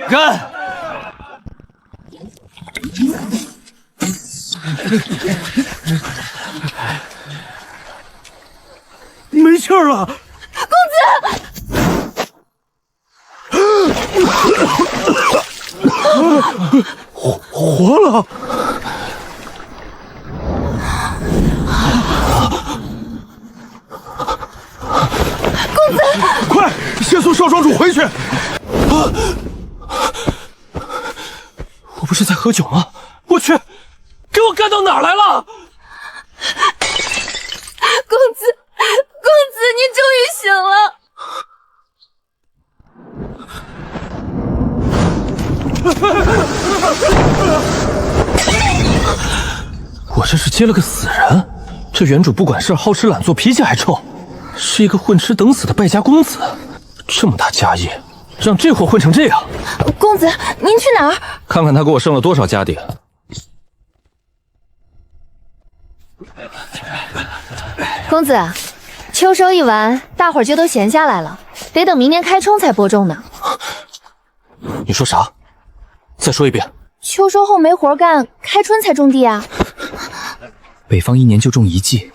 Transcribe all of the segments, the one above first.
干！没气儿了，公子，活了！公子，快，先送少庄主回去！我不是在喝酒吗？我去，给我干到哪儿来了？公子，你终于醒了。我这是接了个死人，这原主不管事，好吃懒做，脾气还臭，是一个混吃等死的败家公子。这么大家业，让这货混成这样。公子，您去哪儿？看看他给我剩了多少家底。公子，秋收一完，大伙儿就都闲下来了，得等明年开春才播种呢。你说啥？再说一遍。秋收后没活干，开春才种地啊。北方一年就种一季，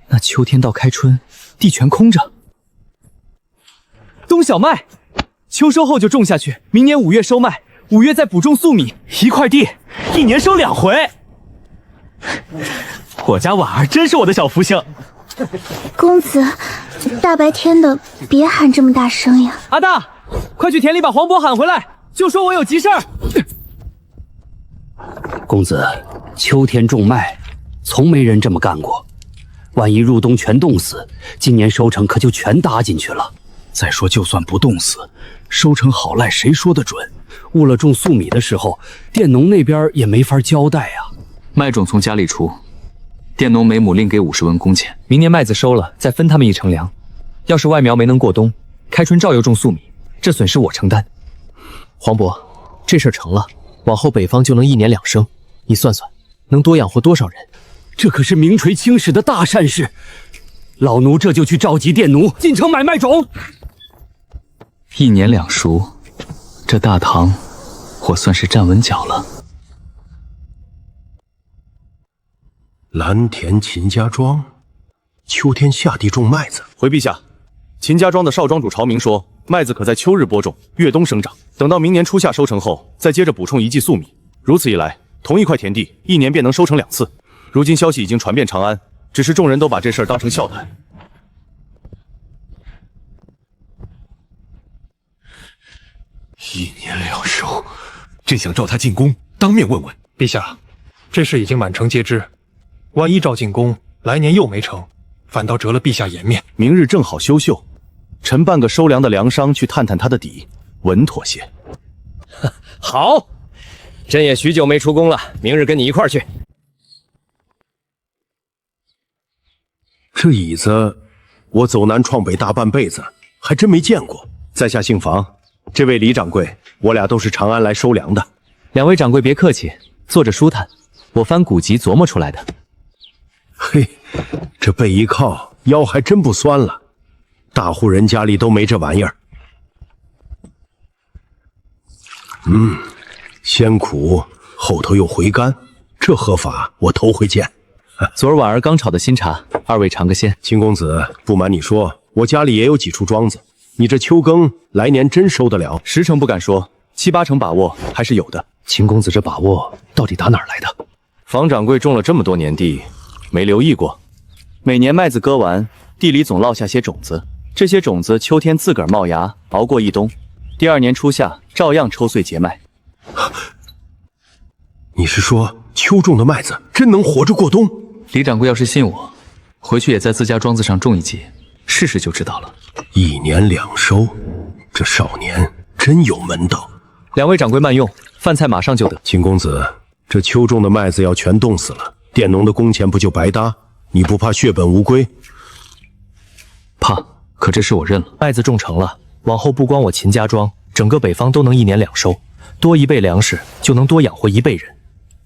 那秋天到开春，地全空着。冬小麦，秋收后就种下去，明年5月收麦，5月再补种粟米，1块地，1年收2回。我家婉儿真是我的小福星。公子，大白天的别喊这么大声呀！阿大，快去田里把黄渤喊回来，就说我有急事儿。公子，秋天种麦，从没人这么干过。万一入冬全冻死，今年收成可就全搭进去了。再说，就算不冻死，收成好赖谁说得准？误了种粟米的时候，佃农那边也没法交代啊。麦种从家里出，佃农每亩另给50文工钱。明年麦子收了，再分他们1乘粮。要是外苗没能过冬，开春照又种粟米，这损失我承担。黄渤，这事儿成了，往后北方就能1年2生。你算算，能多养活多少人？这可是名垂青史的大善事，老奴这就去召集佃农进城买麦种。1年2熟，这大唐我算是站稳脚了。蓝田秦家庄，秋天下地种麦子。回陛下，秦家庄的少庄主朝明说，麦子可在秋日播种，越冬生长，等到明年初夏收成后，再接着补充1季粟米。如此一来，同一块田地1年便能收成2次。如今消息已经传遍长安，只是众人都把这事儿当成笑谈。1年2收，朕想召他进宫，当面问问。陛下，这事已经满城皆知，万一召进宫，来年又没成，反倒折了陛下颜面。明日正好休秀，臣办个收粮的粮商去探探他的底，稳妥些。好，朕也许久没出宫了，明日跟你一块儿去。这椅子，我走南闯北大半辈子，还真没见过。在下姓房，这位李掌柜，我俩都是长安来收粮的。2位掌柜别客气，坐着舒坦，我翻古籍琢磨出来的。嘿，这背一靠，腰还真不酸了。大户人家里都没这玩意儿。先苦后头又回甘，这喝法我头回见。昨儿婉儿刚炒的新茶，2位尝个鲜。秦公子，不瞒你说，我家里也有几处庄子，你这秋耕来年真收得了？10成不敢说，7、8成把握还是有的。秦公子这把握到底打哪儿来的？房掌柜种了这么多年地，没留意过，每年麦子割完，地里总落下些种子，这些种子秋天自个儿冒芽，熬过一冬，第2年初夏照样抽穗结麦。你是说秋种的麦子真能活着过冬？李掌柜要是信我，回去也在自家庄子上种一季，试试就知道了。1年2收，这少年真有门道。2位掌柜慢用，饭菜马上就得。秦公子，这秋种的麦子要全冻死了，佃农的工钱不就白搭？你不怕血本无归？怕，可这事我认了。麦子种成了，往后不光我秦家庄，整个北方都能1年2收，多1倍粮食就能多养活1辈人，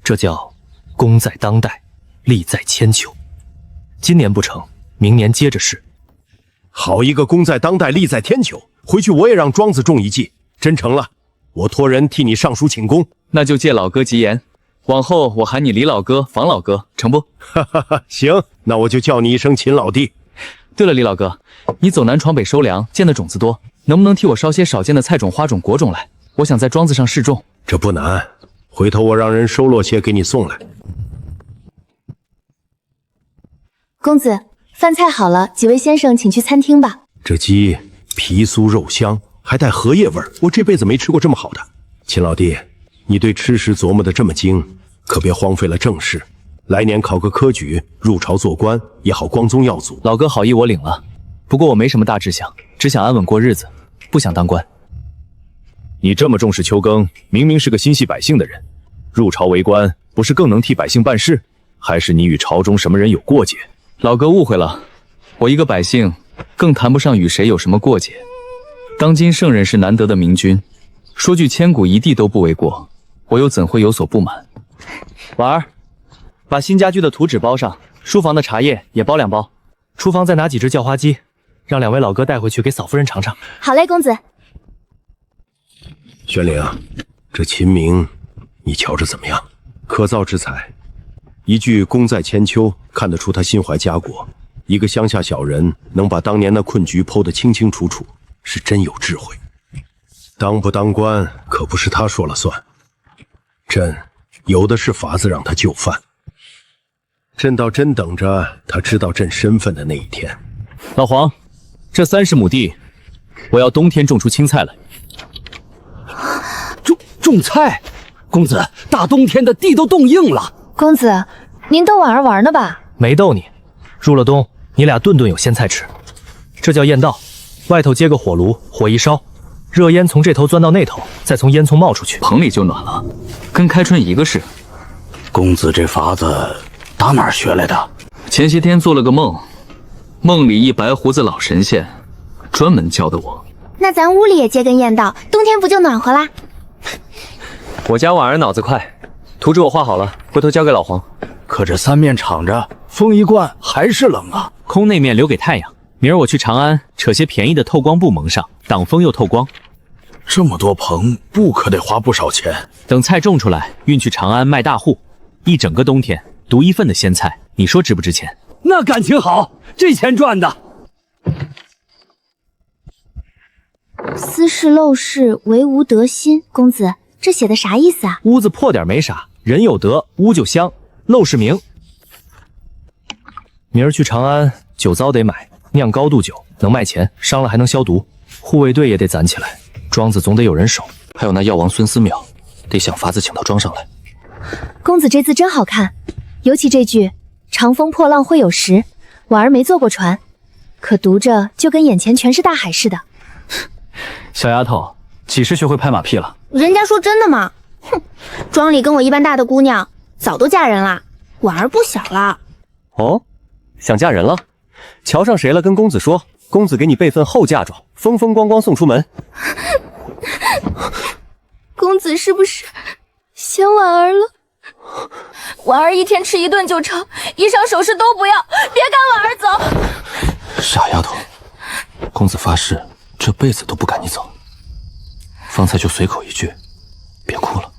这叫功在当代，利在千秋。今年不成，明年接着试。好一个功在当代，利在天秋！回去我也让庄子种1季，真成了，我托人替你上书请功。那就借老哥吉言，往后我喊你李老哥、房老哥，成不？哈哈哈，行，那我就叫你一声秦老弟。对了，李老哥，你走南闯北收粮，见的种子多，能不能替我捎些少见的菜种、花种、果种来？我想在庄子上试种。这不难，回头我让人收落些给你送来。公子，饭菜好了，几位先生请去餐厅吧。这鸡皮酥肉香，还带荷叶味儿，我这辈子没吃过这么好的。秦老弟，你对吃食琢磨的这么精，可别荒废了正事。来年考个科举，入朝做官，也好光宗耀祖。老哥好意我领了，不过我没什么大志向，只想安稳过日子，不想当官。你这么重视秋耕，明明是个心系百姓的人，入朝为官，不是更能替百姓办事？还是你与朝中什么人有过节？老哥误会了，我一个百姓，更谈不上与谁有什么过节。当今圣人是难得的明君，说句千古一帝都不为过，我又怎会有所不满？婉儿，把新家具的图纸包上，书房的茶叶也包2包，厨房再拿几只叫花鸡，让2位老哥带回去给嫂夫人尝尝。好嘞，公子。玄灵，这秦明，你瞧着怎么样？可造之才，一句功在千秋，看得出他心怀家国。一个乡下小人能把当年的困局剖得清清楚楚，是真有智慧。当不当官可不是他说了算，朕有的是法子让他就范。朕倒真等着他知道朕身份的那一天。老黄，这30亩地，我要冬天种出青菜来。种菜，公子，大冬天的地都冻硬了。公子，您逗婉儿玩呢吧？没逗你，入了冬，你俩顿顿有鲜菜吃。这叫燕道，外头接个火炉，火一烧，热烟从这头钻到那头，再从烟囱冒出去，棚里就暖了，跟开春一个事。公子这法子打哪儿学来的？前些天做了个梦，梦里一白胡子老神仙专门教的我。那咱屋里也接根燕道，冬天不就暖和啦？我家婉儿脑子快，图纸我画好了，回头交给老黄。可这3面敞着，风一灌还是冷啊。空那面留给太阳，明儿我去长安扯些便宜的透光布蒙上，挡风又透光。这么多棚，布可得花不少钱。等菜种出来，运去长安卖大户，一整个冬天独一份的鲜菜，你说值不值钱？那感情好，这钱赚的。斯是陋室，惟吾德馨。公子，这写的啥意思啊？屋子破点没啥，人有德，屋就香，陋室名。明儿去长安，酒糟得买，酿高度酒能卖钱，伤了还能消毒。护卫队也得攒起来，庄子总得有人守。还有那药王孙思邈，得想法子请到庄上来。公子这字真好看，尤其这句“长风破浪会有时”，婉儿没坐过船，可读着就跟眼前全是大海似的。小丫头，几时学会拍马屁了？人家说真的吗？哼，庄里跟我一般大的姑娘早都嫁人了，婉儿不小了。哦，想嫁人了？瞧上谁了？跟公子说，公子给你备份后嫁妆，风风光光送出门。公子是不是嫌婉儿了？婉儿一天吃1顿就成，衣裳首饰都不要，别赶婉儿走。傻丫头，公子发誓这辈子都不赶你走。方才就随口一句，别哭了。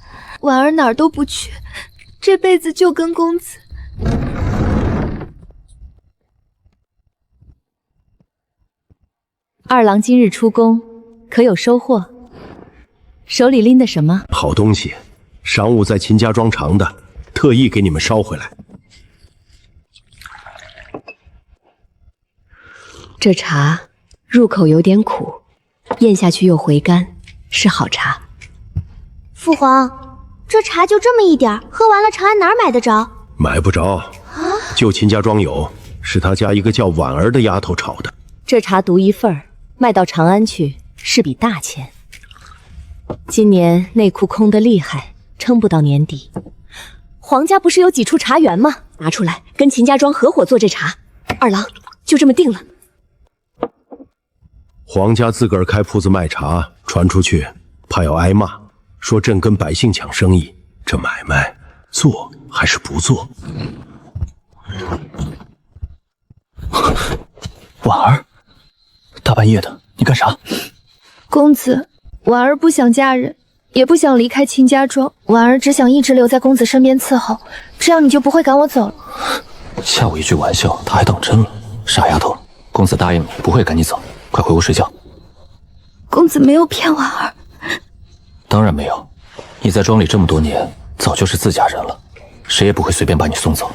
婉儿哪儿都不去，这辈子就跟公子。二郎今日出宫，可有收获？手里拎的什么？好东西，晌午在秦家庄尝的，特意给你们捎回来。这茶入口有点苦，咽下去又回甘，是好茶。父皇，这茶就这么一点，喝完了长安哪儿买得着？买不着，就秦家庄有，是他家一个叫婉儿的丫头炒的。这茶独一份儿，卖到长安去是笔大钱。今年内库空得厉害，撑不到年底。皇家不是有几处茶园吗？拿出来跟秦家庄合伙做这茶。二郎，就这么定了。皇家自个儿开铺子卖茶，传出去怕要挨骂，说朕跟百姓抢生意，这买卖做还是不做？婉儿，大半夜的，你干啥？公子，婉儿不想嫁人，也不想离开秦家庄。婉儿只想一直留在公子身边伺候，这样你就不会赶我走了。吓我一句玩笑，他还当真了。傻丫头，公子答应你不会赶你走，快回屋睡觉。公子没有骗婉儿。当然没有，你在庄里这么多年，早就是自家人了，谁也不会随便把你送走。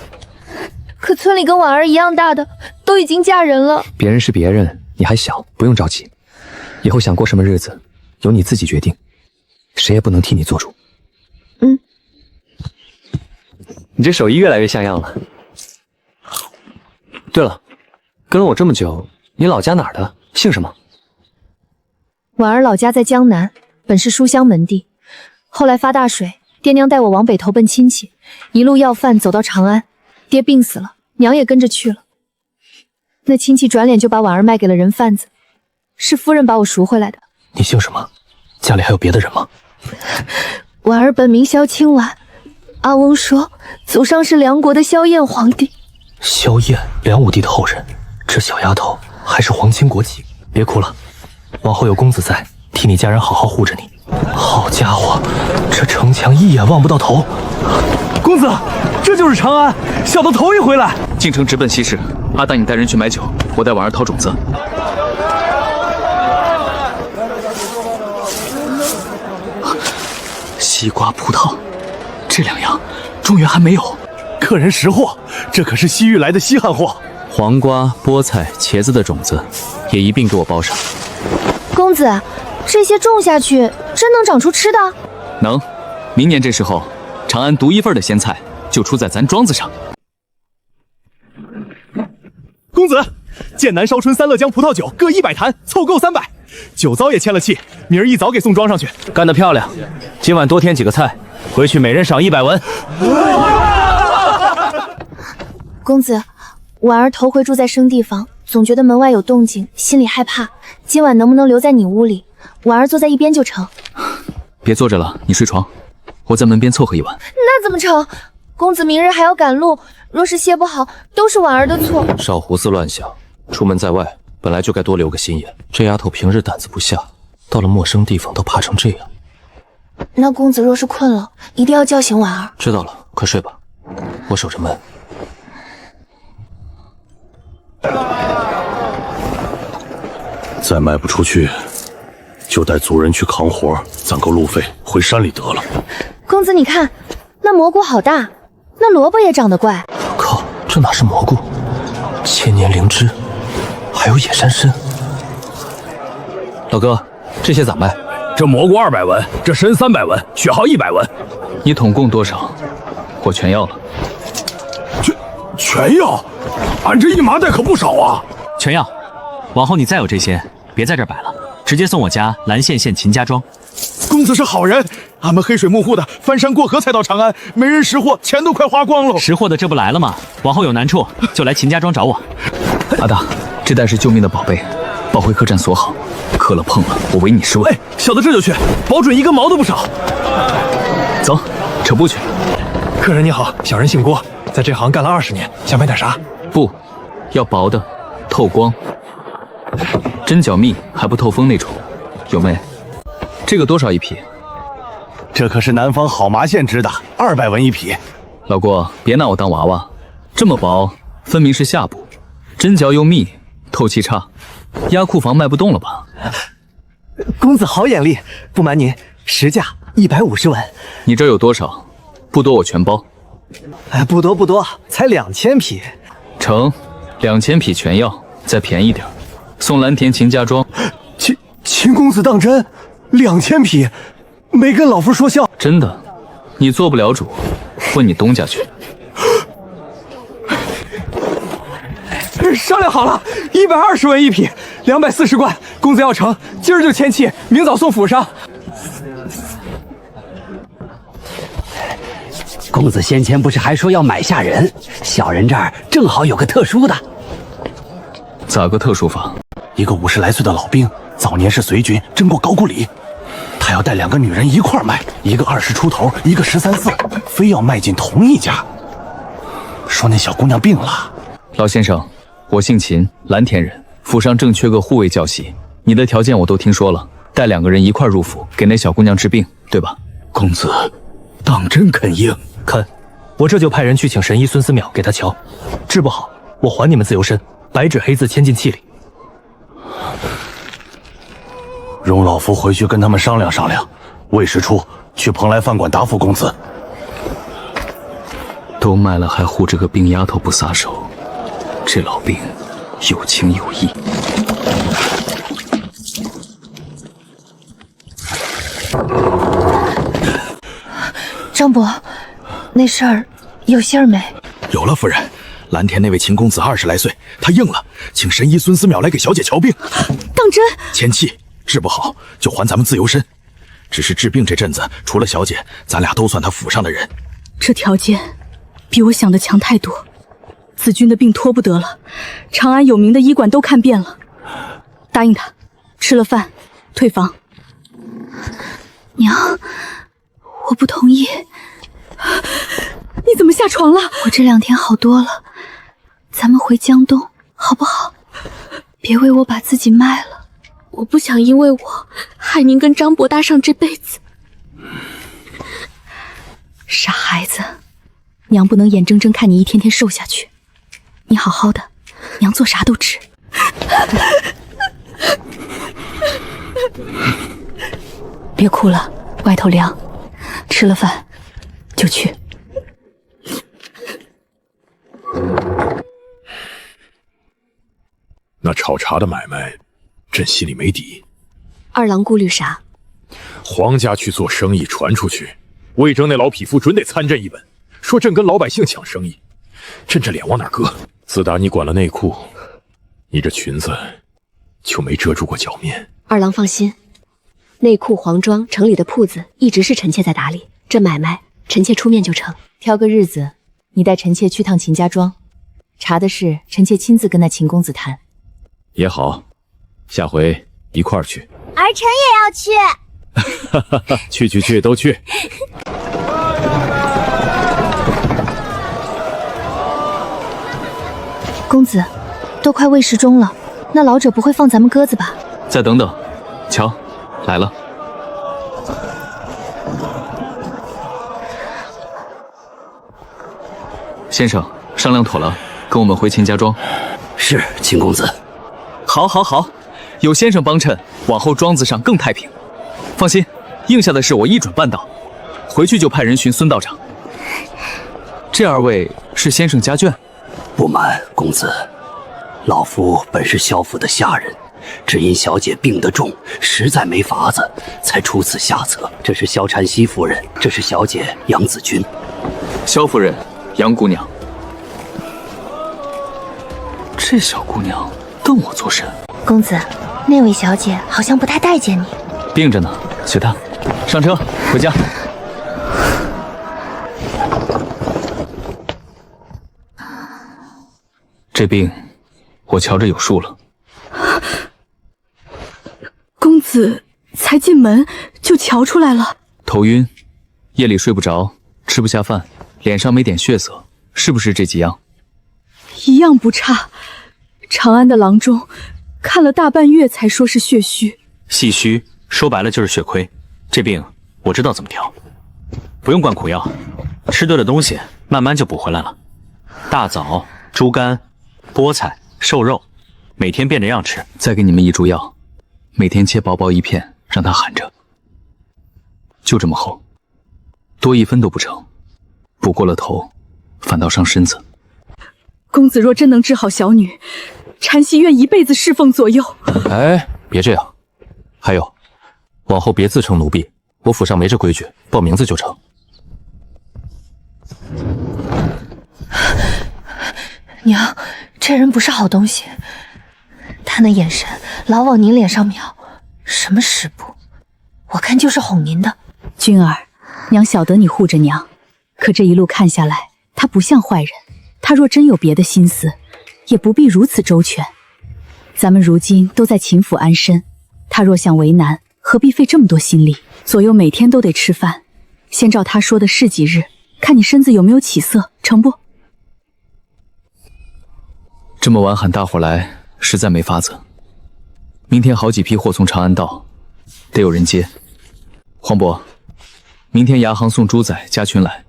可村里跟婉儿一样大的都已经嫁人了。别人是别人，你还小，不用着急。以后想过什么日子，由你自己决定，谁也不能替你做主。嗯。你这手艺越来越像样了。对了，跟了我这么久，你老家哪儿的？姓什么？婉儿老家在江南，本是书香门第，后来发大水，爹娘带我往北投奔亲戚，一路要饭走到长安，爹病死了，娘也跟着去了。那亲戚转脸就把婉儿卖给了人贩子，是夫人把我赎回来的。你姓什么？家里还有别的人吗？婉儿本名萧清婉，阿翁说祖上是梁国的萧燕皇帝。萧燕，梁武帝的后人，这小丫头还是皇亲国戚。别哭了，往后有公子在，替你家人好好护着你。好家伙，这城墙一眼望不到头。公子，这就是长安，小的头一回来。进城直奔西市，阿大你带人去买酒，我带婉儿掏种子。西瓜、葡萄，这两样中原还没有。客人识货，这可是西域来的稀罕货。黄瓜、菠菜、茄子的种子也一并给我包上。公子，这些种下去真能长出吃的？能，明年这时候，长安独一份的鲜菜就出在咱庄子上。公子，剑南烧春三乐江葡萄酒各100坛，凑够300。酒糟也签了契，明儿一早给送庄上去。干得漂亮！今晚多添几个菜，回去每人赏100文。公子，婉儿头回住在生地房，总觉得门外有动静，心里害怕。今晚能不能留在你屋里？婉儿坐在一边就成。别坐着了，你睡床，我在门边凑合一晚。那怎么成？公子明日还要赶路，若是歇不好，都是婉儿的错。少胡思乱想，出门在外本来就该多留个心眼。这丫头平日胆子不下，到了陌生地方都怕成这样。那公子若是困了，一定要叫醒婉儿。知道了，快睡吧，我守着门。再卖不出去，就带族人去扛活，攒够路费回山里得了。公子，你看，那蘑菇好大，那萝卜也长得怪。靠，这哪是蘑菇？千年灵芝，还有野山参。老哥，这些咋卖？这蘑菇200文，这参300文，血耗100文。你统共多少？我全要了。全要？俺这一麻袋可不少啊！全要。往后你再有这些，别在这儿摆了，直接送我家蓝县县秦家庄。公子是好人，俺们黑水木户的翻山过河才到长安，没人识货，钱都快花光了。识货的这不来了吗？往后有难处就来秦家庄找我。阿大，这袋是救命的宝贝，抱回客栈锁好，磕了碰了，我唯你是问。小的这就去，保准一根毛都不少。走，扯布去。客人你好，小人姓郭，在这行干了20年，想买点啥？布，要薄的，透光。针脚密还不透风那种，有没？这个多少一匹？这可是南方好麻线织的，200文一匹。老郭，别拿我当娃娃，这么薄，分明是下布，针脚又密，透气差，压库房卖不动了吧？公子好眼力，不瞒您，实价150文。你这有多少？不多我全包。不多，才2000匹。成，2000匹全要，再便宜点。送蓝田秦家庄。秦公子当真？2000匹，没跟老夫说笑。真的，你做不了主，问你东家去。商量好了，120文一匹，240贯。公子要成，今儿就签契，明早送府上。公子先前不是还说要买下人？小人这儿正好有个特殊的。咋个特殊法？一个50来岁的老兵，早年是随军，征过高句丽。他要带2个女人一块卖，一个20出头，一个13、14，非要卖进同一家。说那小姑娘病了。老先生，我姓秦，蓝田人，府上正缺个护卫教习，你的条件我都听说了，带2个人一块入府，给那小姑娘治病，对吧？公子，当真肯应？肯，我这就派人去请神医孙思邈给他瞧，治不好，我还你们自由身，白纸黑字签进契里。容老夫回去跟他们商量商量，魏时初去蓬莱饭馆答复公子。都卖了还护着个病丫头不撒手，这老病有情有义。张伯，那事儿有信儿没？有了，夫人。蓝田那位秦公子20来岁，他应了，请神医孙思邈来给小姐瞧病。当真？签契，治不好就还咱们自由身。只是治病这阵子，除了小姐，咱俩都算他府上的人。这条件比我想的强太多。子君的病拖不得了，长安有名的医馆都看遍了。答应他，吃了饭退房。娘，我不同意。你怎么下床了？我这2天好多了，咱们回江东好不好？别为我把自己卖了。我不想因为我害您跟张伯搭上这辈子。傻孩子，娘不能眼睁睁看你一天天瘦下去。你好好的，娘做啥都值。别哭了，外头凉，吃了饭就去。那炒茶的买卖，朕心里没底。二郎顾虑啥？皇家去做生意传出去，魏征那老匹夫准得参朕一本，说朕跟老百姓抢生意，朕这脸往哪搁？自打你管了内库，你这裙子就没遮住过脚面。二郎放心，内库、黄庄、城里的铺子一直是臣妾在打理，这买卖臣妾出面就成。挑个日子，你带臣妾去趟秦家庄，茶的事臣妾亲自跟那秦公子谈。也好，下回一块儿去。儿臣也要去。去，都去。公子，都快未时钟了，那老者不会放咱们鸽子吧？再等等，瞧，来了。先生，商量妥了，跟我们回秦家庄。是，秦公子。好，有先生帮衬，往后庄子上更太平。放心，应下的事我一准办到。回去就派人寻孙道长。这2位是先生家眷？不瞒公子，老夫本是萧府的下人，只因小姐病得重，实在没法子，才出此下策。这是萧禅熙夫人，这是小姐杨子君。萧夫人，杨姑娘。这小姑娘瞪我做甚？公子，那位小姐好像不太待见你。病着呢，随她。上车，回家。这病，我瞧着有数了。公子才进门就瞧出来了。头晕，夜里睡不着，吃不下饭，脸上没点血色，是不是这几样？一样不差。长安的郎中看了大半月才说是血虚。气虚，说白了就是血亏。这病我知道怎么调，不用灌苦药，吃对了东西，慢慢就补回来了。大枣、猪肝、菠菜、瘦肉，每天变着样吃。再给你们一株药，每天切薄薄一片，让它含着。就这么厚，多1分都不成。补过了头，反倒伤身子。公子若真能治好小女，禅熙愿一辈子侍奉左右。哎，别这样。还有，往后别自称奴婢，我府上没这规矩，报名字就成。娘，这人不是好东西，他那眼神老往您脸上瞄，什么食补，我看就是哄您的。君儿，娘晓得你护着娘，可这一路看下来，他不像坏人。他若真有别的心思，也不必如此周全。咱们如今都在秦府安身，他若想为难，何必费这么多心力？左右每天都得吃饭，先照他说的试几日，看你身子有没有起色，成不？这么晚喊大伙来，实在没法子。明天好几批货从长安到，得有人接。黄伯，明天牙行送猪仔家群来，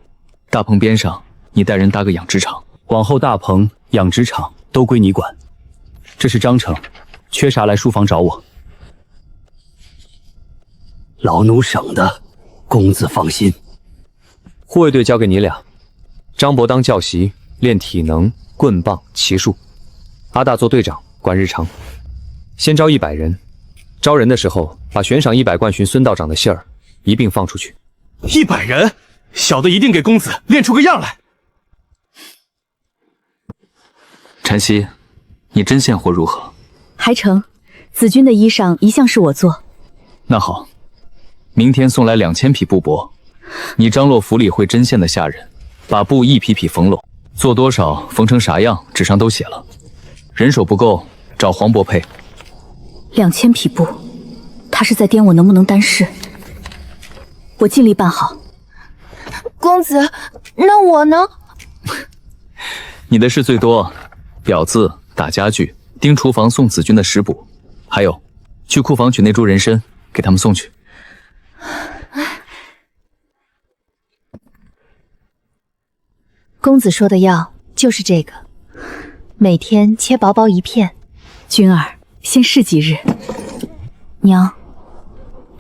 大棚边上你带人搭个养殖场，往后大棚、养殖场都归你管。这是章程，缺啥来书房找我。老奴省的，公子放心。护卫队交给你俩，张博当教习，练体能、棍棒、骑术；阿大做队长，管日常。先招100人，招人的时候把悬赏100贯寻孙道长的信儿一并放出去。100人，小的一定给公子练出个样来。禅曦，你针线活如何？还成，子君的衣裳一向是我做。那好，明天送来2000匹布帛，你张罗府里会针线的下人，把布一匹匹缝拢，做多少缝成啥样，纸上都写了。人手不够，找黄渤配。2000匹布，他是在掂我能不能担事。我尽力办好。公子，那我呢？你的事最多，裱字、打家具、盯厨房送子君的食补，还有去库房取那株人参，给他们送去。公子说的药就是这个，每天切薄薄一片。君儿，先试几日。娘，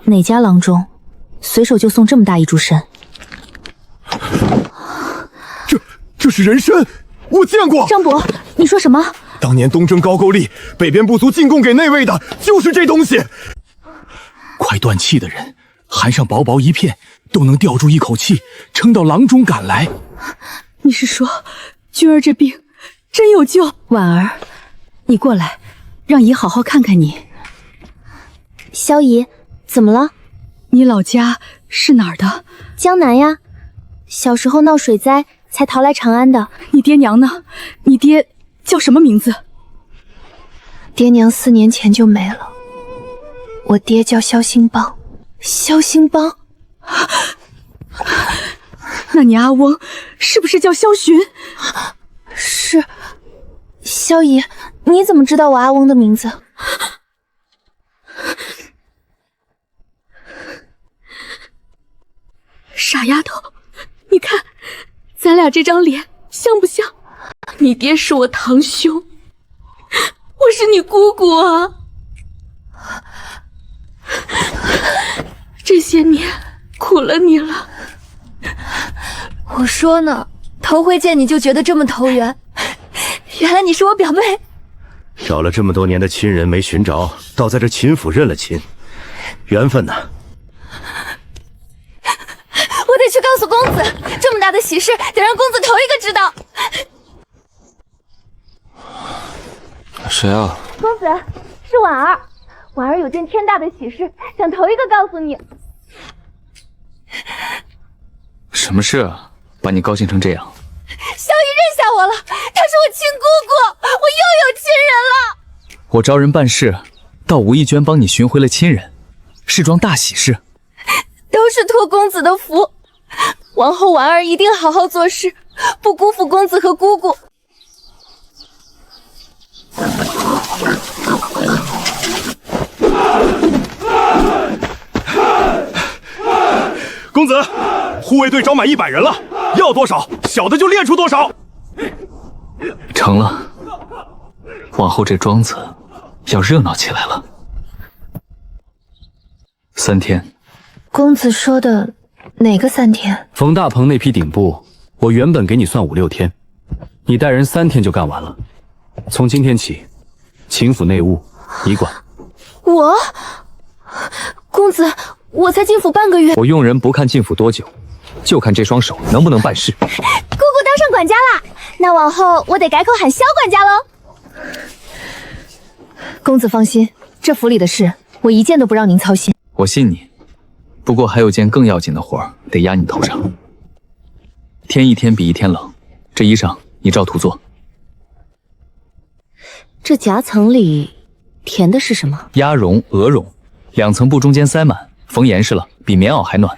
哪家郎中随手就送这么大一株参？这是人参，我见过。张伯，你说什么？当年东征高句丽，北边部族进贡给内卫的就是这东西。快断气的人，含上薄薄一片，都能吊住一口气，撑到郎中赶来。你是说，君儿这病真有救？婉儿，你过来，让姨好好看看你。萧姨，怎么了？你老家是哪儿的？江南呀，小时候闹水灾才逃来长安的。你爹娘呢？你爹叫什么名字？爹娘4年前就没了。我爹叫萧兴邦。萧兴邦？那你阿翁是不是叫萧寻？是。萧姨，你怎么知道我阿翁的名字？傻丫头，你看咱俩这张脸像不像？你爹是我堂兄，我是你姑姑啊。这些年苦了你了。我说呢，头回见你就觉得这么投缘，原来你是我表妹。找了这么多年的亲人没寻着，倒在这秦府认了亲，缘分呐。我得去告诉公子，这么大的喜事得让公子头一个知道。谁啊？公子，是婉儿。婉儿有件天大的喜事，想头一个告诉你。什么事啊？把你高兴成这样？萧姨认下我了，她是我亲姑姑，我又有亲人了。我招人办事，到吴亦娟帮你寻回了亲人，是桩大喜事。都是托公子的福，往后婉儿一定好好做事，不辜负公子和姑姑。公子，护卫队招满100人了，要多少，小的就练出多少。成了，往后这庄子要热闹起来了。3天。公子说的哪个3天？冯大鹏那批顶部，我原本给你算5、6天，你带人3天就干完了。从今天起，秦府内务你管。我？公子，我才进府半个月。我用人不看进府多久，就看这双手能不能办事。姑姑当上管家啦，那往后我得改口喊萧管家喽。公子放心，这府里的事我一件都不让您操心。我信你，不过还有件更要紧的活得压你头上。天一天比一天冷，这衣裳你照图做。这夹层里填的是什么？鸭绒、鹅绒，2层布中间塞满，缝严实了，比棉袄还暖。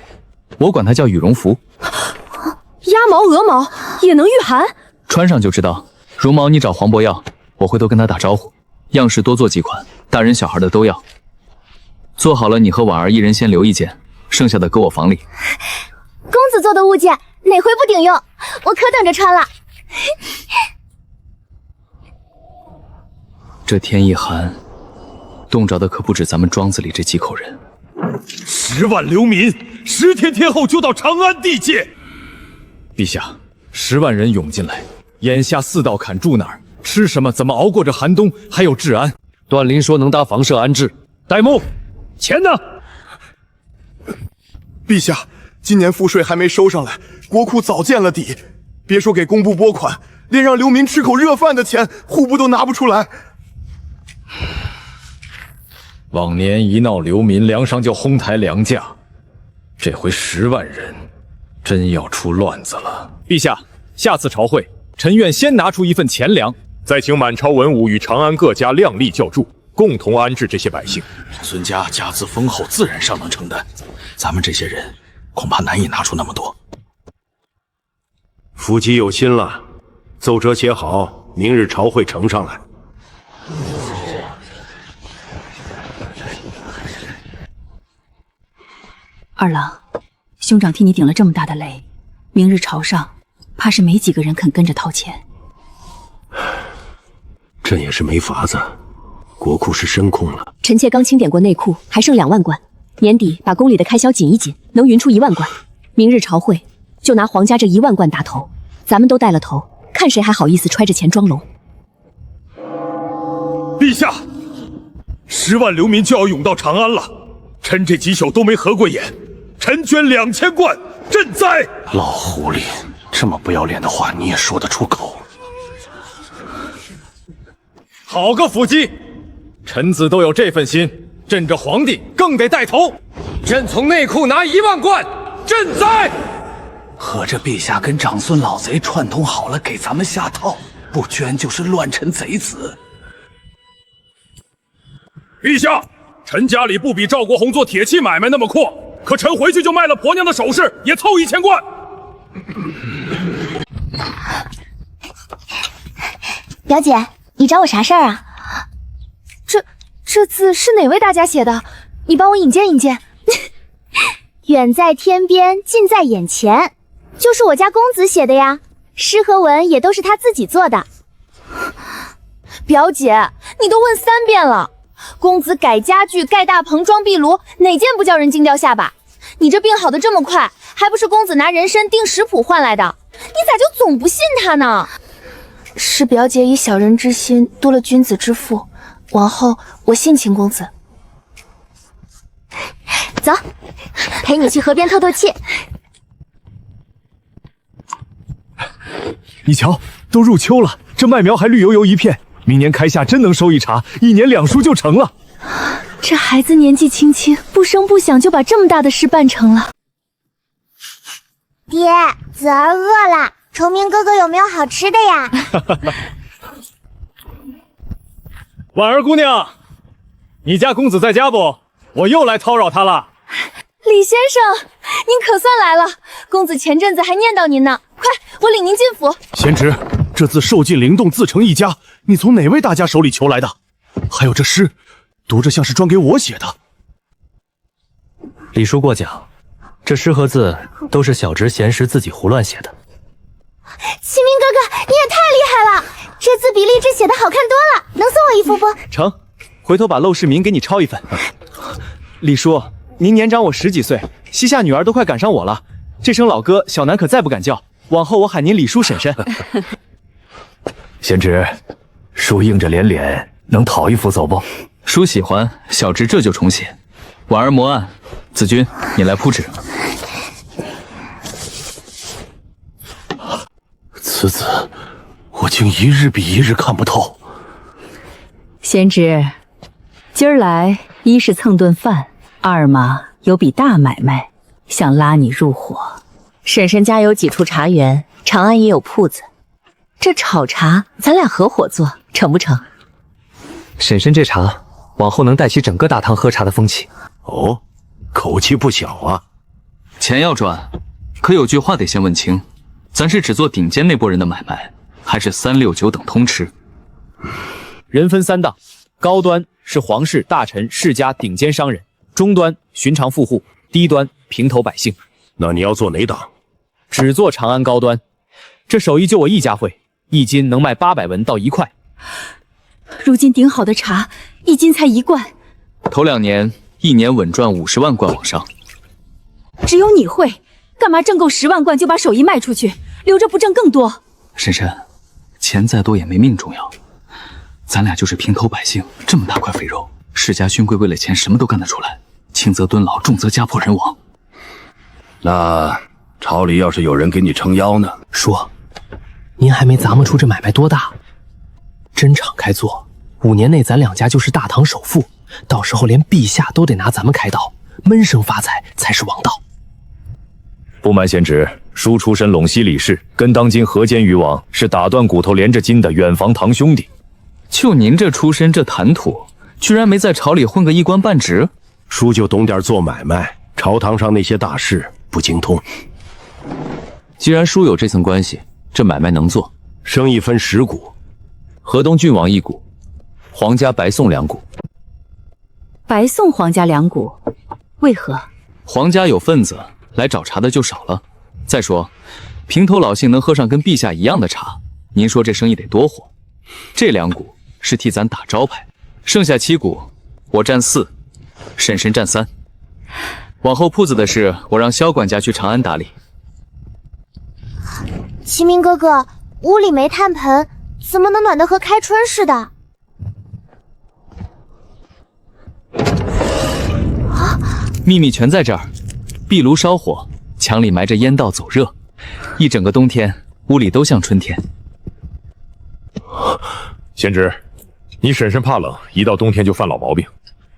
我管它叫羽绒服。鸭毛、鹅毛也能御寒？穿上就知道。绒毛你找黄渤要，我回头跟他打招呼。样式多做几款，大人小孩的都要。做好了，你和婉儿一人先留一件，剩下的搁我房里。做的物件，哪回不顶用？我可等着穿了。这天一寒，冻着的可不止咱们庄子里这几口人。10万流民，10天天后就到长安地界。陛下，10万人涌进来，眼下4道坎住哪儿？吃什么？怎么熬过这寒冬？还有治安。段林说能搭房舍安置。戴沐，钱呢？陛下，今年赋税还没收上来，国库早见了底。别说给工部拨款，连让流民吃口热饭的钱，户部都拿不出来。往年一闹流民，梁上就哄抬粮价，这回10万人，真要出乱子了。陛下，下次朝会，臣愿先拿出一份钱粮，再请满朝文武与长安各家量力校助，共同安置这些百姓。孙家家资丰厚，自然尚能承担。咱们这些人恐怕难以拿出那么多。府级有心了，奏折写好，明日朝会呈上来。二郎，兄长替你顶了这么大的雷，明日朝上，怕是没几个人肯跟着掏钱。这也是没法子，国库是真空了。臣妾刚清点过内库，还剩2万贯，年底把宫里的开销紧一紧，能匀出1万贯。明日朝会就拿皇家这1万贯打头，咱们都带了头，看谁还好意思揣着钱装聋。陛下，10万流民就要涌到长安了，臣这几宿都没合过眼，臣捐2000贯赈灾。老狐狸，这么不要脸的话你也说得出口？好个辅机！臣子都有这份心，朕这皇帝更得带头。朕从内库拿1万贯赈灾。合着陛下跟长孙老贼串通好了，给咱们下套，不捐就是乱臣贼子。陛下，臣家里不比赵国红做铁器买卖那么阔，可臣回去就卖了婆娘的首饰，也凑1000贯。表姐，你找我啥事儿啊？这字是哪位大家写的？你帮我引荐引荐。远在天边，近在眼前，就是我家公子写的呀。诗和文也都是他自己做的。表姐，你都问3遍了，公子改家具、盖大棚、装壁炉，哪件不叫人惊掉下巴？你这病好的这么快，还不是公子拿人参定食谱换来的？你咋就总不信他呢？是表姐以小人之心多了君子之腹，往后我信秦公子。走，陪你去河边透透气。你瞧，都入秋了，这麦苗还绿油油一片，明年开夏真能收一茬，1年2书就成了。这孩子年纪轻轻，不声不响就把这么大的事办成了。爹，子儿饿了，崇明哥哥有没有好吃的呀？婉儿姑娘，你家公子在家不？我又来叨扰他了。李先生，您可算来了，公子前阵子还念叨您呢，快，我领您进府。贤侄，这字受尽灵动，自成一家，你从哪位大家手里求来的？还有这诗，读着像是专给我写的。李叔过奖，这诗和字都是小侄闲时自己胡乱写的。启明哥哥，你也太厉害了，这字比励志写的好看多了，能送我一幅不？成，回头把陋室铭给你抄一份。李叔，您年长我10几岁，膝下女儿都快赶上我了，这声老哥小南可再不敢叫，往后我喊您李叔婶婶。贤侄，叔硬着脸能讨一幅走不？叔喜欢，小侄这就重写。婉儿磨案，子君你来铺纸。此子，我竟一日比一日看不透。贤侄，今儿来一是蹭顿饭，二嘛有笔大买卖，想拉你入伙。婶婶家有几处茶园，长安也有铺子，这炒茶咱俩合伙做，成不成？婶婶这茶，往后能带起整个大唐喝茶的风气。哦，口气不小啊。钱要赚，可有句话得先问清，咱是只做顶尖那波人的买卖，还是3、6、9等通吃？人分3档，高端是皇室、大臣、世家顶尖商人，中端寻常富户，低端平头百姓。那你要做哪档？只做长安高端。这手艺就我一家会，一斤能卖800文到1块。如今顶好的茶1斤才1贯，头2年1年稳赚50万贯往上。只有你会，干嘛挣够10万贯就把手艺卖出去，留着不挣更多？婶婶，钱再多也没命重要。咱俩就是平头百姓，这么大块肥肉，世家勋贵为了钱什么都干得出来，轻则蹲牢，重则家破人亡。那朝里要是有人给你撑腰呢？说，您还没咂摸出这买卖多大？真敞开做，5年内咱2家就是大唐首富，到时候连陛下都得拿咱们开刀，闷声发财才是王道。不瞒贤侄，叔出身陇西李氏，跟当今河间渔王是打断骨头连着筋的远房堂兄弟。就您这出身，这谈吐，居然没在朝里混个一官半职？叔就懂点做买卖，朝堂上那些大事不精通。既然叔有这层关系，这买卖能做。生意分10股，河东郡王1股，皇家白送2股。白送皇家2股，为何？皇家有份子，来找茬的就少了。再说，平头老姓能喝上跟陛下一样的茶，您说这生意得多火？这2股是替咱打招牌，剩下7股，我占4，婶婶占3。往后铺子的事，我让萧管家去长安打理。齐明哥哥，屋里没炭盆，怎么能暖得和开春似的？秘密全在这儿，壁炉烧火，墙里埋着烟道走热，一整个冬天，屋里都像春天。贤侄，你婶婶怕冷，一到冬天就犯老毛病。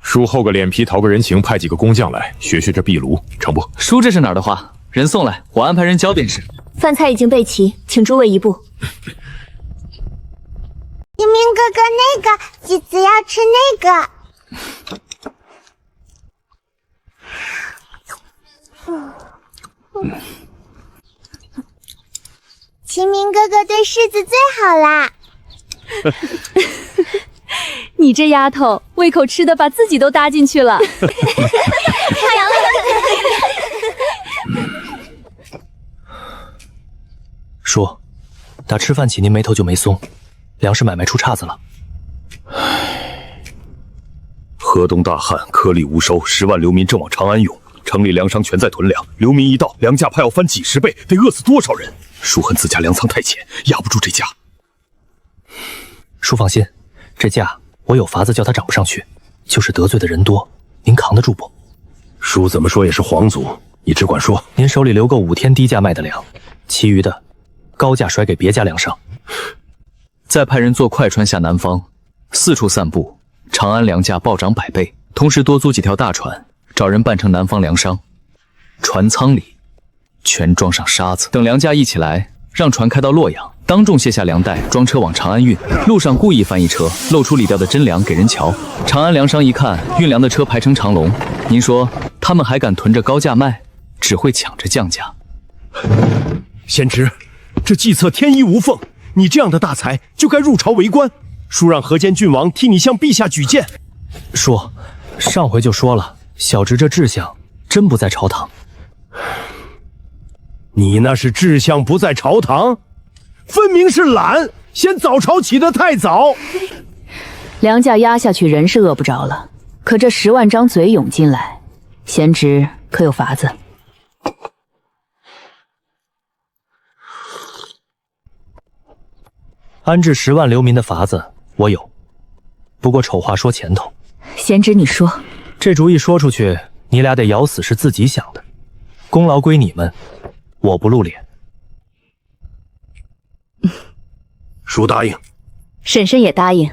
叔厚个脸皮，讨个人情，派几个工匠来学学这壁炉，成不？叔这是哪儿的话？人送来，我安排人教便是。饭菜已经备齐，请诸位移步。明明哥哥，那个橘子要吃那个。齐明哥哥对世子最好啦。你这丫头胃口吃的把自己都搭进去了。叔，打吃饭起您眉头就没松，粮食买卖出岔子了。河东大旱，颗粒无收，10万流民正往长安涌，城里粮商全在囤粮，流民一到，粮价怕要翻几10倍，得饿死多少人？叔恨自家粮仓太浅，压不住这价。叔放心，这价我有法子叫他涨不上去，就是得罪的人多，您扛得住不？叔怎么说也是皇族，你只管说。您手里留够5天低价卖的粮，其余的高价甩给别家粮商。再派人坐快船下南方，四处散布，长安粮价暴涨100倍。同时多租几条大船，找人扮成南方粮商，船舱里全装上沙子，等粮价一起来，让船开到洛阳，当众卸下粮袋，装车往长安运。路上故意翻一车，露出里调的真粮给人瞧。长安粮商一看运粮的车排成长龙，您说他们还敢囤着高价卖，只会抢着降价。贤侄，这计策天衣无缝，你这样的大才就该入朝为官。叔让河间郡王替你向陛下举荐。叔，上回就说了，小侄这志向真不在朝堂。你那是志向不在朝堂，分明是懒，嫌早朝起得太早。粮价压下去，人是饿不着了，可这10万张嘴涌进来，贤侄可有法子？安置10万流民的法子我有，不过丑话说前头。贤侄你说，这主意说出去，你俩得咬死是自己想的，功劳归你们，我不露脸。叔答应，婶婶也答应。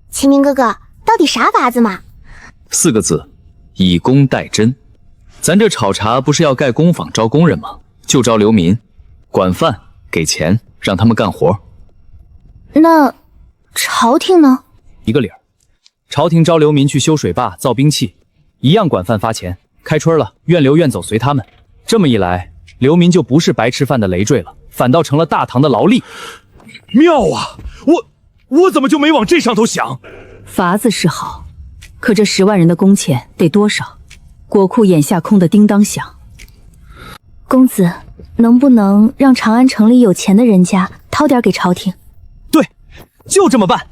齐明哥哥，到底啥法子嘛？4个字，以工代赈。咱这炒茶不是要盖工坊招工人吗？就招流民，管饭给钱，让他们干活。那朝廷呢？一个理儿，朝廷招流民去修水坝、造兵器，一样管饭发钱。开春了，愿留愿走随他们。这么一来，流民就不是白吃饭的累赘了，反倒成了大唐的劳力。妙啊！我怎么就没往这上头想？法子是好，可这10万人的工钱得多少？国库眼下空得叮当响，公子，能不能让长安城里有钱的人家掏点给朝廷？对，就这么办。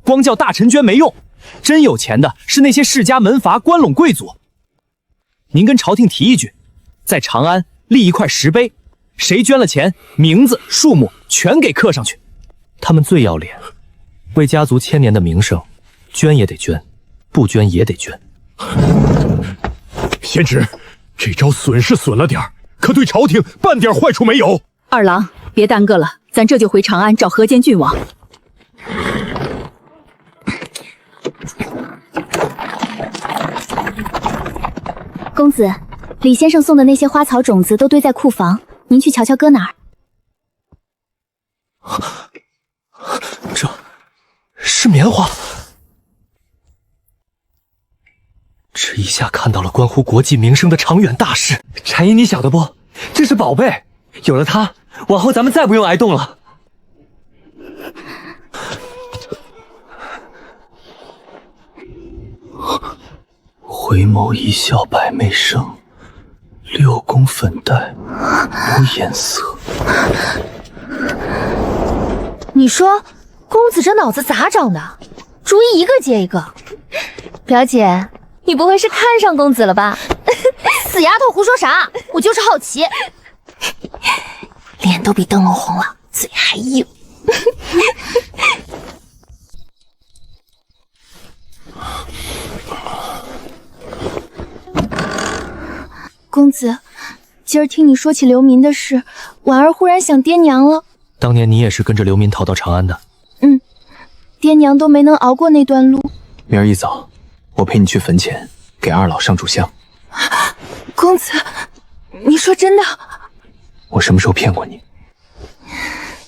光叫大臣捐没用，真有钱的是那些世家门阀、关陇贵族。您跟朝廷提一句，在长安立一块石碑，谁捐了钱，名字、数目全给刻上去。他们最要脸，为家族千年的名声，捐也得捐，不捐也得捐。贤侄，这招损是损了点儿，可对朝廷半点坏处没有。二郎，别耽搁了，咱这就回长安找河间郡王。公子，李先生送的那些花草种子都堆在库房，您去瞧瞧搁哪儿。这是棉花。这一下看到了关乎国计民生的长远大事。禅姨，你晓得不？这是宝贝，有了它，往后咱们再不用挨冻了。回眸一笑百媚生，6宫粉黛无颜色。你说公子这脑子咋长的？主意一个接一个。表姐，你不会是看上公子了吧？死丫头胡说啥？我就是好奇。脸都比灯笼红了，嘴还硬。公子，今儿听你说起流民的事，婉儿忽然想爹娘了。当年你也是跟着流民逃到长安的。爹娘都没能熬过那段路。明儿一早，我陪你去坟前给二老上炷香。公子，你说真的？我什么时候骗过你？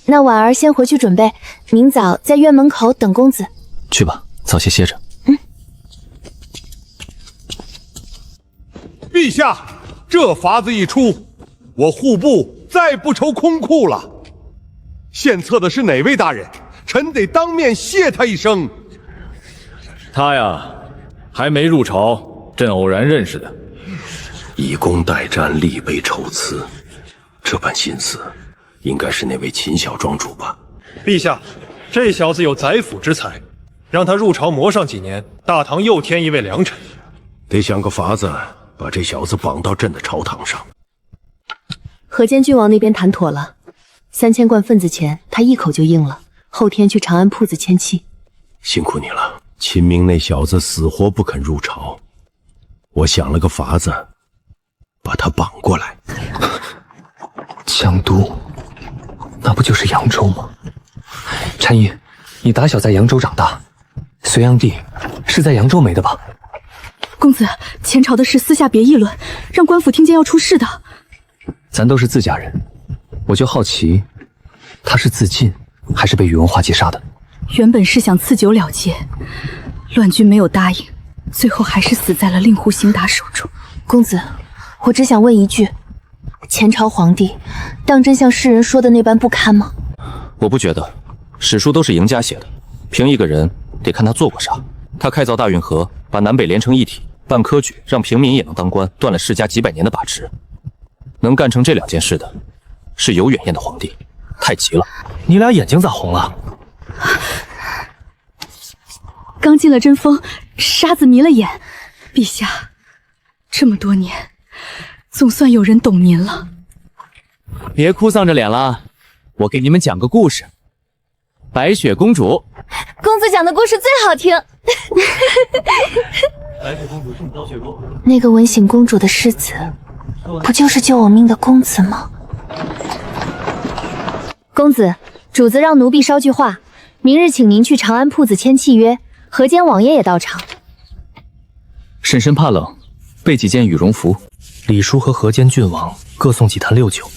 那婉儿先回去准备，明早在院门口等公子。去吧，早些歇着。陛下，这法子一出，我户部再不愁空库了。献策的是哪位大人？臣得当面谢他一声。他呀，还没入朝，朕偶然认识的。以工代战，力备筹资，这般心思，应该是那位秦小庄主吧？陛下，这小子有宰辅之才，让他入朝磨上几年，大唐又添一位良臣。得想个法子，把这小子绑到朕的朝堂上。河间郡王那边谈妥了，3000贯份子钱，他一口就应了。后天去长安铺子签契。辛苦你了。秦明那小子死活不肯入朝，我想了个法子，把他绑过来。江都，那不就是扬州吗？禅姨，你打小在扬州长大，隋炀帝是在扬州没的吧？公子，前朝的事私下别议论，让官府听见要出事的。咱都是自家人，我就好奇，他是自尽还是被宇文化劫杀的？原本是想赐酒了结，乱军没有答应，最后还是死在了令狐行达手中。公子，我只想问一句，前朝皇帝当真像世人说的那般不堪吗？我不觉得，史书都是赢家写的，凭一个人得看他做过啥。他开凿大运河，把南北连成一体，办科举，让平民也能当官，断了世家几百年的把持。能干成这2件事的，是有远见的皇帝，太急了。你俩眼睛咋红了？刚进了针锋，沙子迷了眼。陛下，这么多年，总算有人懂您了。别哭丧着脸了，我给你们讲个故事。白雪公主。公子讲的故事最好听。白雪公主胜遭雪落。那个文醒公主的世子，不就是救我命的公子吗？公子，主子让奴婢捎句话，明日请您去长安铺子签契约，河间王爷也到场。婶婶怕冷，备几件羽绒服。李叔和河间郡王各送几坛六酒。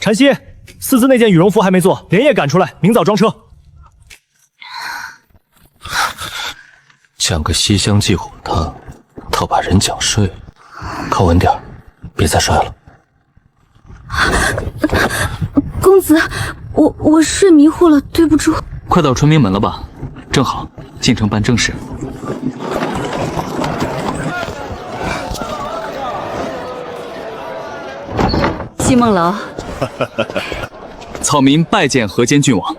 禅曦，四字那件羽绒服还没做，连夜赶出来，明早装车。讲个西厢记哄他，倒把人讲睡了。靠稳点，别再摔了。公子，我睡迷糊了，对不住。快到春明门了吧？正好进城办正事。西梦楼，草民拜见河间郡王。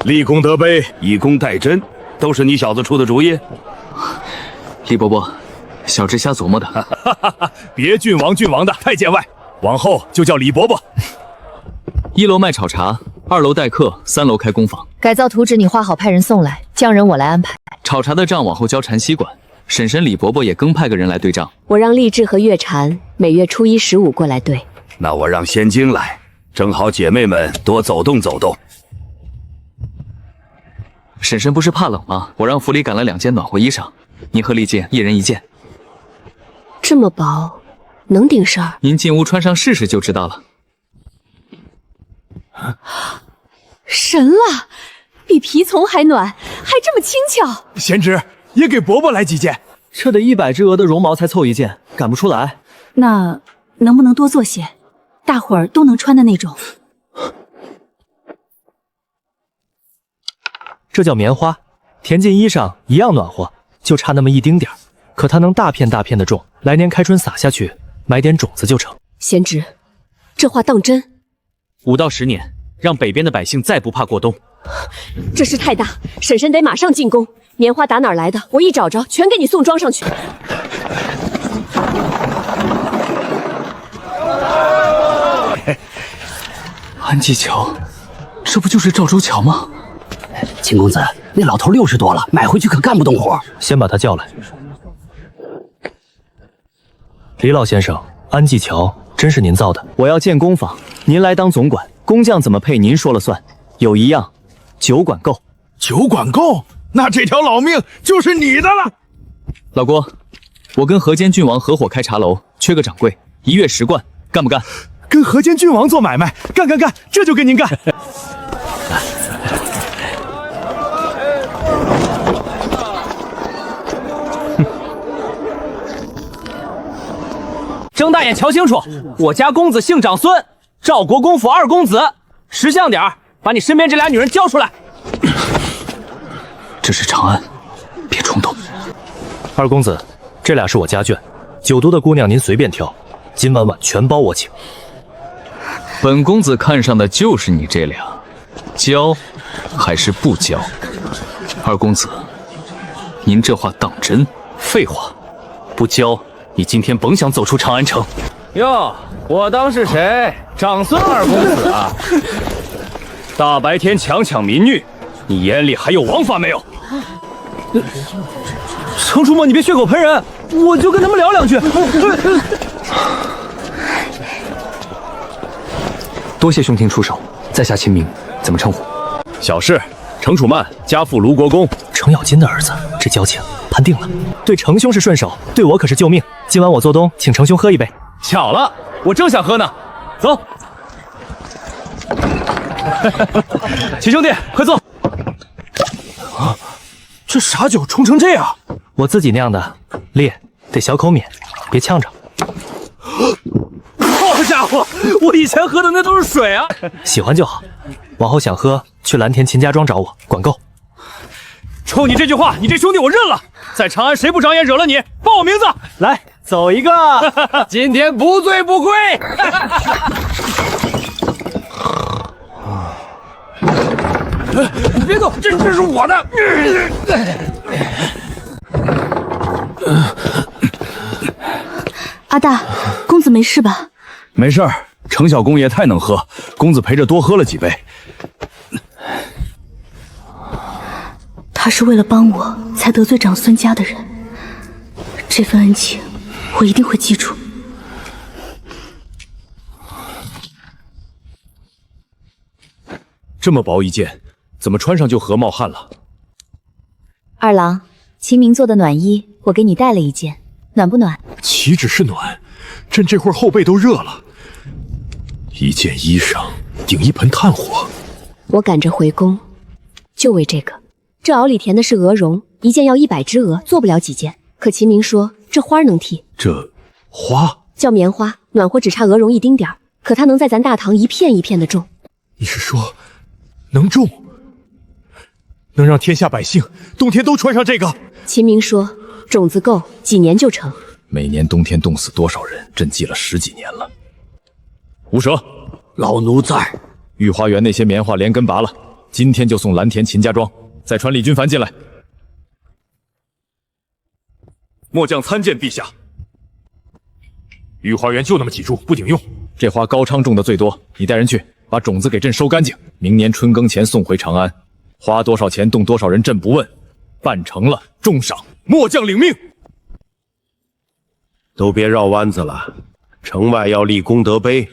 立功得碑，以功代朕，都是你小子出的主意。李伯伯，小侄瞎琢磨的。别郡王的，太见外。往后就叫李伯伯。1楼卖炒茶，2楼待客，3楼开工坊。改造图纸你画好，派人送来，匠人我来安排。炒茶的账往后交禅溪管，婶婶李伯伯也更派个人来对账。我让励志和月禅每月初1、15过来对。那我让仙晶来，正好姐妹们多走动走动。婶婶不是怕冷吗？我让府里赶了2件暖和衣裳，您和丽静1人1件。这么薄，能顶事儿？您进屋穿上试试就知道了。神了，比皮丛还暖，还这么轻巧。贤侄也给伯伯来几件，这得100只鹅的绒毛才凑1件，赶不出来。那能不能多做些，大伙儿都能穿的那种？这叫棉花，填进衣裳一样暖和，就差那么一丁点儿。可它能大片大片的种，来年开春撒下去，买点种子就成。贤侄，这话当真？5到10年，让北边的百姓再不怕过冬。这事太大，婶婶得马上进宫。棉花打哪儿来的？我一找着，全给你送装上去。安济桥，这不就是赵州桥吗？秦公子，那老头60多了，买回去可干不动活。先把他叫来。李老先生，安济桥真是您造的？我要建工坊，您来当总管，工匠怎么配您说了算。有一样，酒管够。酒管够？那这条老命就是你的了。老郭，我跟河间郡王合伙开茶楼，缺个掌柜，1月10贯，干不干？跟河间郡王做买卖，干，这就跟您干。睁大眼瞧清楚，我家公子姓长孙，赵国公府2公子，识相点儿，把你身边这俩女人交出来。这是长安，别冲动。2公子，这俩是我家眷，9都的姑娘您随便挑，今晚全包我请。本公子看上的就是你这俩，交还是不交？2公子，您这话当真？废话，不交。你今天甭想走出长安城。哟，我当是谁？长孙2公子啊！大白天抢民女，你眼里还有王法没有？程叔墨，你别血口喷人，我就跟他们聊2句。多谢兄庭出手，在下秦明，怎么称呼？小事，程楚曼，家父卢国公，程咬金的儿子，这交情判定了。对程兄是顺手，对我可是救命。今晚我做东，请程兄喝一杯。巧了，我正想喝呢。走，秦兄弟，快坐。啊，这傻酒冲成这样，我自己酿的，烈得小口抿，别呛着。好家伙，我以前喝的那都是水啊！喜欢就好，往后想喝去蓝田秦家庄找我，管够。冲你这句话，你这兄弟我认了。在长安谁不长眼惹了你？报我名字，来走一个。今天不醉不归。你别动，这是我的。阿大，公子没事吧？没事儿，程小公爷太能喝，公子陪着多喝了几杯。他是为了帮我才得罪长孙家的人，这份恩情我一定会记住。这么薄一件，怎么穿上就合冒汗了？二郎，秦明做的暖衣，我给你带了一件，暖不暖？岂止是暖，朕这会儿后背都热了。一件衣裳顶一盆炭火。我赶着回宫，就为这个。这袄里填的是鹅绒，一件要100只鹅，做不了几件。可秦明说这花能替，这花叫棉花，暖和只差鹅绒一丁点儿，可它能在咱大唐一片一片的种。你是说能种，能让天下百姓冬天都穿上这个？秦明说种子够，几年就成。每年冬天冻死多少人，朕记了10几年了。无蛇，老奴在。御花园那些棉花连根拔了，今天就送蓝田秦家庄，再传李君凡进来。末将参见陛下。御花园就那么几株，不顶用。这花高昌种的最多，你带人去把种子给朕收干净，明年春耕前送回长安。花多少钱动多少人，朕不问，办成了重赏。末将领命。都别绕弯子了，城外要立功德碑，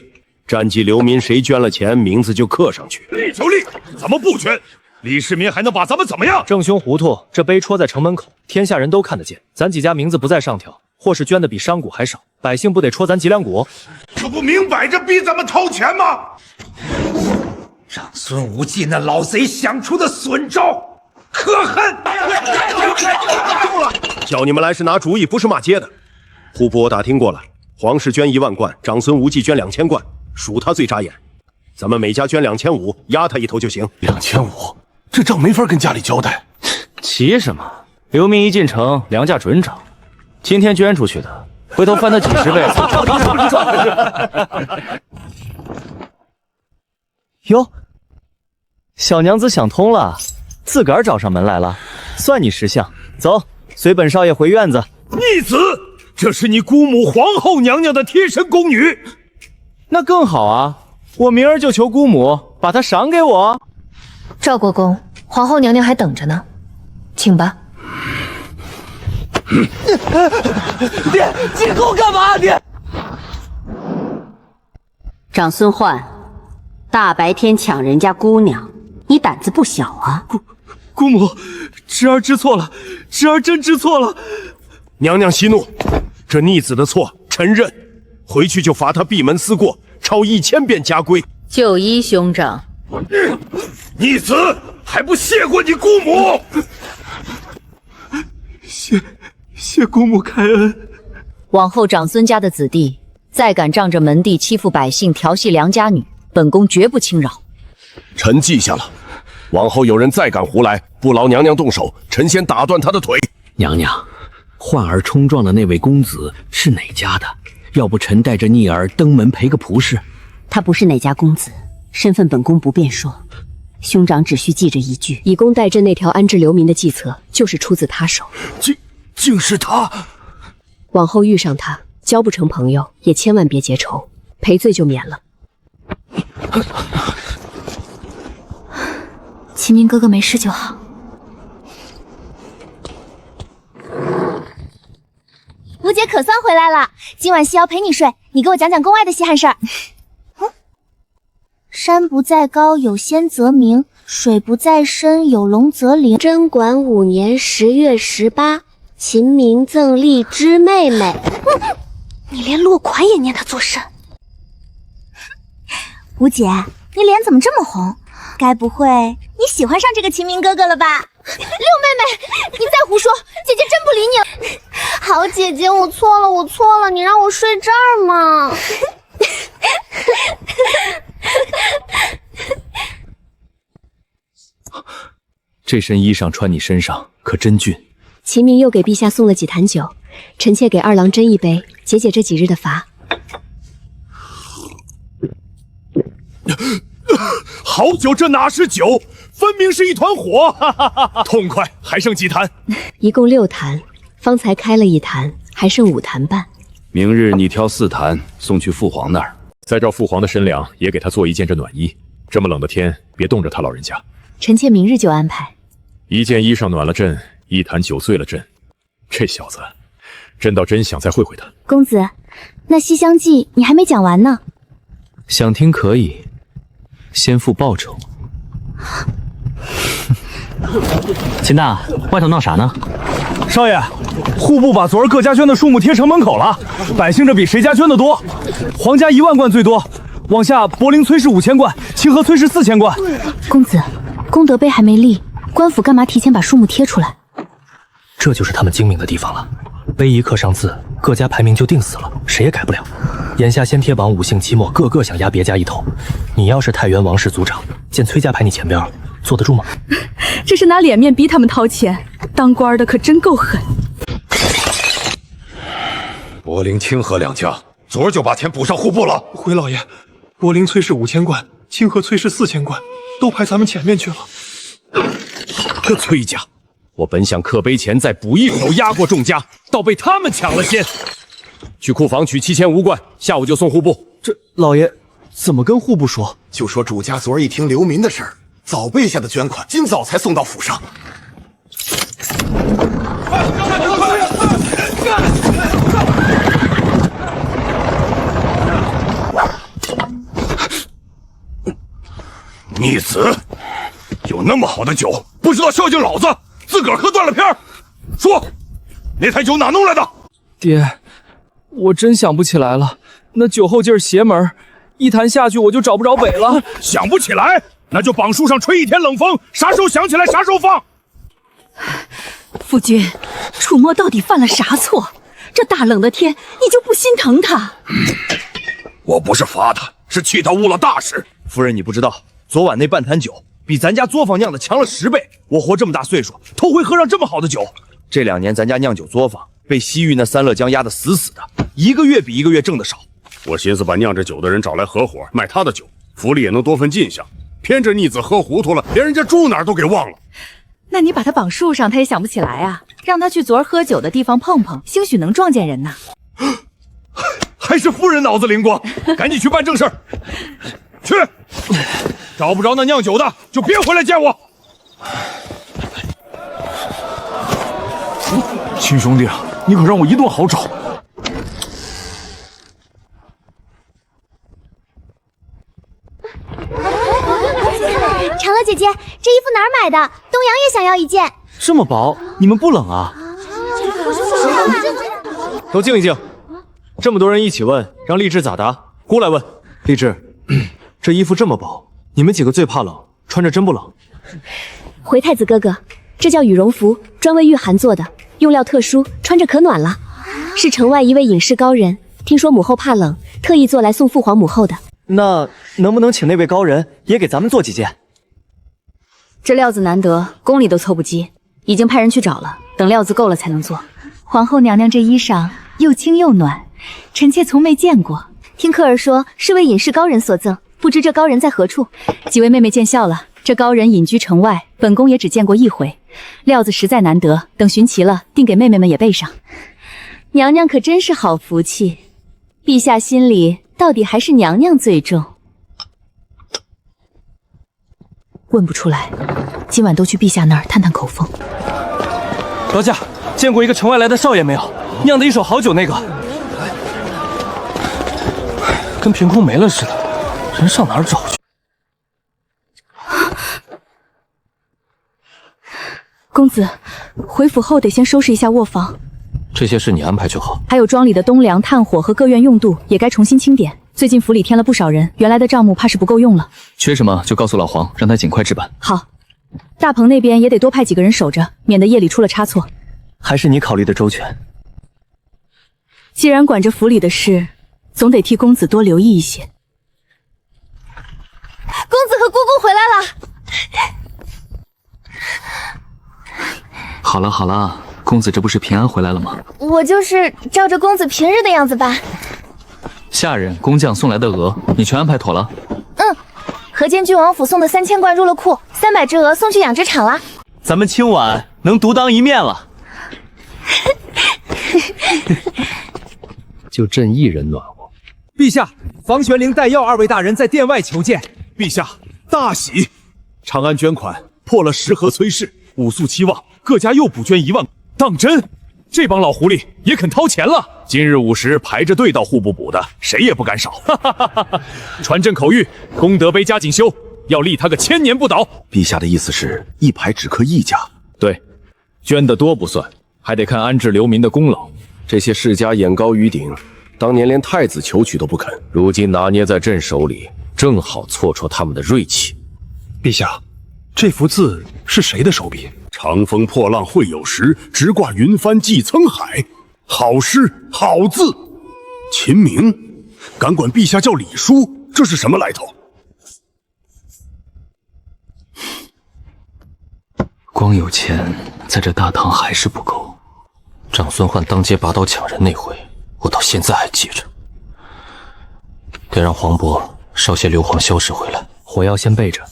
战绩流民谁捐了钱，名字就刻上去。立就立，怎么不捐？李世民还能把咱们怎么样？郑兄糊涂，这碑戳在城门口，天下人都看得见，咱几家名字不在上条，或是捐的比商贾还少，百姓不得戳咱脊梁骨？这不明摆着逼咱们掏钱吗？让孙无忌那老贼想出的损招，可恨！够了，叫你们来是拿主意，不是骂街的。户部我打听过了，皇室捐1万贯，长孙无忌捐2000贯，属他最扎眼。咱们每家捐2500，压他一头就行。2500，这账没法跟家里交代。急什么？流民一进城，粮价准涨。今天捐出去的，回头翻他几10倍。哟，小娘子想通了，自个儿找上门来了，算你识相。走，随本少爷回院子。逆子，这是你姑母皇后娘娘的贴身宫女。那更好啊，我明儿就求姑母把她赏给我。赵国公，皇后娘娘还等着呢，请吧。爹，进宫干嘛？爹！长孙焕，大白天抢人家姑娘，你胆子不小啊！姑母，侄儿知错了，侄儿真知错了。娘娘息怒，这逆子的错臣认，回去就罚他闭门思过，抄1000遍家规。就依兄长。逆子，还不谢过你姑母！谢姑母开恩。往后长孙家的子弟再敢仗着门第欺负百姓、调戏良家女，本宫绝不轻饶。臣记下了，往后有人再敢胡来，不劳娘娘动手，臣先打断他的腿。娘娘，焕儿冲撞的那位公子是哪家的？要不臣带着逆儿登门赔个仆是？他不是哪家公子，身份本宫不便说。兄长只需记着一句：以宫代朕那条安置流民的计策，就是出自他手。竟是他！往后遇上他，交不成朋友，也千万别结仇，赔罪就免了。齐明哥哥没事就好。吴姐可算回来了，今晚夕瑶陪你睡，你给我讲讲宫外的稀罕事儿。山不在高，有仙则名；水不在深，有龙则灵。贞观5年10月18，秦明赠荔枝妹妹。你连落款也念得作甚。吴姐，你脸怎么这么红？该不会你喜欢上这个秦明哥哥了吧？六妹妹，你再胡说，姐姐真不理你。好姐姐，我错了，你让我睡这儿嘛。这身衣裳穿你身上可真俊。秦明又给陛下送了几坛酒，臣妾给二郎斟一杯，解解这几日的乏。好酒，这哪是酒，分明是一团火！痛快，还剩几坛？一共6坛，方才开了1坛，还剩5坛半。明日你挑4坛送去父皇那儿，再照父皇的身量，也给他做一件这暖衣。这么冷的天，别冻着他老人家。臣妾明日就安排。一件衣裳暖了朕，1坛酒醉了朕。这小子，朕倒真想再会会他。公子，那《西厢记》你还没讲完呢。想听可以，先付报酬。秦大，外头闹啥呢？少爷，户部把昨儿各家捐的数目贴城门口了，百姓这比谁家捐的多。皇家1万贯最多，往下柏林崔氏5000贯，清河崔氏4000贯。公子，功德碑还没立，官府干嘛提前把数目贴出来？这就是他们精明的地方了。碑一刻上字，各家排名就定死了，谁也改不了。眼下先贴榜5姓期末，个个想压别家一头。你要是太原王氏族长，见崔家排你前边，坐得住吗？这是拿脸面逼他们掏钱，当官的可真够狠。柏林、清河2家昨儿就把钱补上户部了。回老爷，柏林崔氏5000贯，清河崔氏4000贯，都排咱们前面去了。个崔家，我本想刻碑前再补一手压过众家，倒被他们抢了先。去库房取7500贯，下午就送户部。这老爷怎么跟户部说？就说主家昨儿一听流民的事儿，早备下的捐款，今早才送到府上。逆子，有那么好的酒，不知道孝敬老子，自个儿喝断了片儿。说，那台酒哪弄来的？爹，我真想不起来了。那酒后劲儿邪门，一坛下去我就找不着北了。想不起来，那就绑树上吹一天冷风，啥时候想起来啥时候放。夫君，楚墨到底犯了啥错？这大冷的天，你就不心疼他？我不是罚他，是气他误了大事。夫人，你不知道，昨晚那半坛酒比咱家作坊酿的强了10倍。我活这么大岁数，头回喝上这么好的酒。这2年咱家酿酒作坊被西域那三乐江压得死死的，一个月比一个月挣得少。我寻思把酿着酒的人找来合伙卖他的酒，府里也能多份进项。偏这逆子喝糊涂了，连人家住哪儿都给忘了。那你把他绑树上，他也想不起来啊。让他去昨儿喝酒的地方碰碰，兴许能撞见人呢。还是夫人脑子灵光，赶紧去办正事儿。去，找不着那酿酒的，就别回来见我。亲兄弟啊，你可让我一顿好找。长乐姐姐，这衣服哪儿买的？东阳也想要一件。这么薄，你们不冷啊？都静一静，这么多人一起问，让丽芝咋答？姑来问。丽芝，这衣服这么薄，你们几个最怕冷，穿着真不冷？回太子哥哥，这叫羽绒服，专为御寒做的，用料特殊，穿着可暖了。是城外一位隐士高人，听说母后怕冷，特意做来送父皇母后的。那能不能请那位高人也给咱们做几件？这料子难得，宫里都凑不齐，已经派人去找了，等料子够了才能做。皇后娘娘这衣裳又轻又暖，臣妾从没见过。听客儿说是为隐士高人所赠，不知这高人在何处？几位妹妹见笑了，这高人隐居城外，本宫也只见过一回，料子实在难得，等寻齐了，定给妹妹们也备上。娘娘可真是好福气，陛下心里到底还是娘娘最重。问不出来，今晚都去陛下那儿探探口风。劳驾，见过一个城外来的少爷没有？酿的一手好酒那个，跟凭空没了似的，人上哪儿找去？公子，回府后得先收拾一下卧房，这些事你安排就好。还有庄里的东粮、炭火和各院用度也该重新清点。最近府里添了不少人，原来的账目怕是不够用了。缺什么就告诉老黄，让他尽快置办。好，大棚那边也得多派几个人守着，免得夜里出了差错。还是你考虑的周全。既然管着府里的事，总得替公子多留意一些。公子和姑姑回来了。好了好了，公子这不是平安回来了吗？我就是照着公子平日的样子办。下人、工匠送来的鹅，你全安排妥了？河间郡王府送的3000贯入了库，300只鹅送去养殖场了。咱们今晚能独当一面了。就朕一人暖和。陛下，房玄龄、戴耀2位大人在殿外求见。陛下大喜，长安捐款破了10河崔氏，5宿期望，各家又补捐1万。当真？这帮老狐狸也肯掏钱了。今日午时排着队到户部补的，谁也不敢少。传朕口谕，功德碑加紧修，要立他个1000年不倒。陛下的意思是一排只刻1家？对，捐的多不算，还得看安置流民的功劳。这些世家眼高于顶，当年连太子求娶都不肯，如今拿捏在朕手里，正好挫挫他们的锐气。陛下，这幅字是谁的手笔？长风破浪会有时，直挂云帆济沧海。好诗好字，秦明敢管陛下叫李叔，这是什么来头？光有钱，在这大唐还是不够。长孙焕当街拔刀抢人那回，我到现在还记着。得让黄渤烧些硫磺消食回来。火药先备着，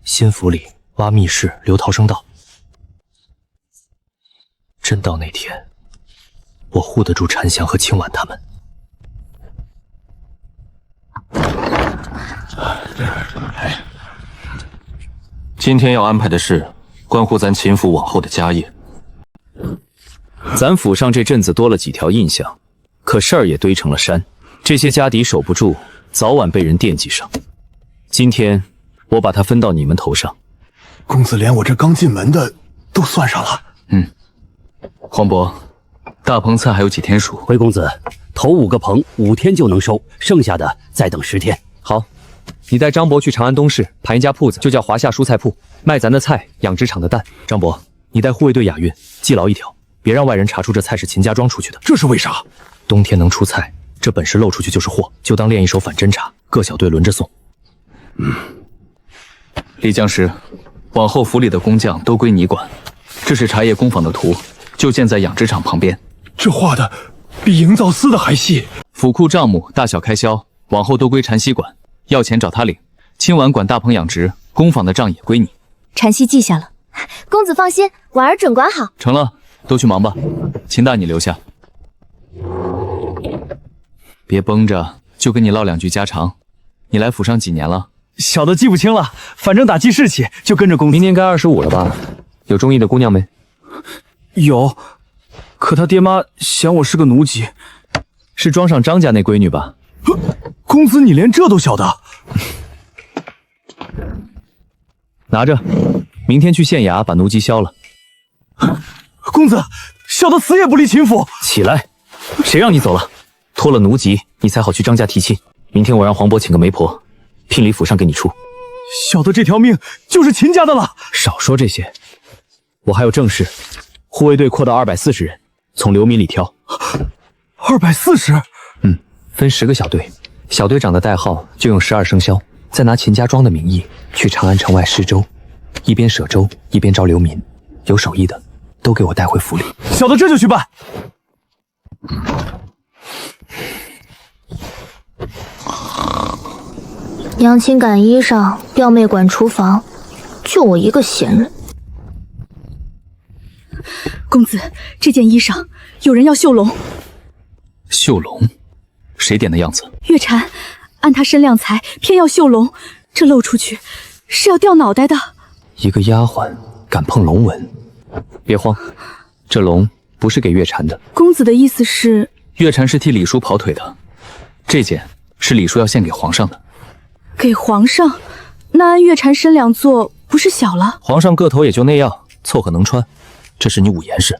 新府里挖密室，留逃生道。真到那天，我护得住禅祥和清婉他们。今天要安排的事，关乎咱秦府往后的家业。咱府上这阵子多了几条印象，可事儿也堆成了山。这些家底守不住，早晚被人惦记上。今天我把它分到你们头上。公子连我这刚进门的都算上了。黄渤，大棚菜还有几天熟？回公子，头5个棚5天就能收，剩下的再等10天。好，你带张博去长安东市盘一家铺子，就叫华夏蔬菜铺，卖咱的菜，养殖场的蛋。张博，你带护卫队雅运，记牢一条，别让外人查出这菜是秦家庄出去的。这是为啥？冬天能出菜，这本事漏出去就是祸，就当练一手反侦查，各小队轮着送。李将师，往后府里的工匠都归你管。这是茶叶工坊的图，就建在养殖场旁边。这画的比营造司的还细。府库账目大小开销，往后都归禅溪管，要钱找他领。清婉管大棚养殖，工坊的账也归你。禅溪记下了。公子放心，婉儿准管好。成了，都去忙吧。秦大，你留下，别绷着，就跟你唠2句家常。你来府上几年了？小的记不清了，反正打记事起就跟着公子。明年该25了吧？有中意的姑娘没？有，可他爹妈嫌我是个奴籍。是庄上张家那闺女吧？公子你连这都晓得？拿着，明天去县衙把奴籍消了。公子，小的死也不离秦府。起来，谁让你走了？脱了奴籍，你才好去张家提亲。明天我让黄渤请个媒婆，聘礼府上给你出。小的这条命就是秦家的了。少说这些，我还有正事，护卫队扩到240人，从流民里挑。240？分10个小队，小队长的代号就用12生肖，再拿秦家庄的名义去长安城外施粥，一边舍粥一边招流民，有手艺的都给我带回府里。小的这就去办。娘亲赶衣裳，表妹管厨房，就我一个闲人。公子，这件衣裳有人要绣龙。绣龙？谁点的样子？月禅，按他身量才，偏要绣龙，这露出去是要掉脑袋的。一个丫鬟敢碰龙纹？别慌，这龙不是给月禅的。公子的意思是？月禅是替李叔跑腿的，这件是李叔要献给皇上的。给皇上？那按月禅身量做，不是小了？皇上个头也就那样，凑合能穿。这是你五言事，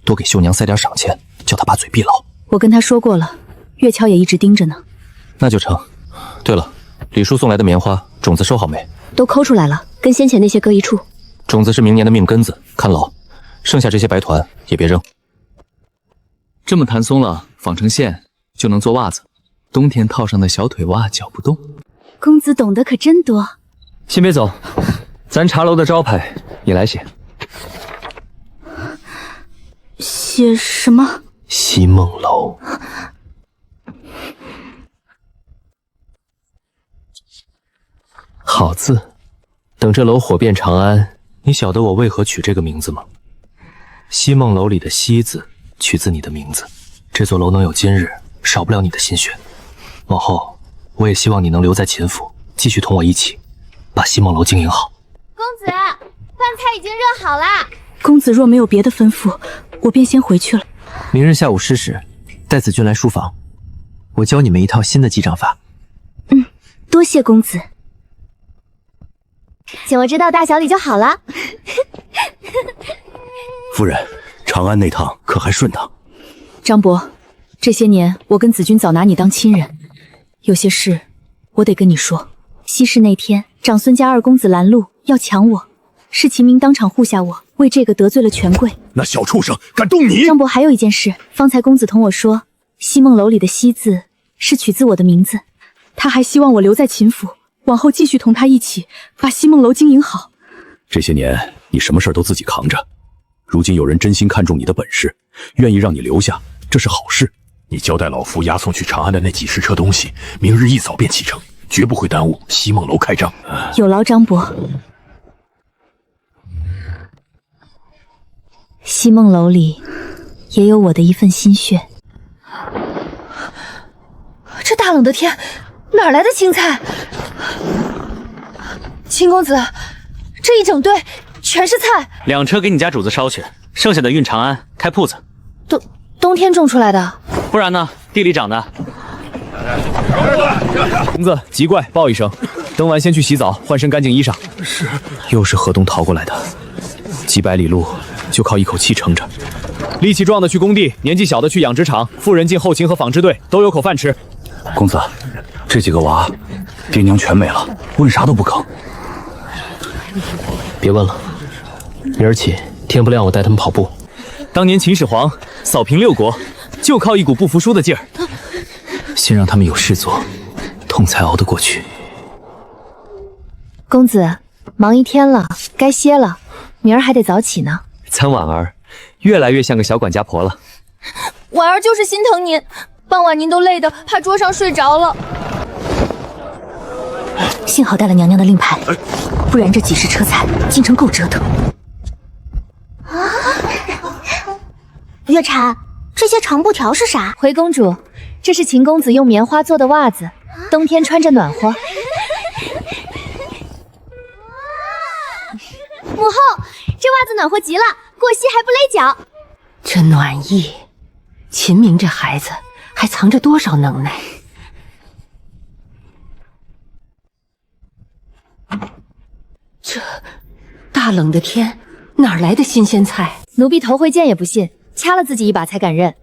多给秀娘塞点赏钱，叫她把嘴闭牢。我跟他说过了，月乔也一直盯着呢。那就成。对了，李叔送来的棉花种子收好没？都抠出来了，跟先前那些各一处。种子是明年的命根子，看牢。剩下这些白团也别扔。这么弹松了，纺成线就能做袜子，冬天套上的小腿袜搅不动。公子懂得可真多。先别走，咱茶楼的招牌也来写。写什么？西梦楼。好字。等这楼火遍长安，你晓得我为何取这个名字吗？西梦楼里的西字取自你的名字，这座楼能有今日，少不了你的心血。往后我也希望你能留在秦府，继续同我一起把西梦楼经营好。公子，饭菜已经热好啦。公子若没有别的吩咐，我便先回去了。明日下午诗时，带子君来书房，我教你们一套新的记账法。多谢公子。请我知道大小礼就好了。夫人，长安那趟可还顺当？张伯，这些年我跟子君早拿你当亲人，有些事我得跟你说。西市那天，长孙家二公子拦路要抢我，是秦明当场护下我，为这个得罪了权贵。那小畜生敢动你！张伯，还有一件事，方才公子同我说，西梦楼里的西字是取自我的名字，他还希望我留在秦府，往后继续同他一起把西梦楼经营好。这些年你什么事都自己扛着，如今有人真心看中你的本事，愿意让你留下，这是好事。你交代老夫押送去长安的那几10车东西，明日一早便启程。绝不会耽误西梦楼开张。有劳张伯。西梦楼里也有我的一份心血。这大冷的天，哪来的青菜？秦公子，这一整堆全是菜。2车给你家主子捎去，剩下的运长安开铺子。冬天种出来的，不然呢？地里长的。公子，急怪报一声，登完先去洗澡，换身干净衣裳。是。又是河东逃过来的，几百里路就靠一口气撑着。力气壮的去工地，年纪小的去养殖场，妇人进后勤和纺织队，都有口饭吃。公子，这几个娃，爹娘全没了，问啥都不吭。别问了，明儿起天不亮我带他们跑步。当年秦始皇扫平6国，就靠一股不服输的劲儿。先让他们有事做，痛才熬得过去。公子，忙一天了，该歇了，明儿还得早起呢。咱婉儿越来越像个小管家婆了。婉儿就是心疼您，傍晚您都累得趴桌上睡着了。幸好带了娘娘的令牌，不然这几十车菜进城够折腾。月蝉，这些长布条是啥？回公主，这是秦公子用棉花做的袜子，冬天穿着暖和。母后，这袜子暖和极了，过膝还不勒脚。这暖意，秦明这孩子还藏着多少能耐？这大冷的天，哪来的新鲜菜？奴婢头回见也不信，掐了自己一把才敢认。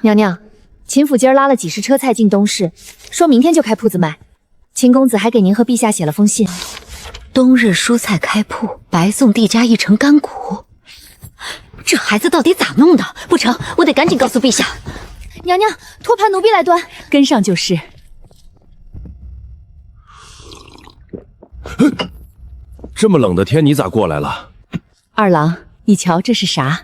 娘娘，秦府今儿拉了几十车菜进东市，说明天就开铺子卖。秦公子还给您和陛下写了封信。冬日蔬菜开铺，白送帝家1成干谷。这孩子到底咋弄的？不成，我得赶紧告诉陛下。娘娘，托盘奴婢来端，跟上就是。这么冷的天，你咋过来了？二郎，你瞧这是啥？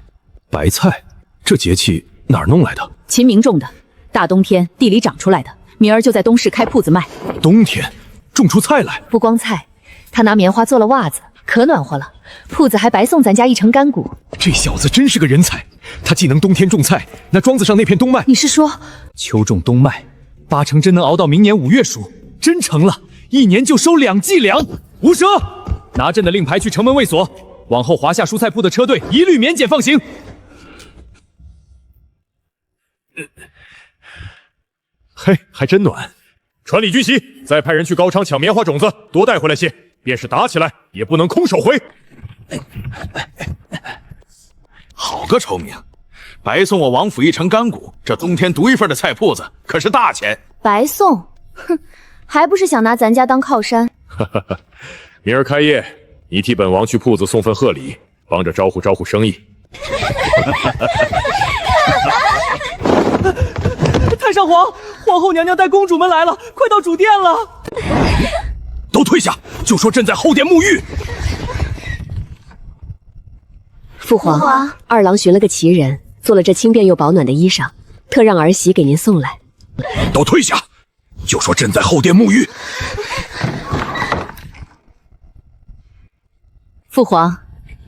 白菜，这节气哪儿弄来的？秦明种的，大冬天地里长出来的，明儿就在东市开铺子卖。冬天种出菜来？不光菜，他拿棉花做了袜子，可暖和了。铺子还白送咱家1成干谷。这小子真是个人才，他既能冬天种菜，那庄子上那片冬麦，你是说秋种冬麦，8成真能熬到明年5月熟，真成了1年就收2季粮。无蛇，拿朕的令牌去城门卫所，往后华夏蔬菜铺的车队一律免检放行。嘿，还真暖。传令军旗，再派人去高昌抢棉花种子，多带回来些。便是打起来，也不能空手回。好个臭名！白送我王府1成干谷，这冬天独一份的菜铺子，可是大钱。白送？哼，还不是想拿咱家当靠山。明儿开业，你替本王去铺子送份贺礼，帮着招呼招呼生意。太上皇，皇后娘娘带公主们来了，快到主殿了。都退下，就说朕在后殿沐浴。父皇，二郎寻了个奇人，做了这轻便又保暖的衣裳，特让儿媳给您送来。都退下，就说朕在后殿沐浴。父皇，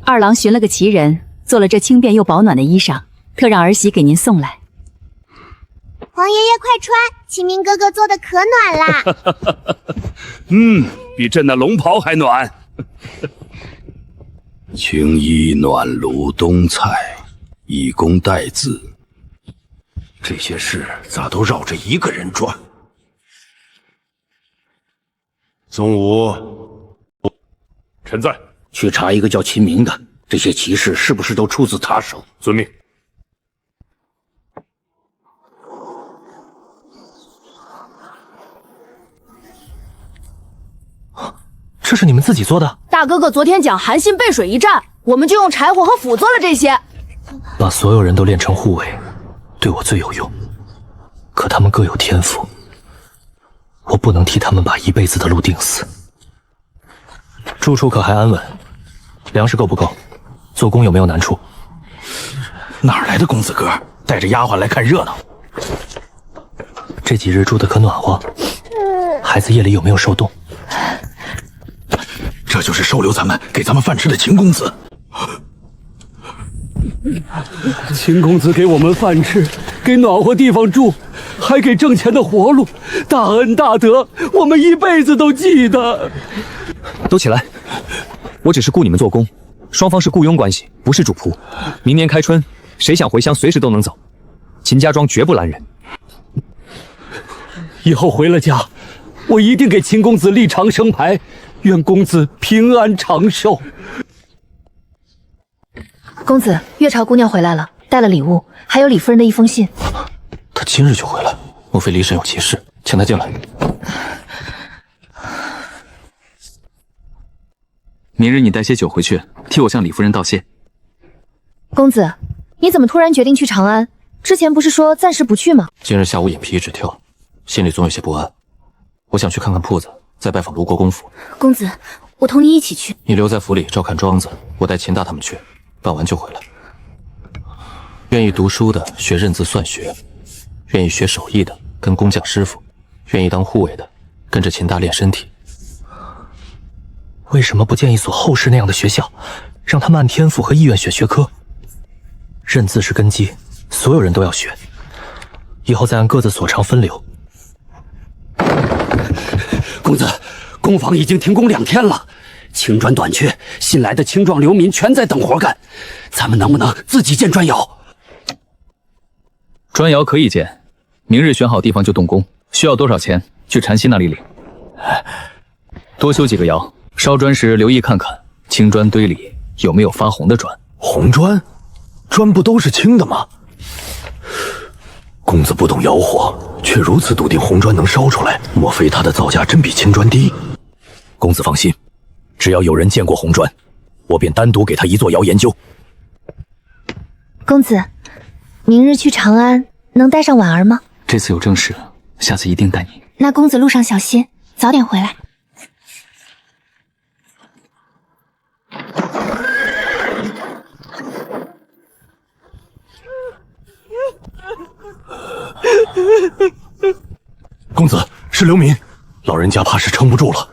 二郎寻了个奇人，做了这轻便又保暖的衣裳，特让儿媳给您送来。皇爷爷快穿，秦明哥哥做的可暖啦。比朕那龙袍还暖。青衣暖炉冬菜，以工代字。这些事咋都绕着一个人转？宗武，臣在。去查一个叫秦明的，这些奇事是不是都出自他手？遵命。这是你们自己做的？大哥哥昨天讲韩信背水一战，我们就用柴火和斧做了这些。把所有人都练成护卫，对我最有用。可他们各有天赋，我不能替他们把一辈子的路定死。住处可还安稳？粮食够不够？做工有没有难处？哪来的公子哥带着丫鬟来看热闹？这几日住的可暖和，孩子夜里有没有受冻？这就是收留咱们、给咱们饭吃的秦公子。秦公子给我们饭吃，给暖和地方住，还给挣钱的活路，大恩大德，我们一辈子都记得。都起来！我只是雇你们做工，双方是雇佣关系，不是主仆。明年开春，谁想回乡随时都能走，秦家庄绝不拦人。以后回了家，我一定给秦公子立长生牌，愿公子平安长寿。公子，月朝姑娘回来了，带了礼物，还有李夫人的一封信。她今日就回来，莫非离神有急事？请她进来。明日你带些酒回去，替我向李夫人道谢。公子，你怎么突然决定去长安？之前不是说暂时不去吗？今日下午眼皮一直跳，心里总有些不安。我想去看看铺子，再拜访卢国公府。公子，我同你一起去。你留在府里照看庄子，我带秦大他们去，办完就回来。愿意读书的学认字算学，愿意学手艺的跟工匠师傅，愿意当护卫的跟着秦大练身体。为什么不建一所后世那样的学校，让他们按天赋和意愿选学科？认字是根基，所有人都要学，以后再按各自所长分流。公子，工坊已经停工2天了，青砖短缺，新来的青壮流民全在等活干，咱们能不能自己建砖窑？砖窑可以建，明日选好地方就动工。需要多少钱？去禅溪那里领。多修几个窑，烧砖时留意看看青砖堆里有没有发红的砖。红砖？砖不都是青的吗？公子不懂窑火，却如此笃定红砖能烧出来，莫非它的造价真比青砖低？公子放心，只要有人见过红砖，我便单独给他一座窑研究。公子，明日去长安能带上婉儿吗？这次有正事，下次一定带你。那公子路上小心，早点回来。公子，是流民，老人家怕是撑不住了，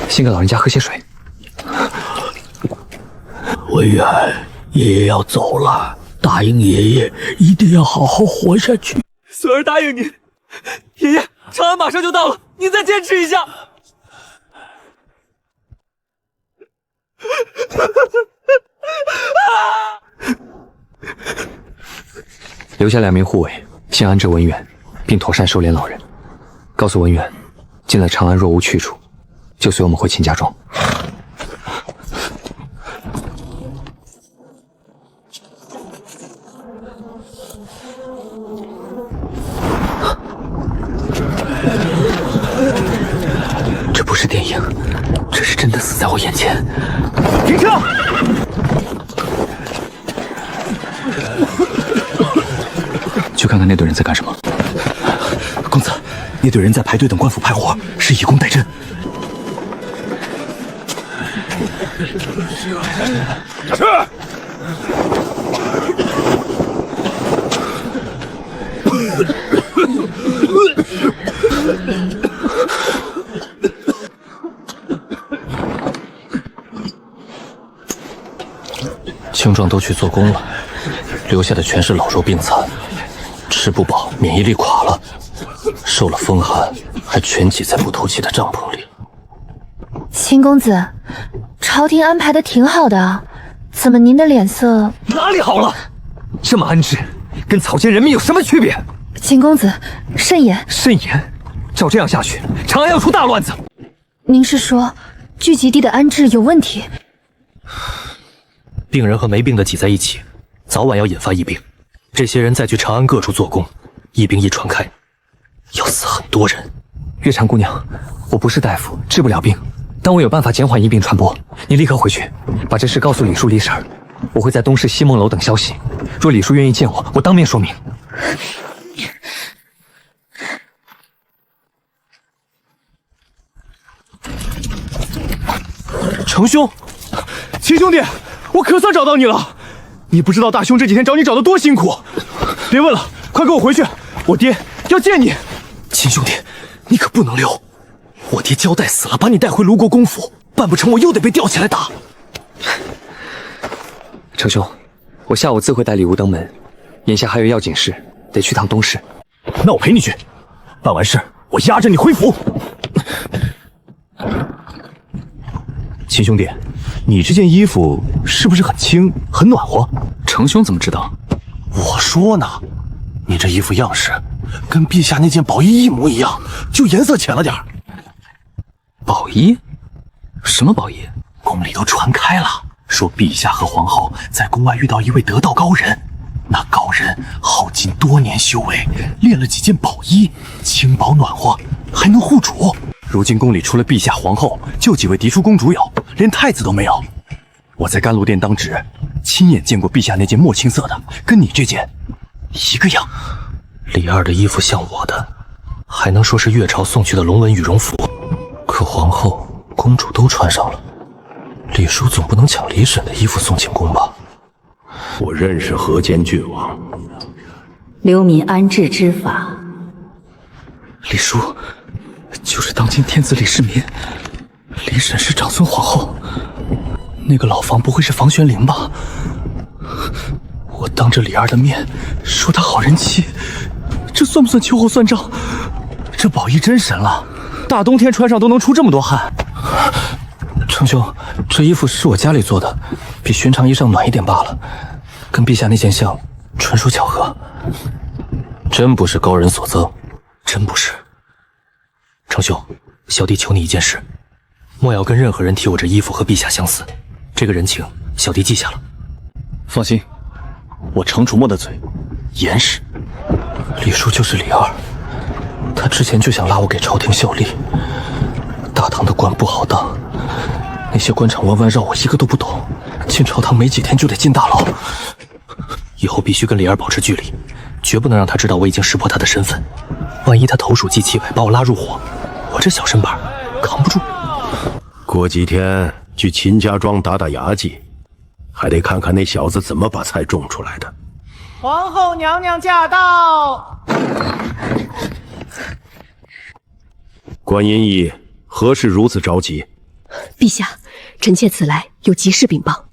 先给老人家喝些水。文远，爷爷要走了，答应爷爷一定要好好活下去。孙儿答应您，爷爷，长安马上就到了，您再坚持一下。留下2名护卫，先安置文远，并妥善收敛老人。告诉文远，进了长安若无去处，就随我们回秦家庄。这不是电影，这是真的死在我眼前。停车！去看看那队人在干什么。公子，那队人在排队等官府派活，是以工代赈。下去！青壮都去做工了，留下的全是老弱病残，吃不饱，免疫力垮了，受了风寒，还全挤在不透气的帐篷里。秦公子，朝廷安排的挺好的，怎么您的脸色……哪里好了？这么安置，跟草菅人命有什么区别？秦公子，慎言。慎言？照这样下去，长安要出大乱子。您是说聚集地的安置有问题？病人和没病的挤在一起，早晚要引发疫病。这些人再去长安各处做工，疫病一传开，要死很多人。月禅姑娘，我不是大夫，治不了病，但我有办法减缓疫病传播。你立刻回去，把这事告诉李叔、李婶儿。我会在东市西梦楼等消息。若李叔愿意见我，我当面说明。程兄，秦兄弟，我可算找到你了！你不知道大兄这几天找你找的多辛苦。别问了，快跟我回去，我爹要见你。秦兄弟，你可不能溜。我爹交代死了，把你带回卢国公府，办不成我又得被吊起来打。程兄，我下午自会带礼物登门，眼下还有要紧事，得去趟东市。那我陪你去，办完事我押着你回府。秦兄弟，你这件衣服是不是很轻，很暖和？程兄怎么知道？我说呢，你这衣服样式跟陛下那件宝衣一模一样，就颜色浅了点儿。宝衣？什么宝衣？宫里都传开了，说陛下和皇后在宫外遇到一位得道高人，那高人耗尽多年修为，炼了几件宝衣，轻薄暖和，还能护主。如今宫里除了陛下、皇后，就几位嫡出公主有，连太子都没有。我在甘露殿当值，亲眼见过陛下那件墨青色的，跟你这件一个样。李二的衣服像我的，还能说是越朝送去的龙纹羽绒服？可皇后、公主都穿上了，李叔总不能抢李婶的衣服送进宫吧？我认识河间郡王，流民安置之法。李叔，就是当今天子李世民，李婶是长孙皇后，那个老房不会是房玄龄吧？我当着李二的面说他好人妻，这算不算秋后算账？这宝衣真神了，大冬天穿上都能出这么多汗。程兄，这衣服是我家里做的，比寻常衣裳暖一点罢了，跟陛下那件像，纯属巧合。真不是高人所赠，真不是。程兄，小弟求你一件事，莫要跟任何人提我这衣服和陛下相似，这个人情小弟记下了。放心，我程楚墨的嘴严实。李叔就是李二，他之前就想拉我给朝廷效力，大唐的官不好当，那些官场弯弯绕我一个都不懂，进朝堂没几天就得进大牢。以后必须跟李二保持距离，绝不能让他知道我已经识破他的身份。万一他投鼠忌器，把我拉入伙，我这小身板扛不住。过几天去秦家庄打打牙祭，还得看看那小子怎么把菜种出来的。皇后娘娘驾到！观音医何事如此着急？陛下，臣妾此来有急事禀报。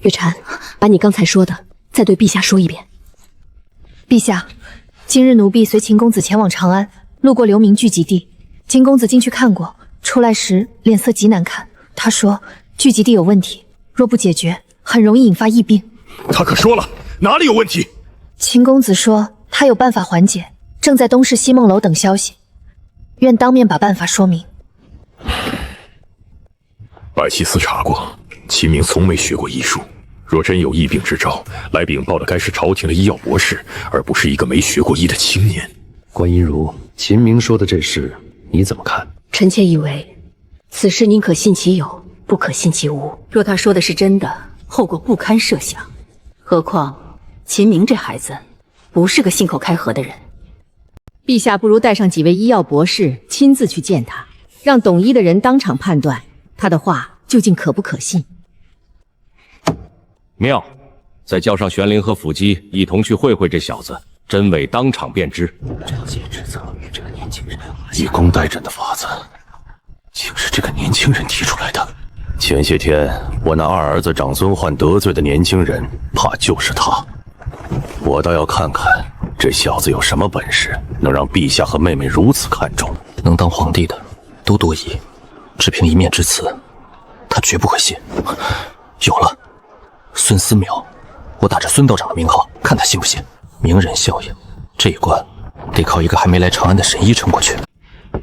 月蝉，把你刚才说的再对陛下说一遍。陛下，今日奴婢随秦公子前往长安，路过流民聚集地，金公子进去看过，出来时脸色极难看。他说聚集地有问题，若不解决，很容易引发疫病。他可说了哪里有问题？秦公子说他有办法缓解，正在东市西梦楼等消息，愿当面把办法说明。百悉私查过，秦明从没学过医术，若真有疫病之兆，来禀报的该是朝廷的医药博士，而不是一个没学过医的青年。观音如，秦明说的这事你怎么看？臣妾以为，此事宁可信其有，不可信其无。若他说的是真的，后果不堪设想。何况秦明这孩子不是个信口开河的人。陛下不如带上几位医药博士亲自去见他，让懂医的人当场判断他的话究竟可不可信。妙，再叫上玄灵和辅基一同去会会这小子，真伪当场辨知。朕借之策与这个年轻人以工代赈的法子，竟是这个年轻人提出来的。前些天我那二儿子长孙焕得罪的年轻人，怕就是他。我倒要看看这小子有什么本事，能让陛下和妹妹如此看重。能当皇帝的都多疑，只凭一面之词，他绝不会信。有了，孙思邈，我打着孙道长的名号，看他信不信。名人效应，这一关得靠一个还没来长安的神医撑过去。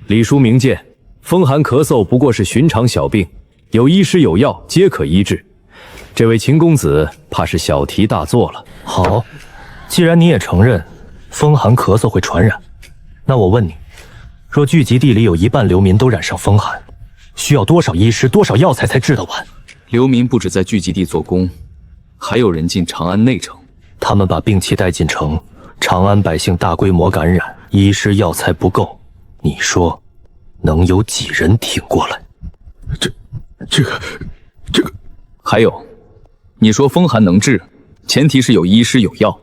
李叔明鉴，风寒咳嗽不过是寻常小病，有医师有药皆可医治。这位秦公子怕是小题大做了。好，既然你也承认风寒咳嗽会传染，那我问你，若聚集地里有一半流民都染上风寒，需要多少医师、多少药材才治得完？流民不止在聚集地做工，还有人进长安内城。他们把病气带进城，长安百姓大规模感染，医师药材不够，你说能有几人挺过来？这个，还有，你说风寒能治，前提是有医师有药，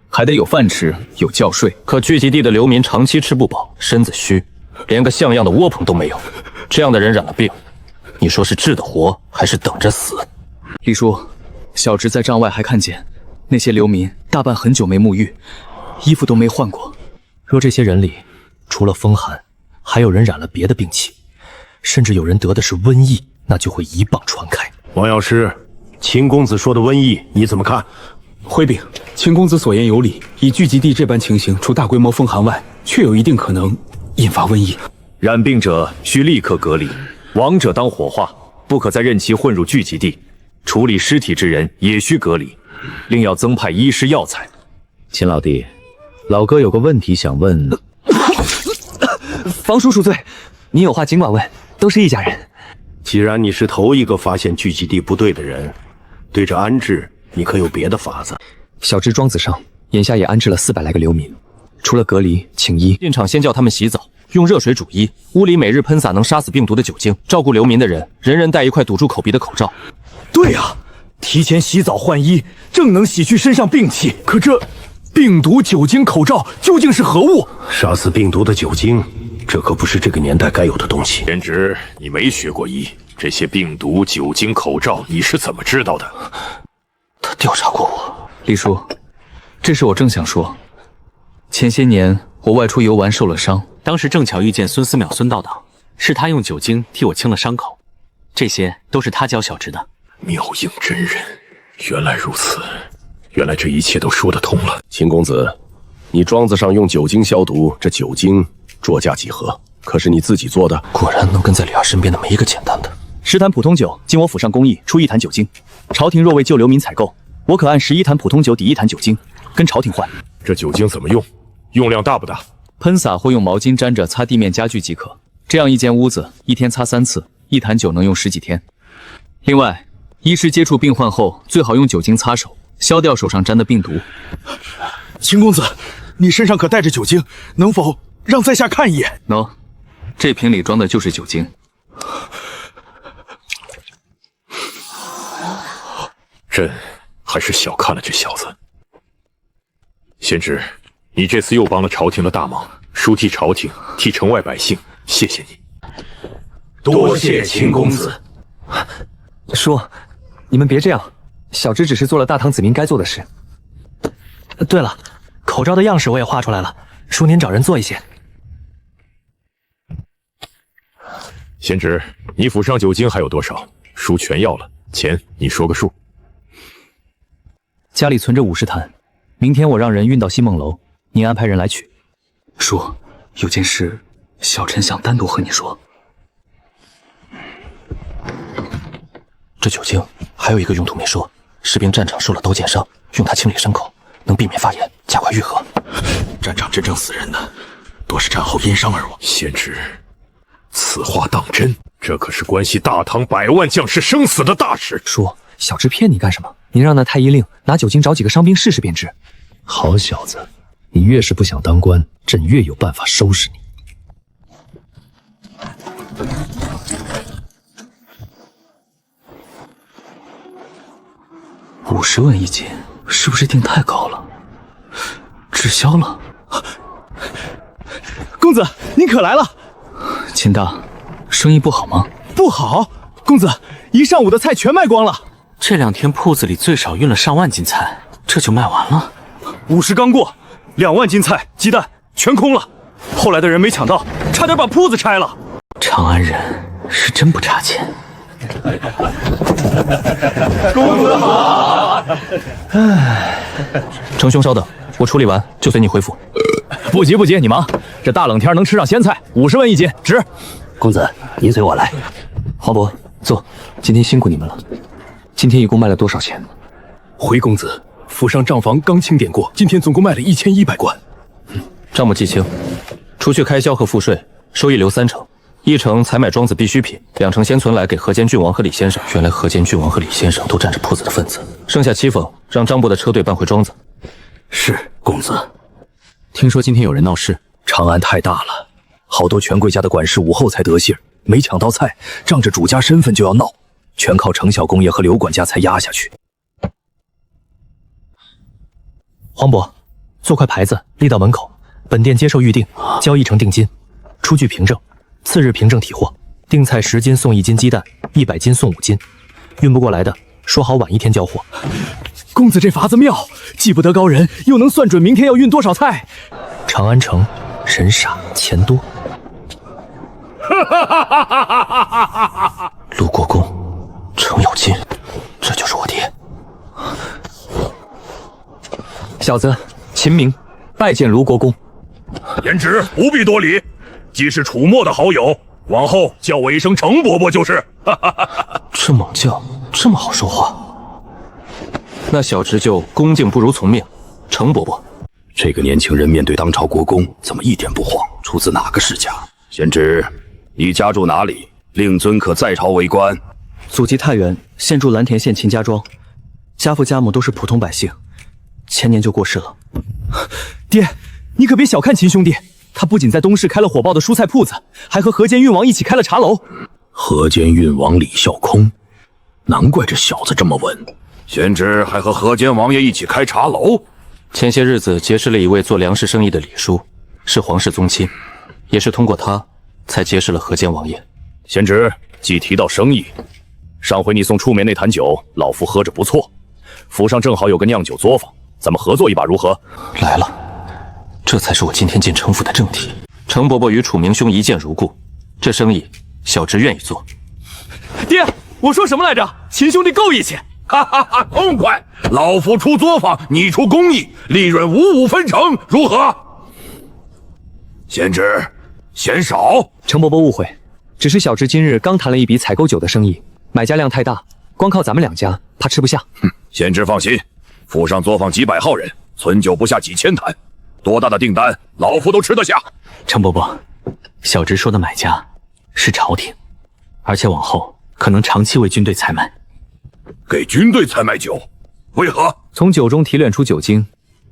还得有饭吃，有觉睡。可聚集地的流民长期吃不饱，身子虚，连个像样的窝棚都没有。这样的人染了病，你说是治得活还是等着死？李叔，小侄在帐外还看见那些流民大半很久没沐浴，衣服都没换过。若这些人里除了风寒，还有人染了别的病气，甚至有人得的是瘟疫，那就会一棒传开。王药师，秦公子说的瘟疫你怎么看？回禀，秦公子所言有理。以聚集地这般情形，除大规模风寒外，确有一定可能引发瘟疫。染病者需立刻隔离，亡者当火化，不可再任其混入聚集地。处理尸体之人也需隔离，另要增派医师药材。秦老弟，老哥有个问题想问。房叔恕罪，你有话尽管问，都是一家人。既然你是头一个发现聚集地不对的人，对着安置，你可有别的法子？小侄庄子上眼下也安置了400来个流民，除了隔离请医，进场先叫他们洗澡，用热水煮衣，屋里每日喷洒能杀死病毒的酒精，照顾流民的人，人人戴一块堵住口鼻的口罩。对呀，提前洗澡换衣，正能洗去身上病气。可这病毒、酒精、口罩究竟是何物？杀死病毒的酒精，这可不是这个年代该有的东西。贤侄，你没学过医，这些病毒、酒精、口罩，你是怎么知道的？他调查过我。李叔，这事我正想说。前些年我外出游玩受了伤，当时正巧遇见孙思邈孙道长，是他用酒精替我清了伤口，这些都是他教小侄的。妙应真人，原来如此，原来这一切都说得通了。秦公子，你庄子上用酒精消毒，这酒精作价几何？可是你自己做的？果然能跟在李儿身边的没一个简单的。10坛普通酒经我府上工艺出1坛酒精，朝廷若为救流民采购，我可按11坛普通酒抵1坛酒精，跟朝廷换。这酒精怎么用？用量大不大？喷洒或用毛巾沾着擦地面家具即可。这样一间屋子1天擦3次，1坛酒能用10几天。另外，医师接触病患后，最好用酒精擦手，消掉手上沾的病毒。秦公子，你身上可带着酒精，能否让在下看一眼？能，这瓶里装的就是酒精。朕还是小看了这小子。贤侄，你这次又帮了朝廷的大忙，叔替朝廷，替城外百姓，谢谢你。多谢秦公子。叔，你们别这样，小侄只是做了大唐子民该做的事。对了，口罩的样式我也画出来了，叔您找人做一些。贤侄，你府上酒精还有多少？叔全要了，钱你说个数。家里存着50坛，明天我让人运到西梦楼，您安排人来取。叔，有件事，小臣想单独和你说。这酒精还有一个用途没说，士兵战场受了刀剑伤，用它清理伤口，能避免发炎，加快愈合。战场真正死人的，多是战后因伤而亡。贤侄，此话当真？这可是关系大唐100万将士生死的大事。叔，小侄骗你干什么？您让那太医令拿酒精找几个伤兵试试便知。好小子，你越是不想当官，朕越有办法收拾你。50万1斤，是不是定太高了？滞销了。公子，您可来了。秦大，生意不好吗？不好，公子，一上午的菜全卖光了。这2天铺子里最少运了上万斤菜，这就卖完了。50刚过，2万斤菜、鸡蛋全空了。后来的人没抢到，差点把铺子拆了。长安人是真不差钱。公子好。程兄稍等，我处理完就随你回府。不急不急，你忙。这大冷天能吃上鲜菜，50万1斤，值。公子，您随我来。黄渤，坐。今天辛苦你们了。今天一共卖了多少钱？回公子，府上账房刚清点过，今天总共卖了1100贯。账目记清，除去开销和赋税，收益留3成，1成采买庄子必需品，2成先存来给河间郡王和李先生。原来河间郡王和李先生都占着铺子的份子。剩下7封，让张伯的车队搬回庄子。是，公子。听说今天有人闹事，长安太大了，好多权贵家的管事午后才得信，没抢到菜，仗着主家身份就要闹，全靠程小公爷和刘管家才压下去。黄渤，做块牌子立到门口，本店接受预定，交1成定金。出具凭证，次日凭证提货，订菜10斤送1斤鸡蛋，100斤送5斤，运不过来的说好晚1天交货。公子这法子妙，记不得高人，又能算准明天要运多少菜。长安城人傻钱多。陆国公，程咬金，这就是我爹。小子，秦明，拜见卢国公。颜值不必多礼，既是楚墨的好友，往后叫我一声程伯伯就是。这猛叫，这么好说话。那小侄就恭敬不如从命，程伯伯。这个年轻人面对当朝国公，怎么一点不慌？出自哪个世家？贤侄，你家住哪里？令尊可在朝为官。祖籍太原，现住蓝田县秦家庄，家父家母都是普通百姓，前年就过世了。爹，你可别小看秦兄弟，他不仅在东市开了火爆的蔬菜铺子，还和河间郡王一起开了茶楼。河间郡王李孝空，难怪这小子这么稳。贤侄还和河间王爷一起开茶楼。前些日子结识了一位做粮食生意的李叔，是皇室宗亲，也是通过他才结识了河间王爷。贤侄，既提到生意，上回你送出门那坛酒，老夫喝着不错。府上正好有个酿酒作坊，咱们合作一把如何？来了，这才是我今天进程府的正题。程伯伯与楚明兄一见如故，这生意小侄愿意做。爹，我说什么来着？秦兄弟够义气。哈哈哈，痛快！老夫出作坊，你出工艺，利润55分成，如何？贤侄，嫌少。程伯伯误会，只是小侄今日刚谈了一笔采购酒的生意，买家量太大，光靠咱们2家怕吃不下。贤侄放心，府上作坊几百号人，存酒不下几千坛，多大的订单，老夫都吃得下。程伯伯，小侄说的买家是朝廷，而且往后可能长期为军队采买。给军队采买酒，为何？从酒中提炼出酒精，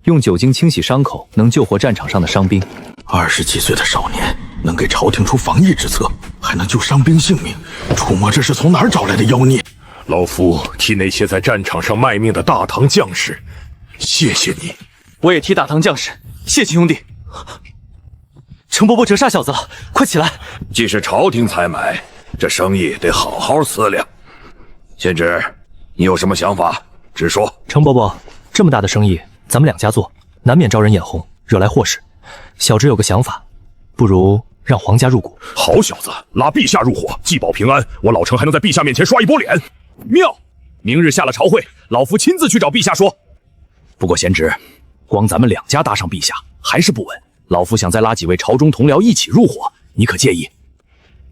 用酒精清洗伤口，能救活战场上的伤兵。 20几岁的少年能给朝廷出防疫之策，还能救伤兵性命，楚墨这是从哪儿找来的妖孽？老夫替那些在战场上卖命的大唐将士，谢谢你。我也替大唐将士谢谢兄弟。程伯伯折煞小子了，快起来！既是朝廷采买，这生意得好好思量。贤侄，你有什么想法？直说。程伯伯，这么大的生意，咱们2家做，难免招人眼红，惹来祸事。小侄有个想法，不如让皇家入股。好小子，拉陛下入伙，既保平安，我老程还能在陛下面前刷一波脸。妙！明日下了朝会，老夫亲自去找陛下说。不过贤侄，光咱们2家搭上陛下还是不稳，老夫想再拉几位朝中同僚一起入伙，你可介意？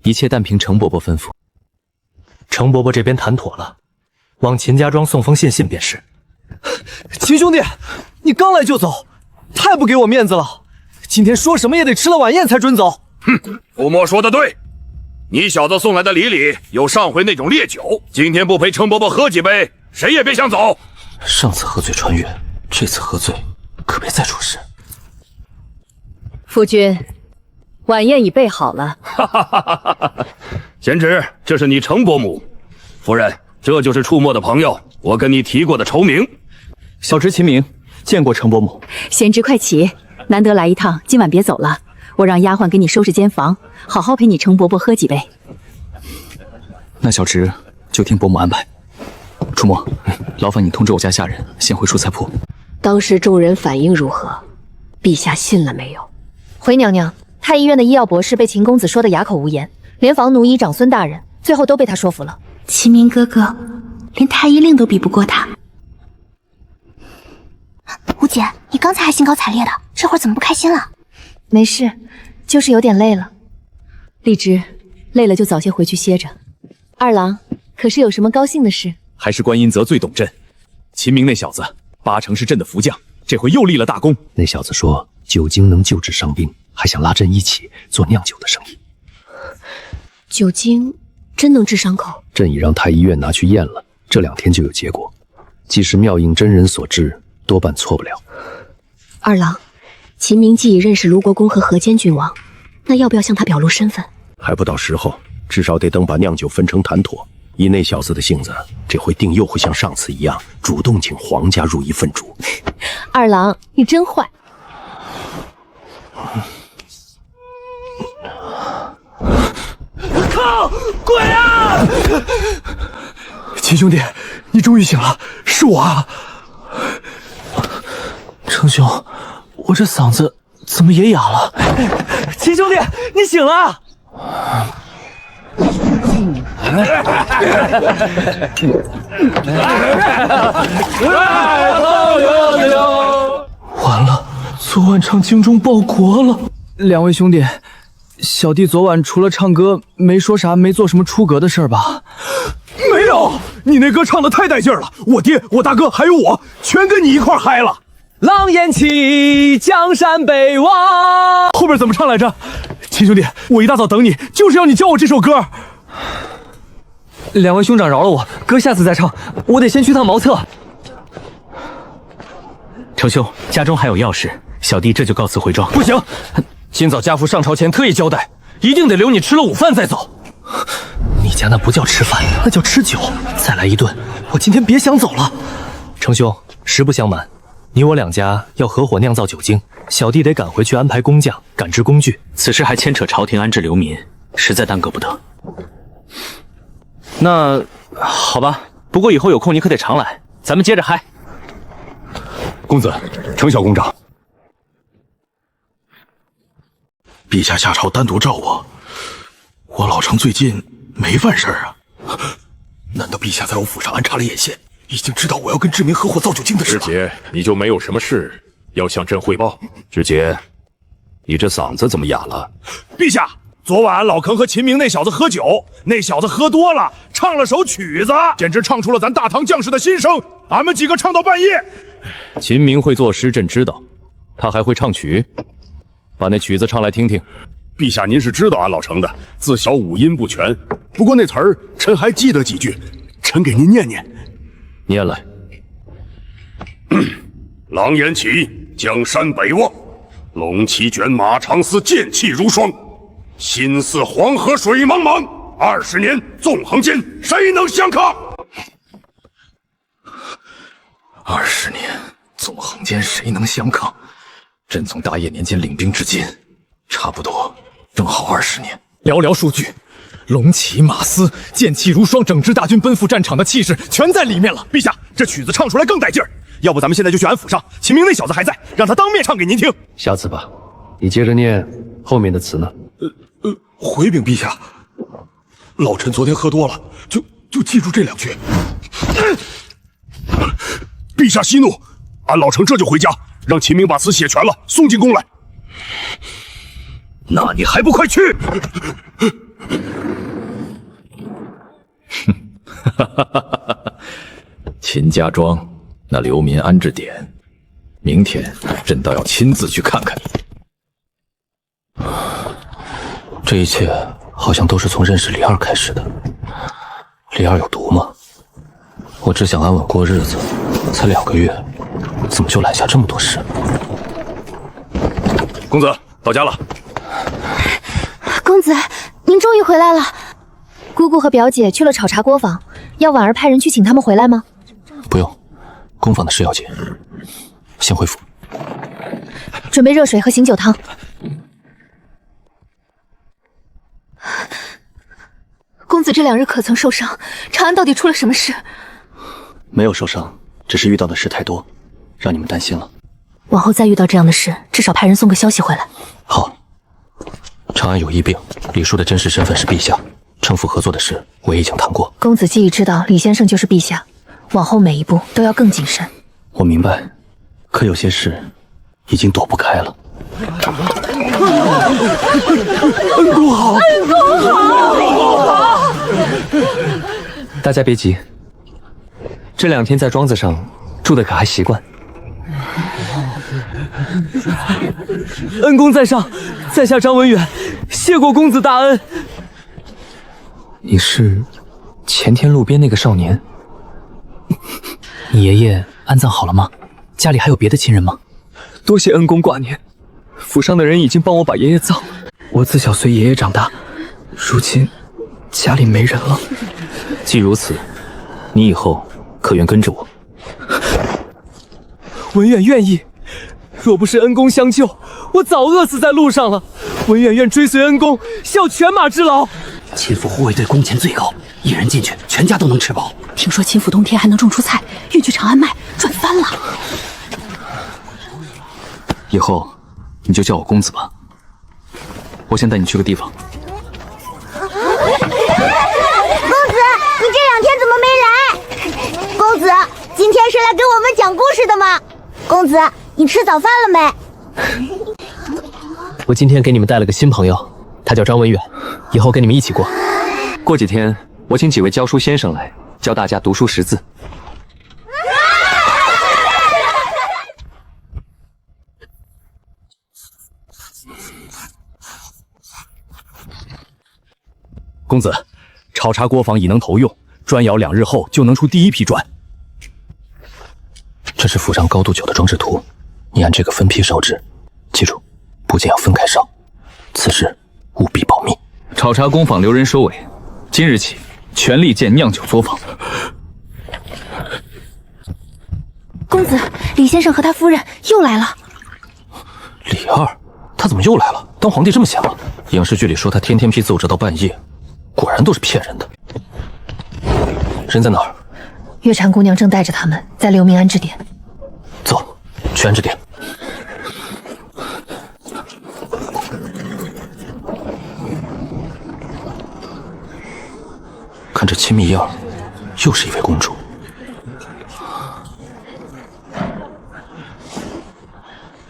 一切但凭程伯伯吩咐。程伯伯这边谈妥了，往秦家庄送封信便是。秦兄弟，你刚来就走，太不给我面子了。今天说什么也得吃了晚宴才准走。哼，傅墨说的对，你小子送来的礼里有上回那种烈酒，今天不陪程伯伯喝几杯，谁也别想走。上次喝醉穿越，这次喝醉可别再出事。夫君，晚宴已备好了。哈哈哈哈哈！贤侄，这是你程伯母。夫人，这就是楚墨的朋友，我跟你提过的仇明。小侄秦明见过程伯母。贤侄快起，难得来一趟，今晚别走了。我让丫鬟给你收拾间房，好好陪你程伯伯喝几杯。那小侄就听伯母安排。楚墨，劳烦你通知我家下人先回蔬菜铺。当时众人反应如何？陛下信了没有？回娘娘，太医院的医药博士被秦公子说得哑口无言，连房奴医长孙大人最后都被他说服了。秦明哥哥，连太医令都比不过他。吴姐，你刚才还兴高采烈的，这会儿怎么不开心了？没事，就是有点累了。荔枝，累了就早些回去歇着。二郎，可是有什么高兴的事？还是关阴泽最懂朕。秦明那小子8成是朕的福将，这回又立了大功。那小子说酒精能救治伤兵，还想拉朕一起做酿酒的生意。酒精真能治伤口？朕已让太医院拿去验了，这2天就有结果。既是妙应真人所致，多半错不了。二郎，秦明既已认识卢国公和河间郡王，那要不要向他表露身份？还不到时候，至少得等把酿酒分成谈妥。以那小子的性子，这回定又会像上次一样，主动请皇家入一份主。二郎，你真坏。秦兄弟，你终于醒了，是我啊！程兄，我这嗓子怎么也哑了？秦兄弟，你醒了！完了，昨晚唱京中报国了。两位兄弟，小弟昨晚除了唱歌，没说啥，没做什么出格的事儿吧？没有，你那歌唱的太带劲了，我爹、我大哥还有我，全跟你一块嗨了。狼烟起，江山北望。后边怎么唱来着？秦兄弟，我一大早等你，就是要你教我这首歌。两位兄长饶了我，哥下次再唱，我得先去趟茅厕。程兄，家中还有要事，小弟这就告辞回庄。不行，今早家父上朝前特意交代，一定得留你吃了午饭再走。你家那不叫吃饭，那叫吃酒。再来一顿，我今天别想走了。程兄，实不相瞒，你我两家要合伙酿造酒精，小弟得赶回去安排工匠、赶制工具，此事还牵扯朝廷安置流民，实在耽搁不得。那好吧，不过以后有空你可得常来，咱们接着嗨。公子，程小公长，陛下下朝单独召我，我老程最近没犯事啊？难道陛下在我府上安插了眼线，已经知道我要跟志明合伙造酒精的事了？知节，你就没有什么事要向朕汇报？志杰，你这嗓子怎么哑了？陛下，昨晚老坑和秦明那小子喝酒，那小子喝多了，唱了首曲子，简直唱出了咱大唐将士的心声。俺们几个唱到半夜。秦明会作诗，朕知道，他还会唱曲，把那曲子唱来听听。陛下，您是知道俺老程的，自小五音不全，不过那词儿臣还记得几句，臣给您念念。念来。狼烟起，江山北望，龙旗卷，马长嘶，剑气如霜。心似黄河水茫茫，20年纵横间，谁能相抗？20年纵横间，谁能相抗？朕从大业年间领兵至今，差不多正好20年。寥寥数句，龙骑马嘶，剑气如霜，整支大军奔赴战场的气势全在里面了。陛下，这曲子唱出来更带劲儿，要不咱们现在就去俺府上，秦明那小子还在，让他当面唱给您听。下次吧，你接着念后面的词呢。回禀陛下，老臣昨天喝多了，就记住这2句。陛下息怒，俺老程这就回家，让秦明把词写全了，送进宫来。那你还不快去！秦家庄那流民安置点，明天朕倒要亲自去看看。这一切好像都是从认识李二开始的。李二有毒吗？我只想安稳过日子，才2个月，怎么就揽下这么多事？公子到家了。公子，您终于回来了。姑姑和表姐去了炒茶锅坊，要婉儿派人去请他们回来吗？不用，工坊的事要紧，先回府。准备热水和醒酒汤。公子这2日可曾受伤？长安到底出了什么事？没有受伤，只是遇到的事太多，让你们担心了。往后再遇到这样的事，至少派人送个消息回来。好。长安有疫病，李叔的真实身份是陛下，城府合作的事我也已经谈过。公子既已知道李先生就是陛下，往后每一步都要更谨慎。我明白，可有些事已经躲不开了。恩公好，恩公好！大家别急，这2天在庄子上住的可还习惯？恩公在上，在下张文远，谢过公子大恩。你是前天路边那个少年？你爷爷安葬好了吗？家里还有别的亲人吗？多谢恩公挂念，府上的人已经帮我把爷爷葬了。我自小随爷爷长大，如今家里没人了。既如此，你以后可愿跟着我？文远愿意。若不是恩公相救，我早饿死在路上了。文远愿追随恩公，效犬马之劳。秦府护卫队工钱最高，一人进去，全家都能吃饱。听说秦府冬天还能种出菜，运去长安卖，赚翻了。以后你就叫我公子吧。我先带你去个地方。公子，你这2天怎么没来？公子，今天是来给我们讲故事的吗？公子，你吃早饭了没？我今天给你们带了个新朋友，他叫张文远，以后跟你们一起过。过几天我请几位教书先生来教大家读书识字。公子，炒茶锅坊已能投用，砖窑2日后就能出第一批砖。这是府上高度酒的装饰图，你按这个分批烧制，记住，不仅要分开烧，此事务必保密。炒茶工坊留人收尾，今日起全力建酿酒作坊。公子，李先生和他夫人又来了。李二，他怎么又来了？当皇帝这么闲吗？影视剧里说他天天批奏折到半夜，果然都是骗人的。人在哪儿？月蝉姑娘正带着他们在流明安置点。走，去安置点。看这亲密样，又是一位公主。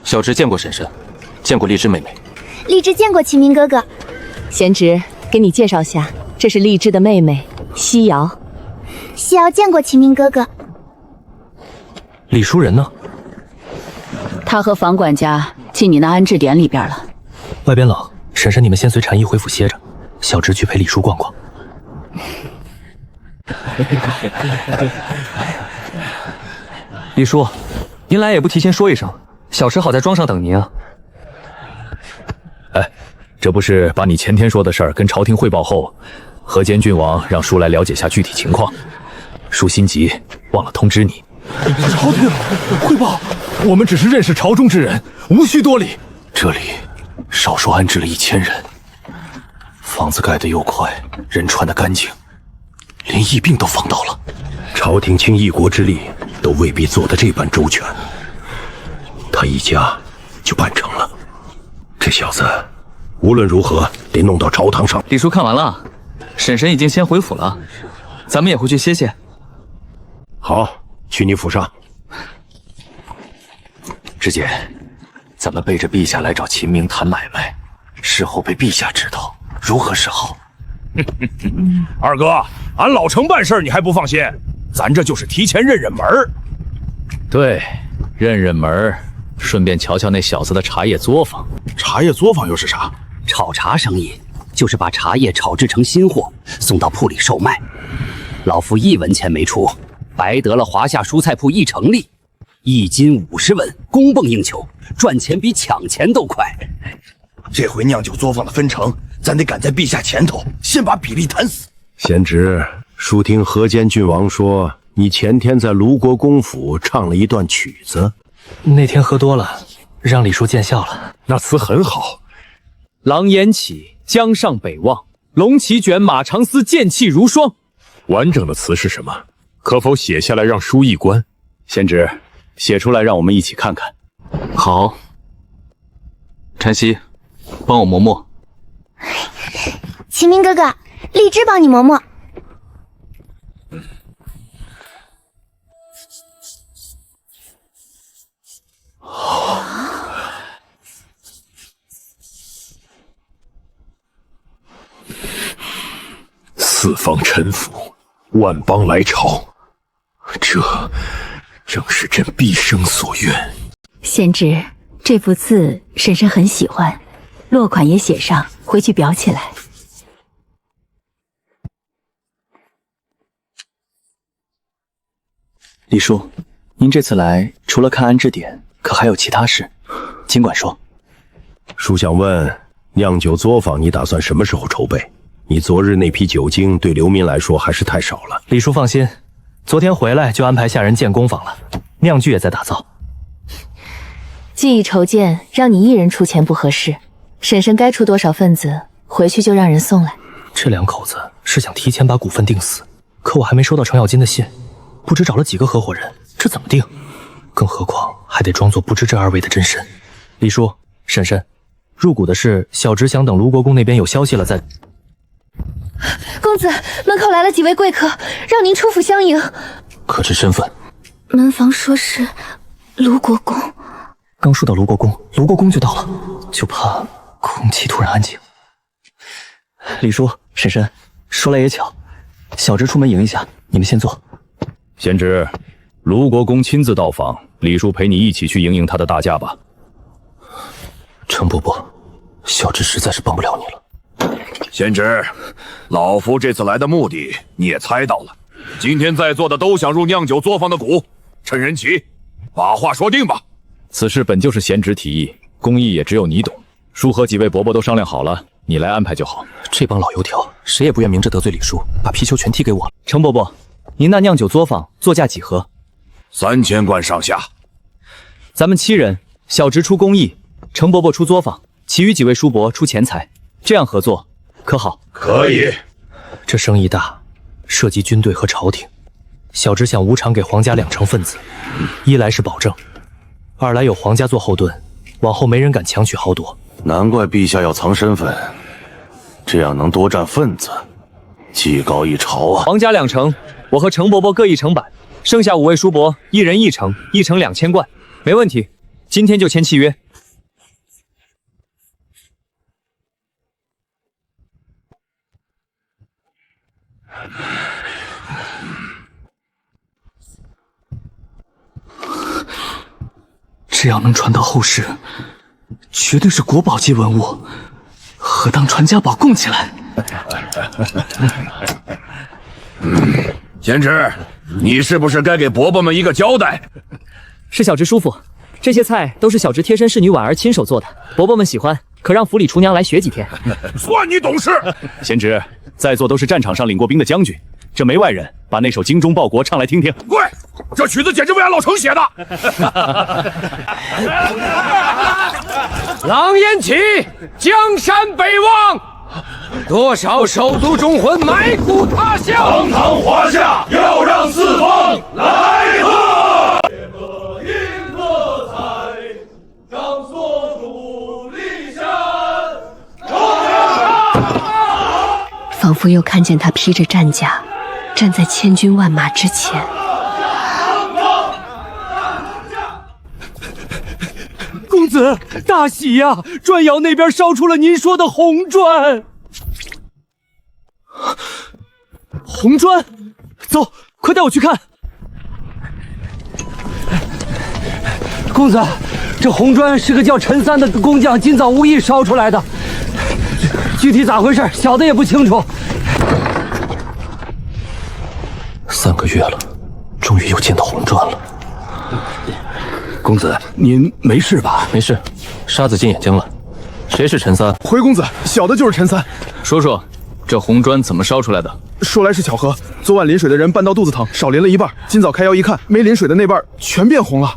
小侄见过婶婶，见过荔枝妹妹。荔枝见过秦明哥哥。贤侄，给你介绍下，这是荔枝的妹妹西瑶。西瑶见过秦明哥哥。李淑人呢？他和房管家进你那安置点里边了。外边冷，婶婶你们先随禅意回府歇着，小侄去陪李叔逛逛。李叔，您来也不提前说一声，小侄好在庄上等您啊。哎，这不是把你前天说的事儿跟朝廷汇报后，河间郡王让叔来了解下具体情况，叔心急，忘了通知你。朝廷汇报，我们只是认识朝中之人，无需多礼。这里少说安置了1000人，房子盖得又快，人穿得干净，连疫病都防到了。朝廷倾一国之力，都未必做得这般周全。他一家就办成了，这小子无论如何得弄到朝堂上。李叔看完了，婶婶已经先回府了，咱们也回去歇歇。好，去你府上。知姐，咱们背着陛下来找秦明谈买卖，事后被陛下知道，如何是好？二哥，俺老程办事你还不放心？咱这就是提前认门儿。对，认门儿，顺便瞧瞧那小子的茶叶作坊。茶叶作坊又是啥？炒茶生意就是把茶叶炒制成新货，送到铺里售卖。老夫1文钱没出，白得了华夏蔬菜铺1成立，1斤50文，供不应求，赚钱比抢钱都快。这回酿酒作坊的分成，咱得赶在陛下前头，先把比例谈死。贤侄，叔听河间郡王说，你前天在卢国公府唱了一段曲子。那天喝多了，让李叔见笑了。那词很好。狼烟起，江上北望，龙旗卷，马长嘶，剑气如霜。完整的词是什么？可否写下来让叔一观？贤侄，写出来让我们一起看看。好，禅曦，帮我磨磨。秦明哥哥，荔枝帮你磨磨。四方臣服，万邦来朝，这正是朕毕生所愿。贤侄，这幅字婶婶很喜欢，落款也写上，回去裱起来。李叔，您这次来除了看安置点，可还有其他事？尽管说。叔想问，酿酒作坊你打算什么时候筹备？你昨日那批酒精对流民来说还是太少了。李叔放心，昨天回来就安排下人建工坊了，酿具也在打造。既已筹建，让你一人出钱不合适，婶婶该出多少份子，回去就让人送来。这两口子是想提前把股份定死，可我还没收到程咬金的信，不知找了几个合伙人，这怎么定？更何况还得装作不知这二位的真身。李叔、婶婶，入股的事，小侄想等卢国公那边有消息了再。公子，门口来了几位贵客，让您出府相迎。可知身份？门房说是卢国公。刚说到卢国公，卢国公就到了，就怕空气突然安静。李叔、婶婶，说来也巧，小侄出门迎一下，你们先坐。贤侄，卢国公亲自到访，李叔陪你一起去迎迎他的大驾吧。程伯伯，小侄实在是帮不了你了。贤侄，老夫这次来的目的你也猜到了，今天在座的都想入酿酒作坊的股，趁人齐，把话说定吧。此事本就是贤侄提议，公义也只有你懂。叔和几位伯伯都商量好了，你来安排就好。这帮老油条，谁也不愿明着得罪李叔，把皮球全踢给我了。程伯伯，您那酿酒作坊作价几何？3000贯上下。咱们7人，小侄出工艺，程伯伯出作坊，其余几位叔伯出钱财，这样合作可好？可以。这生意大，涉及军队和朝廷，小侄想无偿给皇家2成份子，一来是保证，二来有皇家做后盾，往后没人敢强取豪夺。难怪陛下要藏身份，这样能多占份子，技高一筹啊！皇家2成，我和程伯伯各1成半，剩下5位叔伯1人1成，1成2000贯，没问题。今天就签契约。这要能传到后世，绝对是国宝级文物，何当传家宝供起来？贤侄，你是不是该给伯伯们一个交代？是小侄叔父，这些菜都是小侄贴身侍女婉儿亲手做的，伯伯们喜欢，可让府里厨娘来学几天。算你懂事。贤侄，在座都是战场上领过兵的将军，这没外人，把那首精忠报国唱来听听。跪！这曲子简直为俺老程写的。狼烟起，江山北望，多少首都忠魂埋骨他乡。堂堂华夏，要让四方来贺。银色彩，张所主立山。仿佛又看见他披着战甲，站在千军万马之前。公子，大喜呀！砖窑那边烧出了您说的红砖。红砖，走，快带我去看。公子，这红砖是个叫陈三的工匠今早无意烧出来的，具体咋回事，小的也不清楚。3个月了，终于又见到红砖了。公子，您没事吧？没事，沙子进眼睛了。谁是陈三？回公子，小的就是陈三。说说，这红砖怎么烧出来的？说来是巧合，昨晚淋水的人半道肚子疼，少淋了一半。今早开窑一看，没淋水的那半全变红了。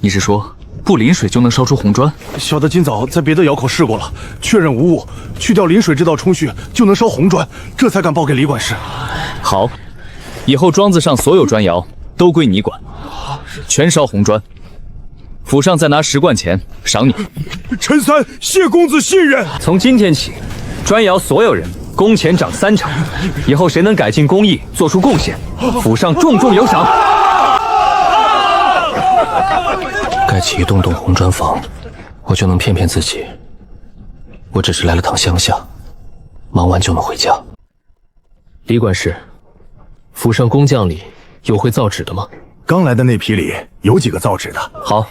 你是说不淋水就能烧出红砖？小的今早在别的窑口试过了，确认无误，去掉淋水这道冲序就能烧红砖，这才敢报给李管事。好，以后庄子上所有砖窑都归你管，全烧红砖。府上再拿10贯钱赏你。陈三，谢公子信任。从今天起，砖窑所有人工钱涨3成，以后谁能改进工艺，做出贡献，府上重重有赏。盖起一栋栋红砖房，我就能骗骗自己，我只是来了趟乡下，忙完就能回家。李管事，府上工匠里有会造纸的吗？刚来的那批里有几个造纸的。好，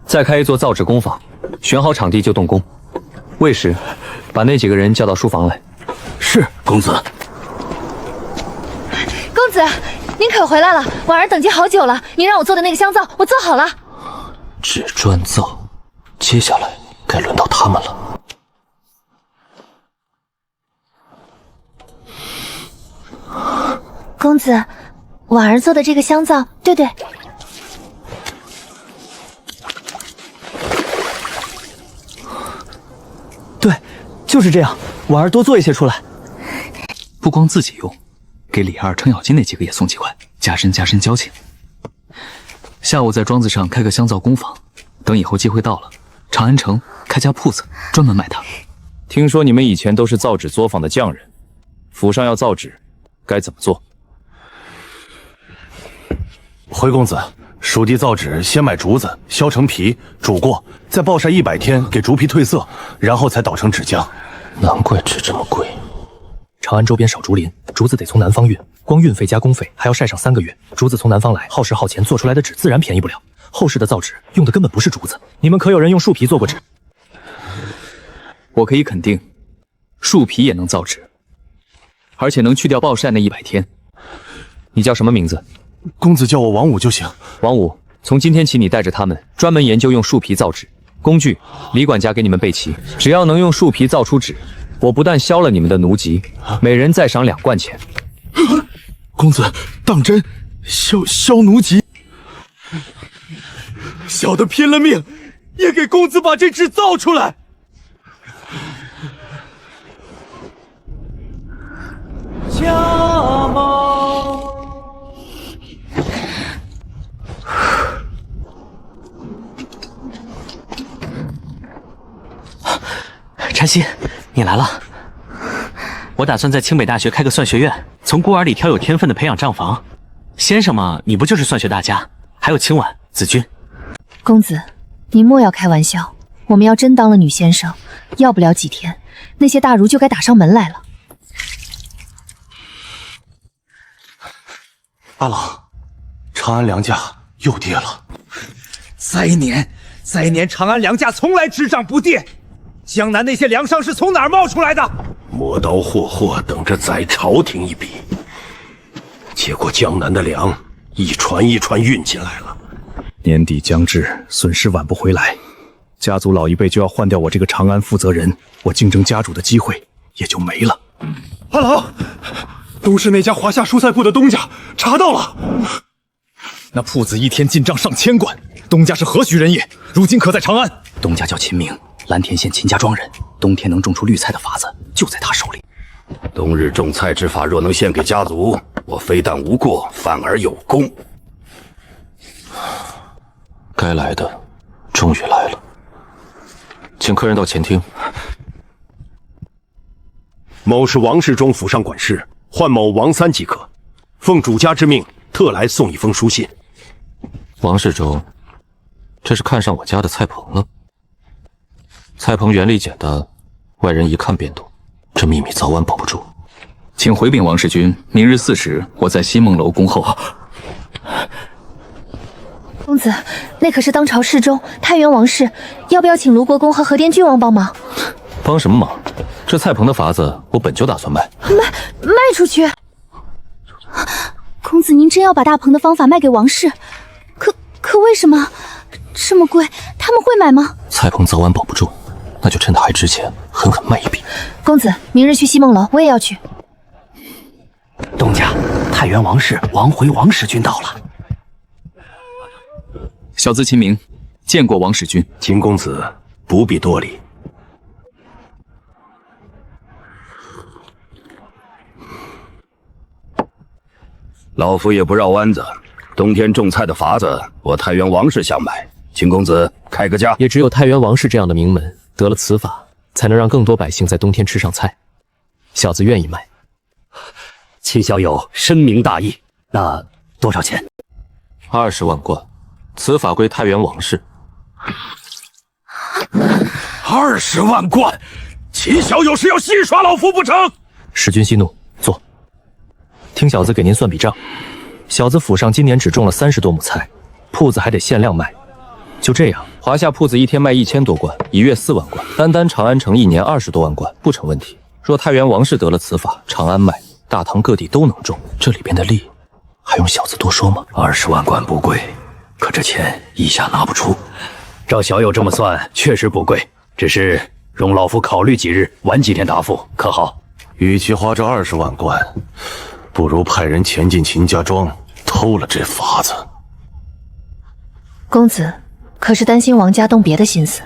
再开一座造纸工坊，选好场地就动工。魏时，把那几个人叫到书房来。是，公子。公子，您可回来了，婉儿等接好久了。您让我做的那个香皂，我做好了。纸砖造，接下来该轮到他们了。公子，婉儿做的这个香皂，对对。对，就是这样。婉儿多做一些出来。不光自己用，给李二、程咬金那几个也送几块，加深交情。下午在庄子上开个香皂工坊，等以后机会到了，长安城开家铺子，专门卖它。听说你们以前都是造纸作坊的匠人，府上要造纸，该怎么做？回公子，蜀地造纸先买竹子，削成皮，煮过，再暴晒100天，给竹皮褪色，然后才捣成纸浆。难怪纸这么贵。长安周边少竹林，竹子得从南方运，光运费加工费还要晒上3个月。竹子从南方来，耗时耗钱，做出来的纸自然便宜不了。后世的造纸用的根本不是竹子，你们可有人用树皮做过纸？我可以肯定，树皮也能造纸，而且能去掉暴晒那100天。你叫什么名字？公子叫我王武就行。王武，从今天起你带着他们专门研究用树皮造纸，工具李管家给你们备齐，只要能用树皮造出纸，我不但消了你们的奴籍，每人再赏2贯钱。公子当真消奴籍？小的拼了命也给公子把这纸造出来。家猫。禅心，你来了。我打算在清北大学开个算学院，从孤儿里挑有天分的培养账房。先生嘛，你不就是算学大家？还有清婉、子君。公子，您莫要开玩笑，我们要真当了女先生，要不了几天，那些大儒就该打上门来了。阿郎，长安粮价又跌了。灾年长安粮价从来只涨不跌。江南那些粮商是从哪儿冒出来的？磨刀霍霍，等着宰朝廷一笔。结果江南的粮一船一船运进来了。年底将至，损失挽不回来，家族老一辈就要换掉我这个长安负责人，我竞争家主的机会也就没了。阿郎，都是那家华夏蔬菜铺的东家查到了，那铺子一天进账上千贯，东家是何许人也？如今可在长安？东家叫秦明，蓝田县秦家庄人，冬天能种出绿菜的法子就在他手里。冬日种菜之法若能献给家族，我非但无过，反而有功。该来的终于来了，请客人到前厅。某是王世忠府上管事，唤某王三即可。奉主家之命，特来送一封书信。王世忠，这是看上我家的菜棚了。菜棚原理简单，外人一看便懂，这秘密早晚保不住。请回禀王世君，明日4时，我在西梦楼恭候。公子，那可是当朝世宗太原王氏，要不要请卢国公和和田郡王帮忙？帮什么忙？这菜棚的法子我本就打算卖出去。公子，您真要把大棚的方法卖给王氏？可为什么这么贵？他们会买吗？菜棚早晚保不住，那就趁它还值钱，狠狠卖一笔。公子，明日去西梦楼，我也要去。东家，太原王氏王回王使君到了。小子秦明，见过王使君。秦公子不必多礼。老夫也不绕弯子，冬天种菜的法子，我太原王氏想买，秦公子开个价。也只有太原王氏这样的名门，得了此法，才能让更多百姓在冬天吃上菜。小子愿意卖。秦小友深明大义，那多少钱？20万贯，此法归太原王氏。20万贯，秦小友是要戏耍老夫不成？使君息怒，坐。听小子给您算笔账，小子府上今年只种了30多亩菜，铺子还得限量卖。就这样，华夏铺子一天卖1000多贯，一月4万贯，单长安城一年20多万贯，不成问题。若太原王氏得了此法，长安卖，大唐各地都能种，这里边的利，还用小子多说吗？20万贯不贵，可这钱一下拿不出。照小友这么算，确实不贵，只是容老夫考虑几日，晚几天答复，可好？与其花这20万贯，不如派人潜进秦家庄，偷了这法子。公子，可是担心王家动别的心思？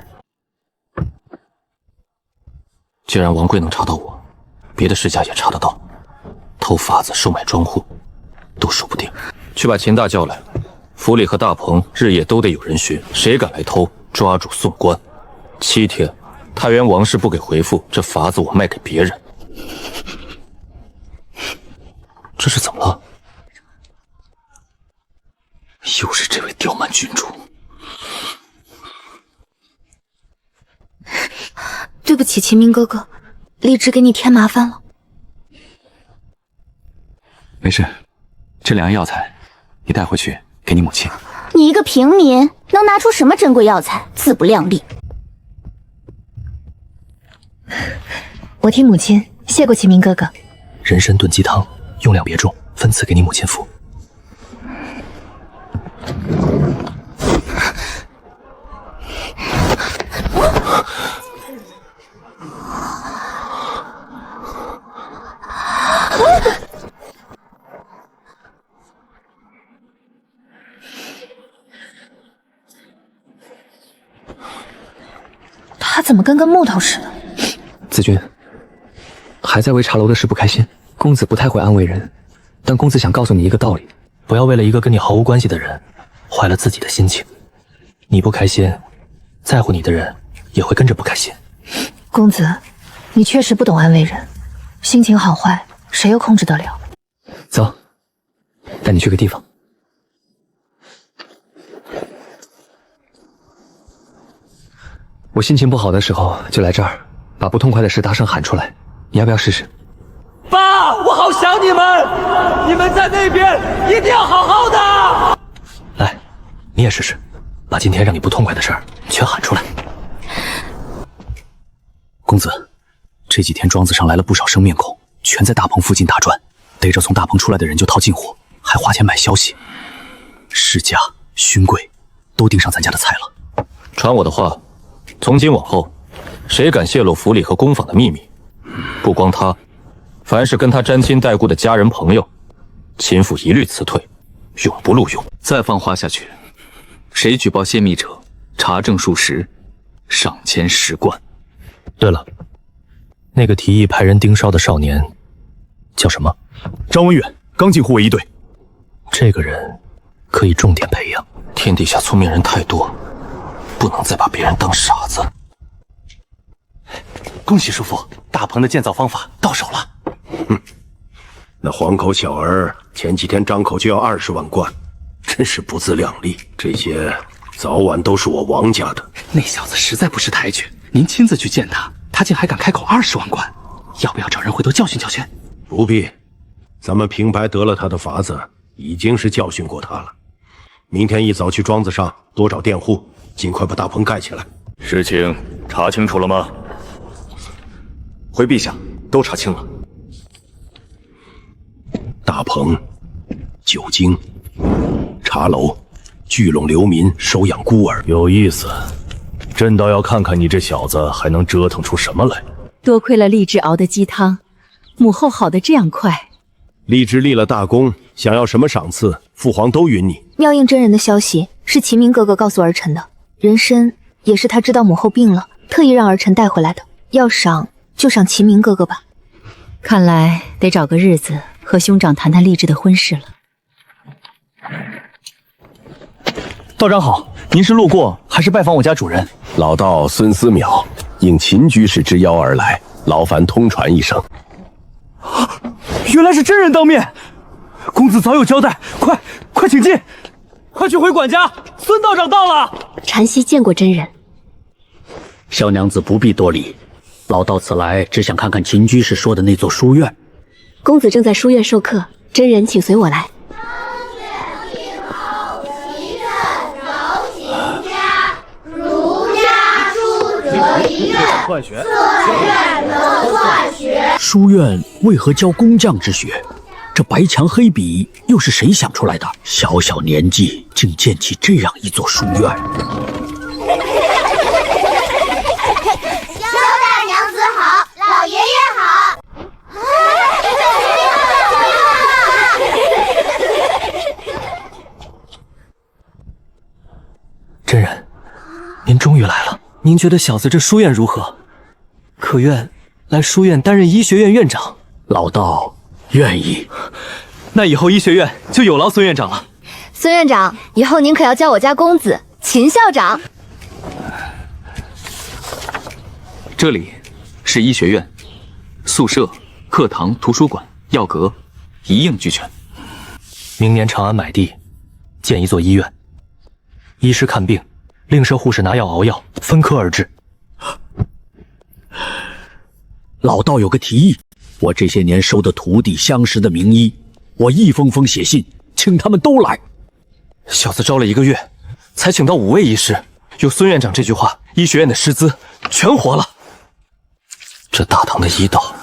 既然王贵能查到我，别的世家也查得到。偷法子、售卖庄户，都说不定。去把秦大叫来，府里和大棚日夜都得有人巡，谁敢来偷，抓住送官。7天，太原王氏不给回复，这法子我卖给别人。这是怎么了？又是这位刁蛮郡主。对不起，秦明哥哥，荔枝给你添麻烦了。没事，这2样药材你带回去给你母亲。你一个平民能拿出什么珍贵药材？自不量力。我替母亲谢过秦明哥哥。人参炖鸡汤，用量别重，分次给你母亲服。他怎么跟个木头似的？子君，还在为茶楼的事不开心。公子不太会安慰人，但公子想告诉你一个道理：不要为了一个跟你毫无关系的人，坏了自己的心情。你不开心，在乎你的人也会跟着不开心。公子，你确实不懂安慰人，心情好坏谁又控制得了？走，带你去个地方。我心情不好的时候就来这儿，把不痛快的事大声喊出来。你要不要试试？爸，我好想你们！你们在那边一定要好好的。来，你也试试，把今天让你不痛快的事儿全喊出来。公子，这几天庄子上来了不少生面孔，全在大棚附近打转，逮着从大棚出来的人就套近乎，还花钱买消息。世家、勋贵都盯上咱家的菜了。传我的话，从今往后，谁敢泄露府里和公坊的秘密，不光他，凡是跟他沾亲带故的家人朋友，秦府一律辞退，永不录用。再放话下去，谁举报泄密者，查证属实，赏钱10贯。对了，那个提议派人盯梢的少年叫什么？张文远，刚进护卫一队。这个人可以重点培养。天底下聪明人太多，不能再把别人当傻子。恭喜叔父，大棚的建造方法到手了。那黄口小儿前几天张口就要20万贯，真是不自量力。这些早晚都是我王家的。那小子实在不识抬举，您亲自去见他，他竟还敢开口20万贯，要不要找人回头教训教训？不必，咱们平白得了他的法子，已经是教训过他了。明天一早去庄子上多找佃户，尽快把大棚盖起来。事情查清楚了吗？回陛下，都查清了。大棚、酒精、茶楼，聚拢流民，收养孤儿。有意思，朕倒要看看你这小子还能折腾出什么来。多亏了荔枝熬的鸡汤，母后好得这样快。荔枝立了大功，想要什么赏赐，父皇都允你。妙应真人的消息是秦明哥哥告诉儿臣的，人参也是他知道母后病了，特意让儿臣带回来的。要赏就赏秦明哥哥吧。看来得找个日子和兄长谈谈荔枝的婚事了。道长好，您是路过还是拜访我家主人？老道孙思邈应秦居士之邀而来，劳烦通传一声。原来是真人当面，公子早有交代，快请进，快去回管家，孙道长到了。禅曦见过真人。小娘子不必多礼，老道此来只想看看秦居士说的那座书院。公子正在书院授课，真人请随我来。书院为何教工匠之学？这白墙黑笔又是谁想出来的？小小年纪竟建起这样一座书院。萧大娘子好，老爷爷好。真人，您终于来了。您觉得小子这书院如何？可愿来书院担任医学院院长？老道愿意。那以后医学院就有劳孙院长了。孙院长，以后您可要叫我家公子秦校长。这里是医学院，宿舍、课堂、图书馆、药阁一应俱全。明年长安买地，建一座医院，医师看病，另设护士拿药熬药，分科而治。老道有个提议，我这些年收的徒弟、相识的名医，我一封封写信，请他们都来。小子招了1个月，才请到5位医师，有孙院长这句话，医学院的师资全活了。这大唐的医道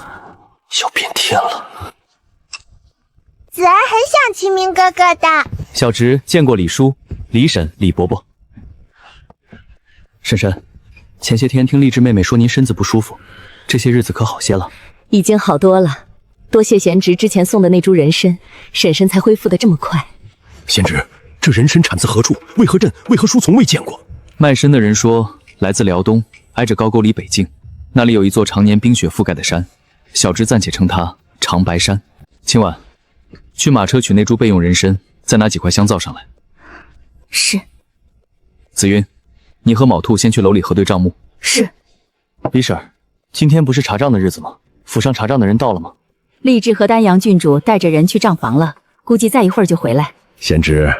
要变天了。子儿很想秦明哥哥的。小侄见过李叔、李婶、李伯伯。婶婶，前些天听丽芝妹妹说您身子不舒服，这些日子可好些了？已经好多了，多谢贤侄之前送的那株人参，婶婶才恢复的这么快。贤侄，这人参产自何处？为何朕、为何叔从未见过？卖参的人说，来自辽东，挨着高句丽北境，那里有一座常年冰雪覆盖的山，小侄暂且称它长白山。今晚去马车取那株备用人参，再拿几块香皂上来。是。紫云，你和卯兔先去楼里核对账目。是。李婶儿，今天不是查账的日子吗？府上查账的人到了吗？丽质和丹阳郡主带着人去账房了，估计再一会儿就回来。贤侄，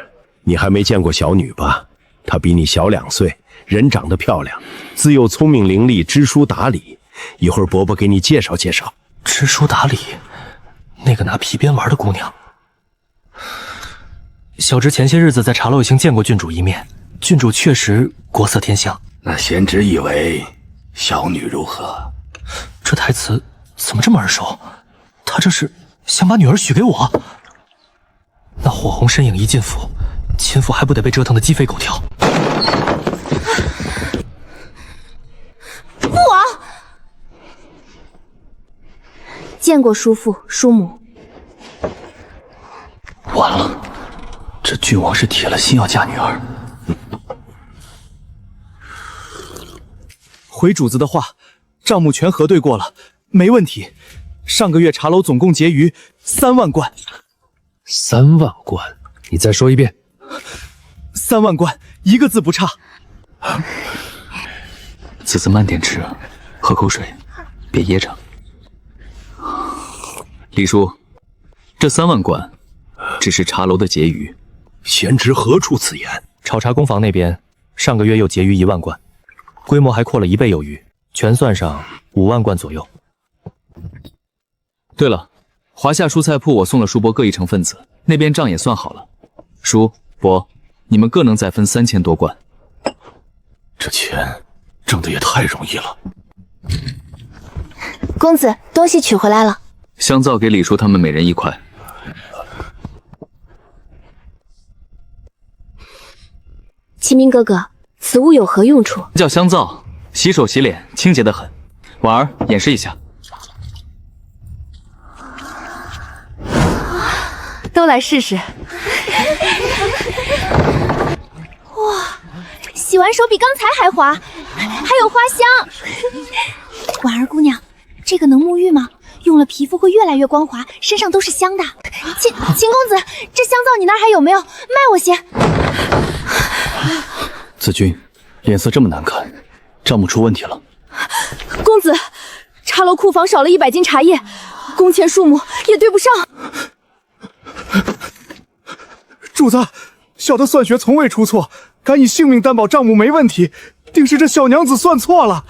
你还没见过小女吧？她比你小2岁，人长得漂亮，自幼聪明伶俐，知书达理。一会儿伯伯给你介绍介绍。知书达理，那个拿皮鞭玩的姑娘。小侄前些日子在茶楼已经见过郡主一面，郡主确实国色天香。那贤侄以为小女如何？这台词怎么这么耳熟？他这是想把女儿许给我？那火红身影一进府，秦府还不得被折腾得鸡飞狗跳？父王，见过叔父叔母。完了，这郡王是铁了心要嫁女儿。回主子的话，账目全核对过了，没问题。上个月茶楼总共结余3万贯。3万贯？你再说一遍。3万贯，一个字不差。子子慢点吃，喝口水，别噎着。李叔，这3万贯只是茶楼的结余。贤侄何出此言？炒茶工坊那边上个月又结余1万贯，规模还扩了1倍有余，全算上5万贯左右。对了，华夏蔬菜铺我送了叔伯各1成份子，那边账也算好了。叔伯，你们各能再分3000多贯。这钱挣得也太容易了。公子，东西取回来了。香皂给李叔他们每人1块。秦明哥哥，此物有何用处？叫香皂，洗手洗脸，清洁得很。婉儿演示一下。都来试试。哇，洗完手比刚才还滑，还有花香。婉儿姑娘，这个能沐浴吗？用了皮肤会越来越光滑，身上都是香的。秦公子，这香皂你那儿还有没有？卖我些。子君，脸色这么难看，账目出问题了。公子，茶楼库房少了100斤茶叶，工钱数目也对不上。主子，小的算学从未出错，敢以性命担保账目没问题，定是这小娘子算错了。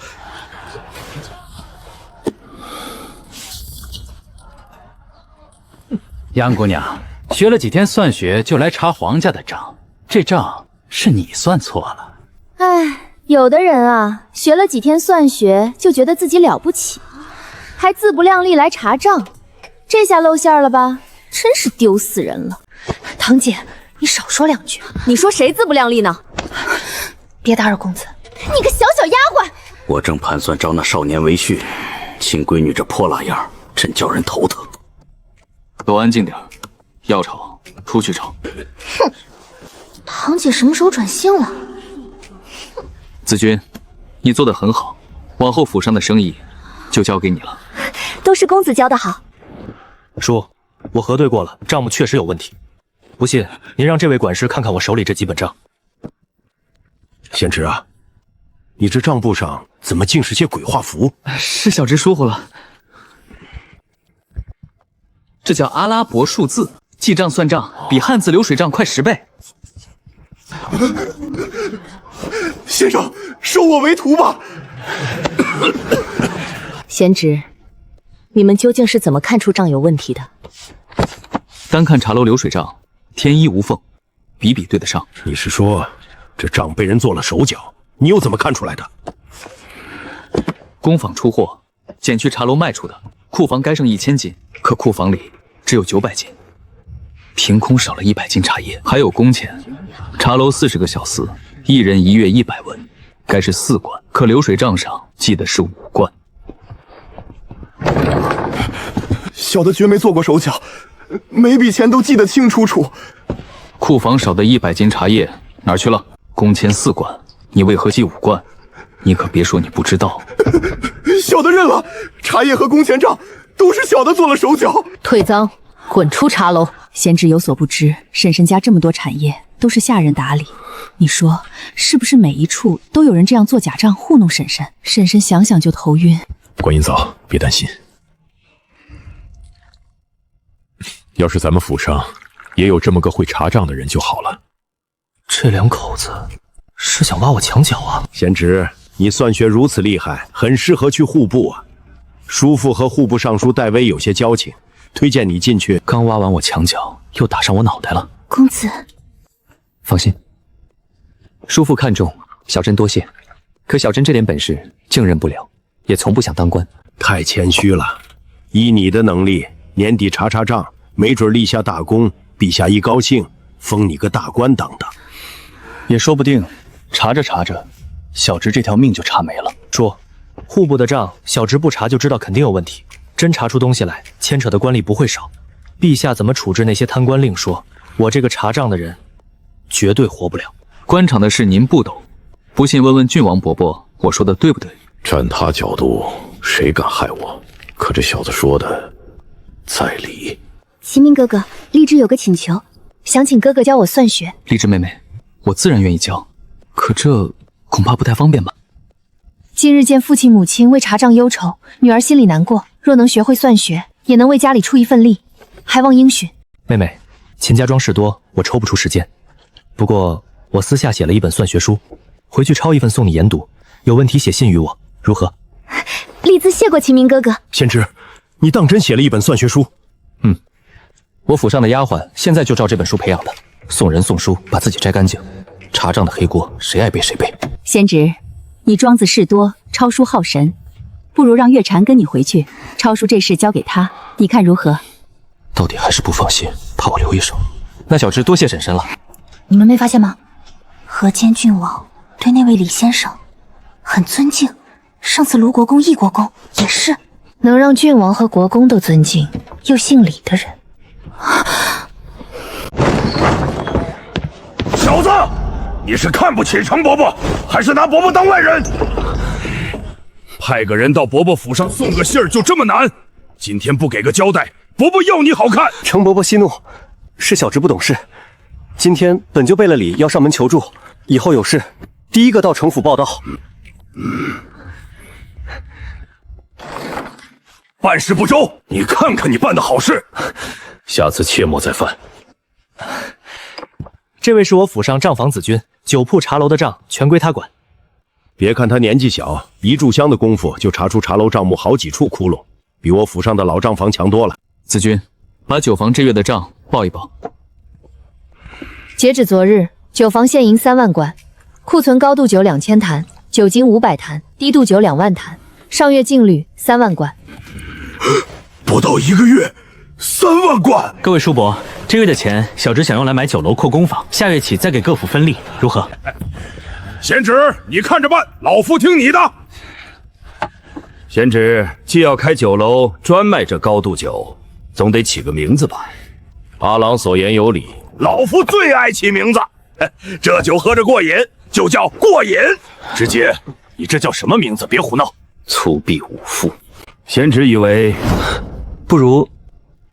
杨姑娘，学了几天算学就来查皇家的账，这账是你算错了。唉，有的人啊，学了几天算学就觉得自己了不起，还自不量力来查账，这下露馅了吧？真是丢死人了。堂姐，你少说2句。你说谁自不量力呢？别打扰公子，你个小丫鬟！我正盘算招那少年为婿，亲闺女这泼辣样，真叫人头疼。都安静点，要吵出去吵。哼，堂姐什么时候转性了？子君，你做得很好，往后府上的生意就交给你了。都是公子教的好。叔，我核对过了，账目确实有问题。不信，您让这位管事看看我手里这几本账。贤侄啊，你这账簿上怎么尽是些鬼画符？是小侄疏忽了，这叫阿拉伯数字，记账算账比汉字流水账快10倍。先生，收我为徒吧。贤侄，你们究竟是怎么看出账有问题的？单看茶楼流水账，天衣无缝，笔笔对得上。你是说这账被人做了手脚？你又怎么看出来的？工坊出货，减去茶楼卖出的，库房该剩1000斤，可库房里只有900斤，凭空少了100斤茶叶，还有工钱。茶楼40个小厮，一人1月100文，该是4贯，可流水账上记的是5贯。小的绝没做过手脚，每笔钱都记得清楚楚。库房少的100斤茶叶哪儿去了？工钱4贯，你为何记5贯？你可别说你不知道。小的认了，茶叶和工钱账都是小的做了手脚。退赃，滚出茶楼！贤侄有所不知，婶婶家这么多产业都是下人打理，你说是不是每一处都有人这样做假账糊弄婶婶？婶婶想想就头晕。观音嫂，别担心，要是咱们府上也有这么个会查账的人就好了。这两口子是想挖我墙角啊！贤侄，你算学如此厉害，很适合去户部啊。叔父和户部尚书戴威有些交情，推荐你进去。刚挖完我墙角，又打上我脑袋了。公子，放心，叔父看重，小珍多谢。可小珍这点本事，胜任不了，也从不想当官。太谦虚了，依你的能力，年底查账，没准立下大功，陛下一高兴，封你个大官当当。也说不定，查着查着，小侄这条命就查没了。说，户部的账，小侄不查就知道肯定有问题，真查出东西来，牵扯的官吏不会少。陛下怎么处置那些贪官另说，我这个查账的人，绝对活不了。官场的事您不懂，不信问问郡王伯伯，我说的对不对？站他角度，谁敢害我？可这小子说的在理。齐明哥哥，荔枝有个请求，想请哥哥教我算学。荔枝妹妹，我自然愿意教，可这恐怕不太方便吧？近日见父亲母亲为查账忧愁，女儿心里难过。若能学会算学，也能为家里出一份力，还望应许。妹妹，秦家庄事多，我抽不出时间。不过我私下写了一本算学书，回去抄一份送你研读。有问题写信于我，如何？栗子谢过秦明哥哥。贤侄，你当真写了一本算学书？我府上的丫鬟现在就照这本书培养的，送人送书，把自己摘干净。查账的黑锅，谁爱背谁背。贤侄，你庄子事多，抄书耗神，不如让月禅跟你回去，抄书这事交给他，你看如何？到底还是不放心，怕我留一手。那小侄多谢婶婶了。你们没发现吗？河间郡王对那位李先生很尊敬，上次卢国公、易国公也是。能让郡王和国公都尊敬，又姓李的人。小子，你是看不起程伯伯，还是拿伯伯当外人？派个人到伯伯府上送个信儿就这么难？今天不给个交代，伯伯要你好看！程伯伯息怒，是小侄不懂事。今天本就备了礼要上门求助，以后有事第一个到城府报道。办事不周，你看看你办的好事，下次切莫再犯。这位是我府上账房子君，酒铺茶楼的账全归他管。别看他年纪小，一炷香的功夫就查出茶楼账目好几处窟窿，比我府上的老账房强多了。子君，把酒房这月的账报一报。截止昨日，酒房现银3万贯，库存高度酒2000坛，酒精500坛，低度酒2万坛，上月净率3万贯。不到1个月，3万贯！各位叔伯，这月的钱，小侄想用来买酒楼、扩工坊，下月起再给各府分利，如何？贤侄，你看着办，老夫听你的。贤侄既要开酒楼，专卖这高度酒，总得起个名字吧？八郎所言有理，老夫最爱起名字，这酒喝着过瘾，就叫过瘾。直接，你这叫什么名字？别胡闹！粗鄙武妇。贤侄以为，不如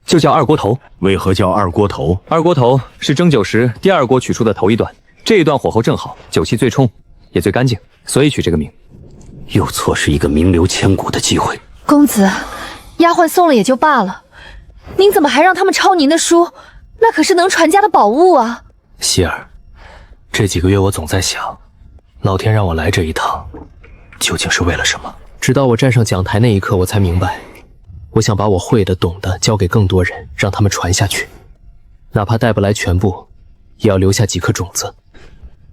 就叫二锅头。为何叫二锅头？二锅头是蒸酒时第二锅取出的头一段，这一段火候正好，酒气最冲，也最干净，所以取这个名。又错失一个名留千古的机会。公子，丫鬟送了也就罢了，您怎么还让他们抄您的书？那可是能传家的宝物啊！希儿，这几个月我总在想，老天让我来这一趟，究竟是为了什么？直到我站上讲台那一刻，我才明白，我想把我会的、懂的交给更多人，让他们传下去，哪怕带不来全部，也要留下几颗种子。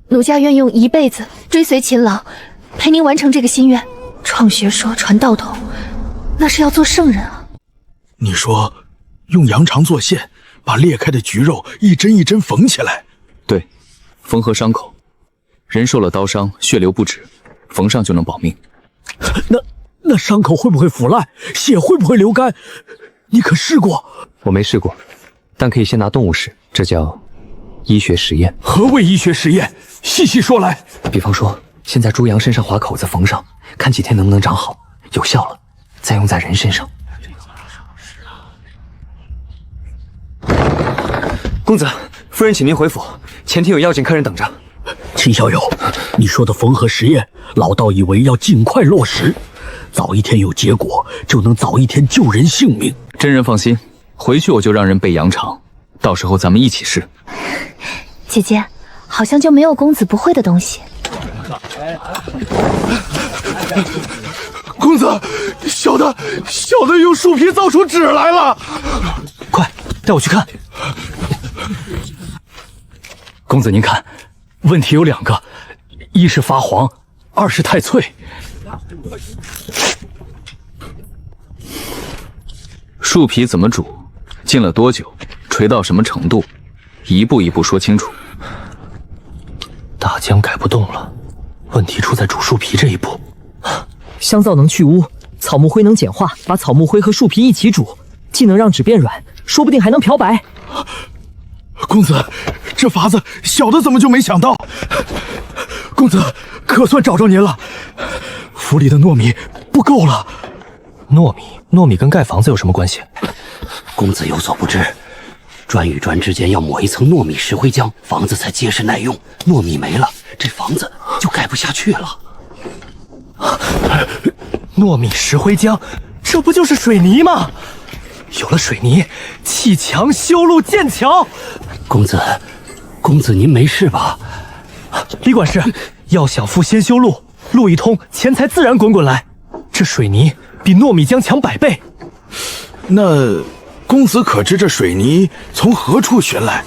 奴家愿用一辈子追随秦郎，陪您完成这个心愿。创学说，传道统，那是要做圣人啊！你说，用羊肠做线，把裂开的菊肉一针一针缝起来。对，缝合伤口，人受了刀伤，血流不止，缝上就能保命。那伤口会不会腐烂？血会不会流干？你可试过？我没试过，但可以先拿动物试，这叫医学实验。何谓医学实验？细细说来。比方说，先在猪羊身上划口子缝上，看几天能不能长好，有效了，再用在人身上。公子，夫人请您回府，前厅有要紧客人等着。秦小友，你说的缝合实验，老道以为要尽快落实，早一天有结果，就能早一天救人性命。真人放心，回去我就让人备羊肠，到时候咱们一起试。姐姐，好像就没有公子不会的东西。公子，小的用树皮造出纸来了，快带我去看。公子您看，问题有两个，一是发黄，二是太脆。树皮怎么煮，浸了多久，垂到什么程度，一步一步说清楚。大江改不动了，问题出在煮树皮这一步。香皂能去污，草木灰能碱化，把草木灰和树皮一起煮，既能让纸变软，说不定还能漂白。公子，这法子小的怎么就没想到？公子，可算找着您了。府里的糯米不够了。糯米跟盖房子有什么关系？公子有所不知，砖与砖之间要抹一层糯米石灰浆，房子才结实耐用。糯米没了，这房子就盖不下去了。糯米石灰浆，这不就是水泥吗？有了水泥，砌墙、修路、建桥。公子您没事吧？李管事，要想富先修路，路一通，钱财自然滚滚来。这水泥比糯米浆强100倍。那公子可知这水泥从何处寻来？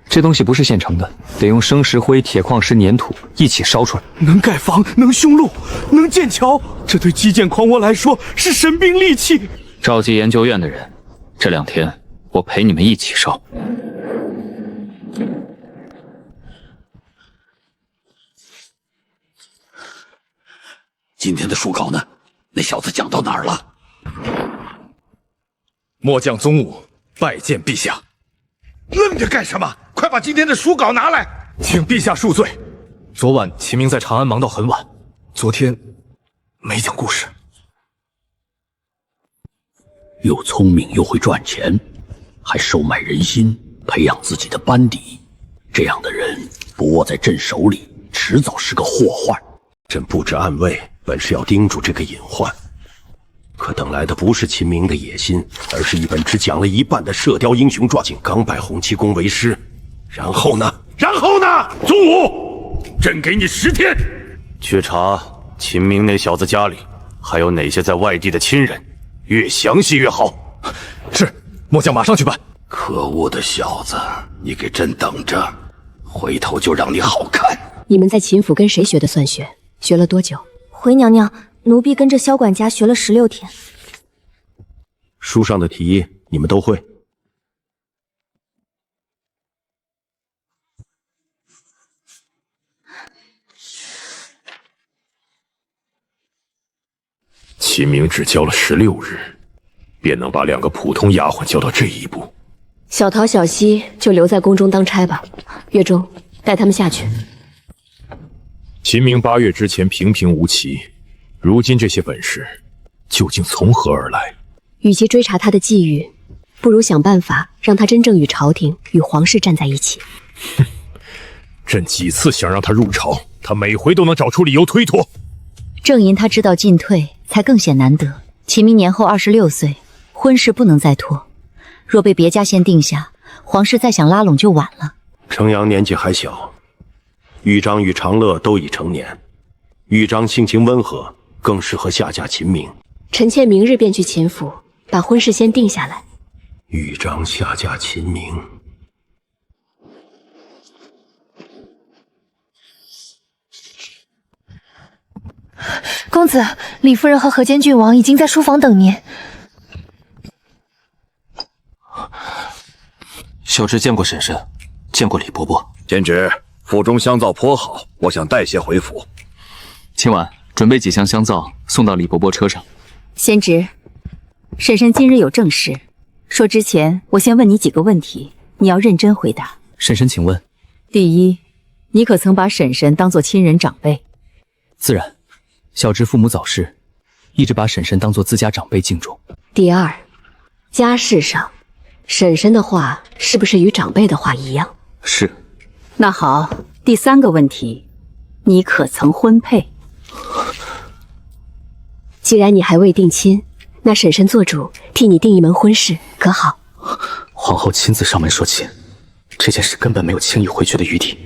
这东西不是现成的，得用生石灰、铁矿石、粘土一起烧出来。能盖房，能修路，能建桥，这对基建狂魔来说是神兵利器。召集研究院的人，这2天我陪你们一起烧。今天的书稿呢？那小子讲到哪儿了？末将宗武拜见陛下。愣着干什么？快把今天的书稿拿来，请陛下恕罪。昨晚秦明在长安忙到很晚，昨天没讲故事。又聪明又会赚钱，还收买人心，培养自己的班底。这样的人不握在朕手里，迟早是个祸患。朕布置暗卫，本是要盯住这个隐患，可等来的不是秦明的野心，而是一本只讲了一半的《射雕英雄传》。竟刚拜洪七公为师，然后呢？宗武，朕给你10天，去查秦明那小子家里还有哪些在外地的亲人，越详细越好。是，末将马上去办。可恶的小子，你给朕等着，回头就让你好看。你们在秦府跟谁学的算学？学了多久？回娘娘，奴婢跟着萧管家学了16天。书上的题你们都会？秦明只教了16日，便能把2个普通丫鬟教到这一步。小桃、小溪就留在宫中当差吧。月中带他们下去。秦明8月之前平平无奇，如今这些本事究竟从何而来？与其追查他的际遇，不如想办法让他真正与朝廷、与皇室站在一起。朕几次想让他入朝，他每回都能找出理由推脱。正因他知道进退，才更显难得。齐明年后26岁，婚事不能再拖。若被别家先定下，皇室再想拉拢就晚了。程阳年纪还小，豫章与长乐都已成年，豫章性情温和，更适合下嫁秦明。臣妾明日便去秦府，把婚事先定下来。豫章下嫁秦明，公子，李夫人和河间郡王已经在书房等您。小侄见过婶婶，见过李伯伯。贤侄，府中香皂颇好，我想带些回府。今晚准备几箱香皂送到李伯伯车上。贤侄，婶婶今日有正事，说之前我先问你几个问题，你要认真回答。婶婶，请问。第一，你可曾把婶婶当作亲人长辈？自然，小侄父母早逝，一直把婶婶当作自家长辈敬重。第二，家事上，婶婶的话是不是与长辈的话一样？是。那好，第三个问题，你可曾婚配？既然你还未定亲，那婶婶做主替你定一门婚事，可好？皇后亲自上门说亲，这件事根本没有轻易回绝的余地。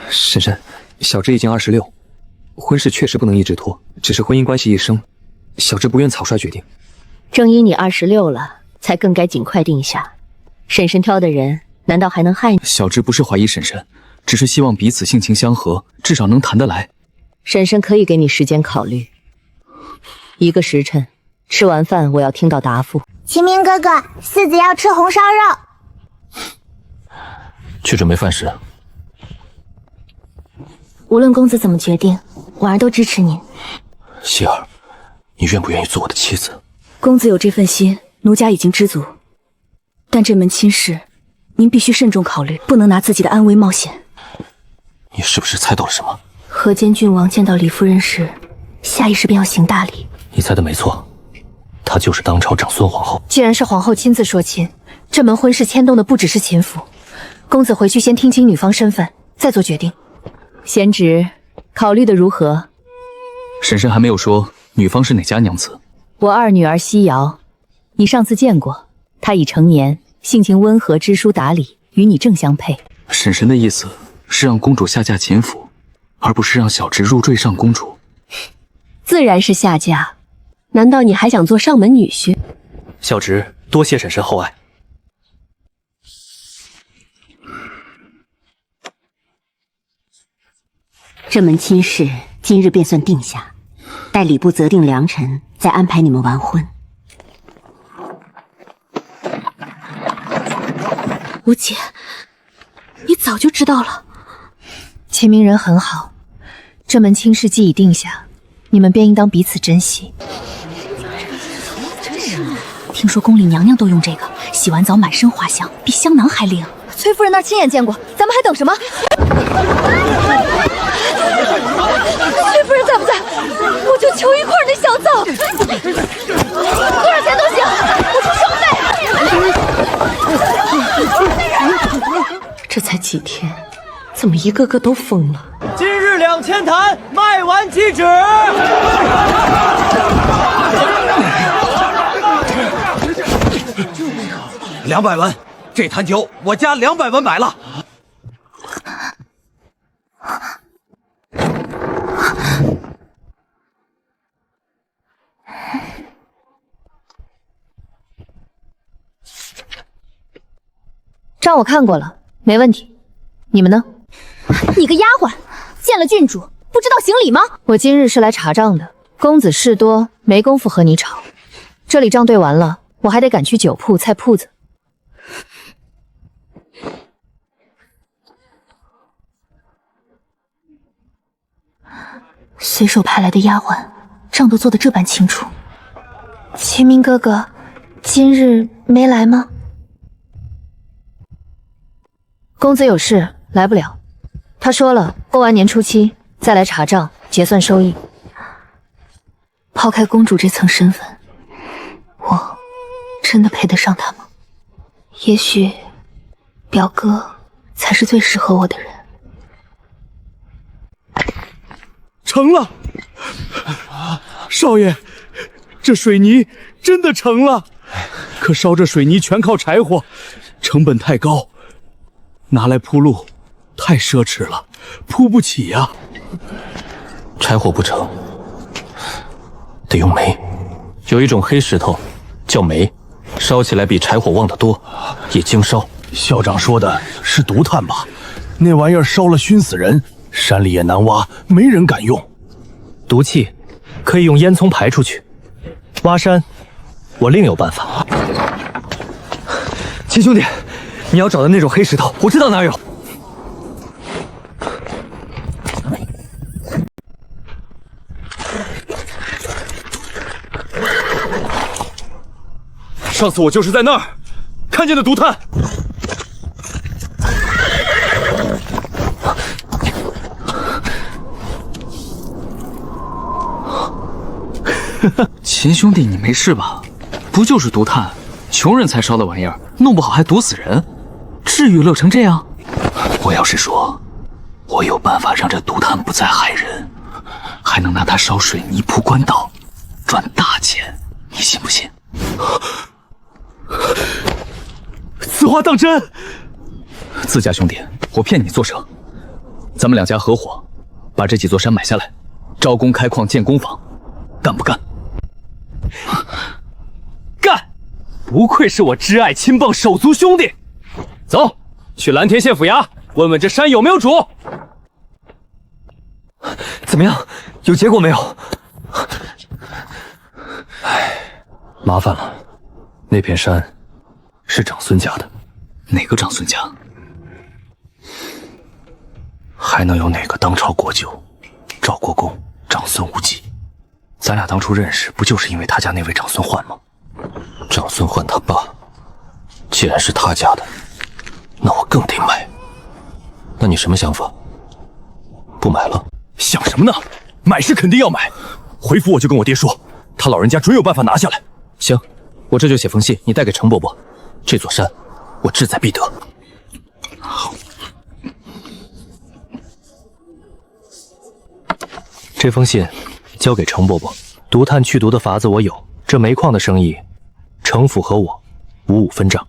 婶婶，小侄已经26，婚事确实不能一直拖，只是婚姻关系一生，小侄不愿草率决定。正因你26了，才更该尽快定下。婶婶挑的人，难道还能害你？小侄不是怀疑婶婶，只是希望彼此性情相合，至少能谈得来。婶婶可以给你时间考虑，1个时辰，吃完饭我要听到答复。秦明哥哥，四子要吃红烧肉。去准备饭食。无论公子怎么决定，婉儿都支持您。希儿，你愿不愿意做我的妻子？公子有这份心，奴家已经知足。但这门亲事，您必须慎重考虑，不能拿自己的安危冒险。你是不是猜到了什么？河间郡王见到李夫人时，下意识便要行大礼。你猜的没错，她就是当朝长孙皇后。既然是皇后亲自说亲，这门婚事牵动的不只是秦府。公子回去先听清女方身份，再做决定。贤侄，考虑的如何？婶婶还没有说女方是哪家娘子。我二女儿西瑶，你上次见过，她已成年，性情温和，知书达理，与你正相配。婶婶的意思是让公主下嫁秦府，而不是让小侄入赘上公主。自然是下嫁，难道你还想做上门女婿？小侄多谢婶婶厚爱。这门亲事今日便算定下，待礼部择定良辰，再安排你们完婚。吴姐，你早就知道了。秦明人很好，这门亲事既已定下，你们便应当彼此珍惜。听说宫里娘娘都用这个，洗完澡满身花香，比香囊还灵。崔夫人那儿亲眼见过，咱们还等什么？崔夫人在不在？我就求一块那香皂，多少钱都行，我出双倍。这才几天，怎么一个个都疯了？今日2000坛，卖完即止。200文，这坛酒我加200文买了。账我看过了，没问题。你们呢？你个丫鬟，见了郡主不知道行礼吗？我今日是来查账的，公子事多，没工夫和你吵。这里账对完了，我还得赶去酒铺、菜铺子。随手派来的丫鬟，账都做得这般清楚。秦明哥哥，今日没来吗？公子有事来不了，他说了，过完年初7再来查账结算收益。抛开公主这层身份，我真的配得上他吗？也许表哥才是最适合我的人。成了，少爷，这水泥真的成了。可烧这水泥全靠柴火，成本太高，拿来铺路太奢侈了，铺不起呀。柴火不成，得用煤。有一种黑石头叫煤，烧起来比柴火旺得多，也经烧。校长说的是毒炭吧？那玩意儿烧了熏死人，山里也难挖，没人敢用。毒气可以用烟囱排出去，挖山我另有办法。秦兄弟，你要找的那种黑石头，我知道哪儿有。上次我就是在那儿看见的毒炭。秦兄弟，你没事吧？不就是毒炭，穷人才烧的玩意儿，弄不好还毒死人，至于乐成这样？我要是说，我有办法让这毒炭不再害人，还能拿它烧水泥铺官道，赚大钱，你信不信？此话当真？自家兄弟，我骗你做成。咱们两家合伙，把这几座山买下来，招工开矿建工坊，干不干？干！不愧是我挚爱亲棒手足兄弟。走，去蓝田县府衙问问这山有没有主。怎么样？有结果没有？唉，麻烦了。那片山是长孙家的。哪个长孙家？还能有哪个当朝国舅？赵国公长孙无忌。咱俩当初认识，不就是因为他家那位长孙焕吗？长孙焕他爸，既然是他家的，那我更得买。那你什么想法？不买了？想什么呢？买是肯定要买。回府我就跟我爹说，他老人家准有办法拿下来。行，我这就写封信，你带给程伯伯。这座山，我志在必得。这封信交给程伯伯，毒炭去毒的法子我有，这煤矿的生意，程府和我55分账。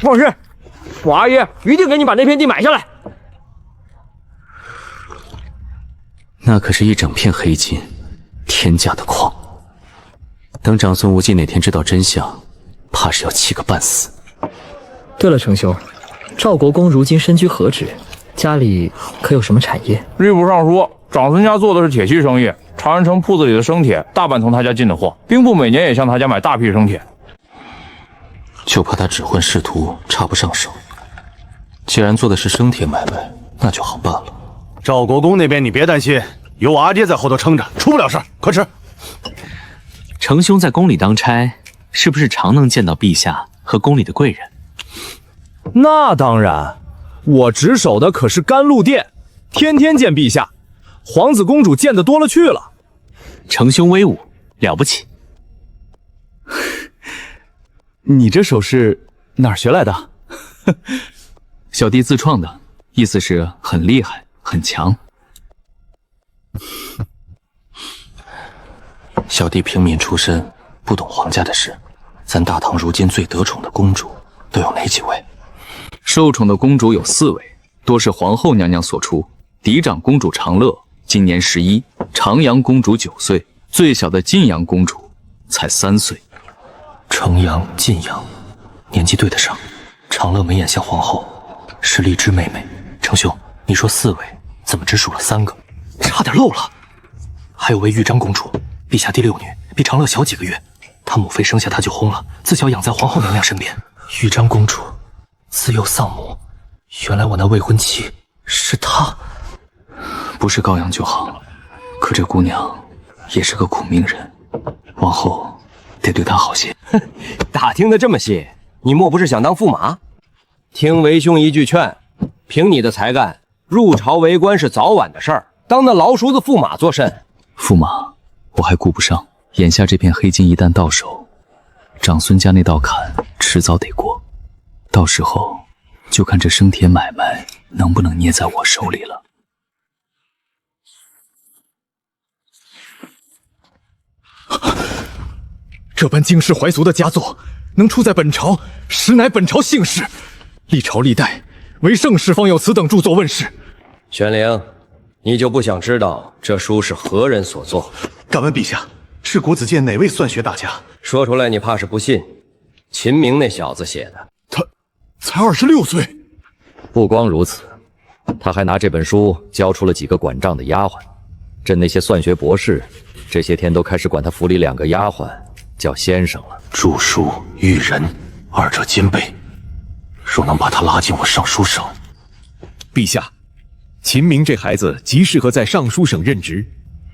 放心，我阿爷一定给你把那片地买下来。那可是一整片黑金，天价的矿。等长孙无忌哪天知道真相，怕是要气个半死。对了，程兄，赵国公如今身居何职？家里可有什么产业？吏部尚书，长孙家做的是铁器生意，长安城铺子里的生铁大半从他家进的货，兵部每年也向他家买大批生铁。就怕他只混仕途，插不上手。既然做的是生铁买卖，那就好办了。赵国公那边你别担心，有我阿爹在后头撑着，出不了事儿。快吃。程兄在宫里当差，是不是常能见到陛下和宫里的贵人？那当然，我值守的可是甘露殿，天天见陛下，皇子公主见得多了去了。程兄威武，了不起。你这手势哪儿学来的？小弟自创的，意思是很厉害，很强。小弟平民出身，不懂皇家的事。咱大唐如今最得宠的公主都有哪几位？受宠的公主有4位，多是皇后娘娘所出。嫡长公主长乐今年11，长阳公主9岁，最小的晋阳公主才3岁。城阳、晋阳，年纪对得上。长乐眉眼像皇后，是荔枝妹妹。程兄，你说4位，怎么只数了3个？差点漏了。还有位豫章公主，陛下第6女，比长乐小几个月。他母妃生下她就轰了，自小养在皇后娘娘身边。豫章公主自幼丧母，原来我那未婚妻是她。不是羔羊就好，可这姑娘也是个苦命人，往后得对她好些。打听得这么细，你莫不是想当驸马？听为兄一句劝，凭你的才干，入朝为官是早晚的事儿，当那老鼠子驸马做甚？驸马我还顾不上，眼下这片黑金一旦到手，长孙家那道坎迟早得过。到时候就看这生铁买卖能不能捏在我手里了。这般惊世骇俗的佳作，能出在本朝，实乃本朝幸事。历朝历代，唯盛世方有此等著作问世。玄灵，你就不想知道这书是何人所作？敢问陛下，是国子监哪位算学大家？说出来你怕是不信。秦明那小子写的。他才26岁。不光如此，他还拿这本书教出了几个管账的丫鬟。朕那些算学博士，这些天都开始管他府里2个丫鬟叫先生了。著书育人，二者兼备。若能把他拉进我尚书省，陛下，秦明这孩子极适合在尚书省任职。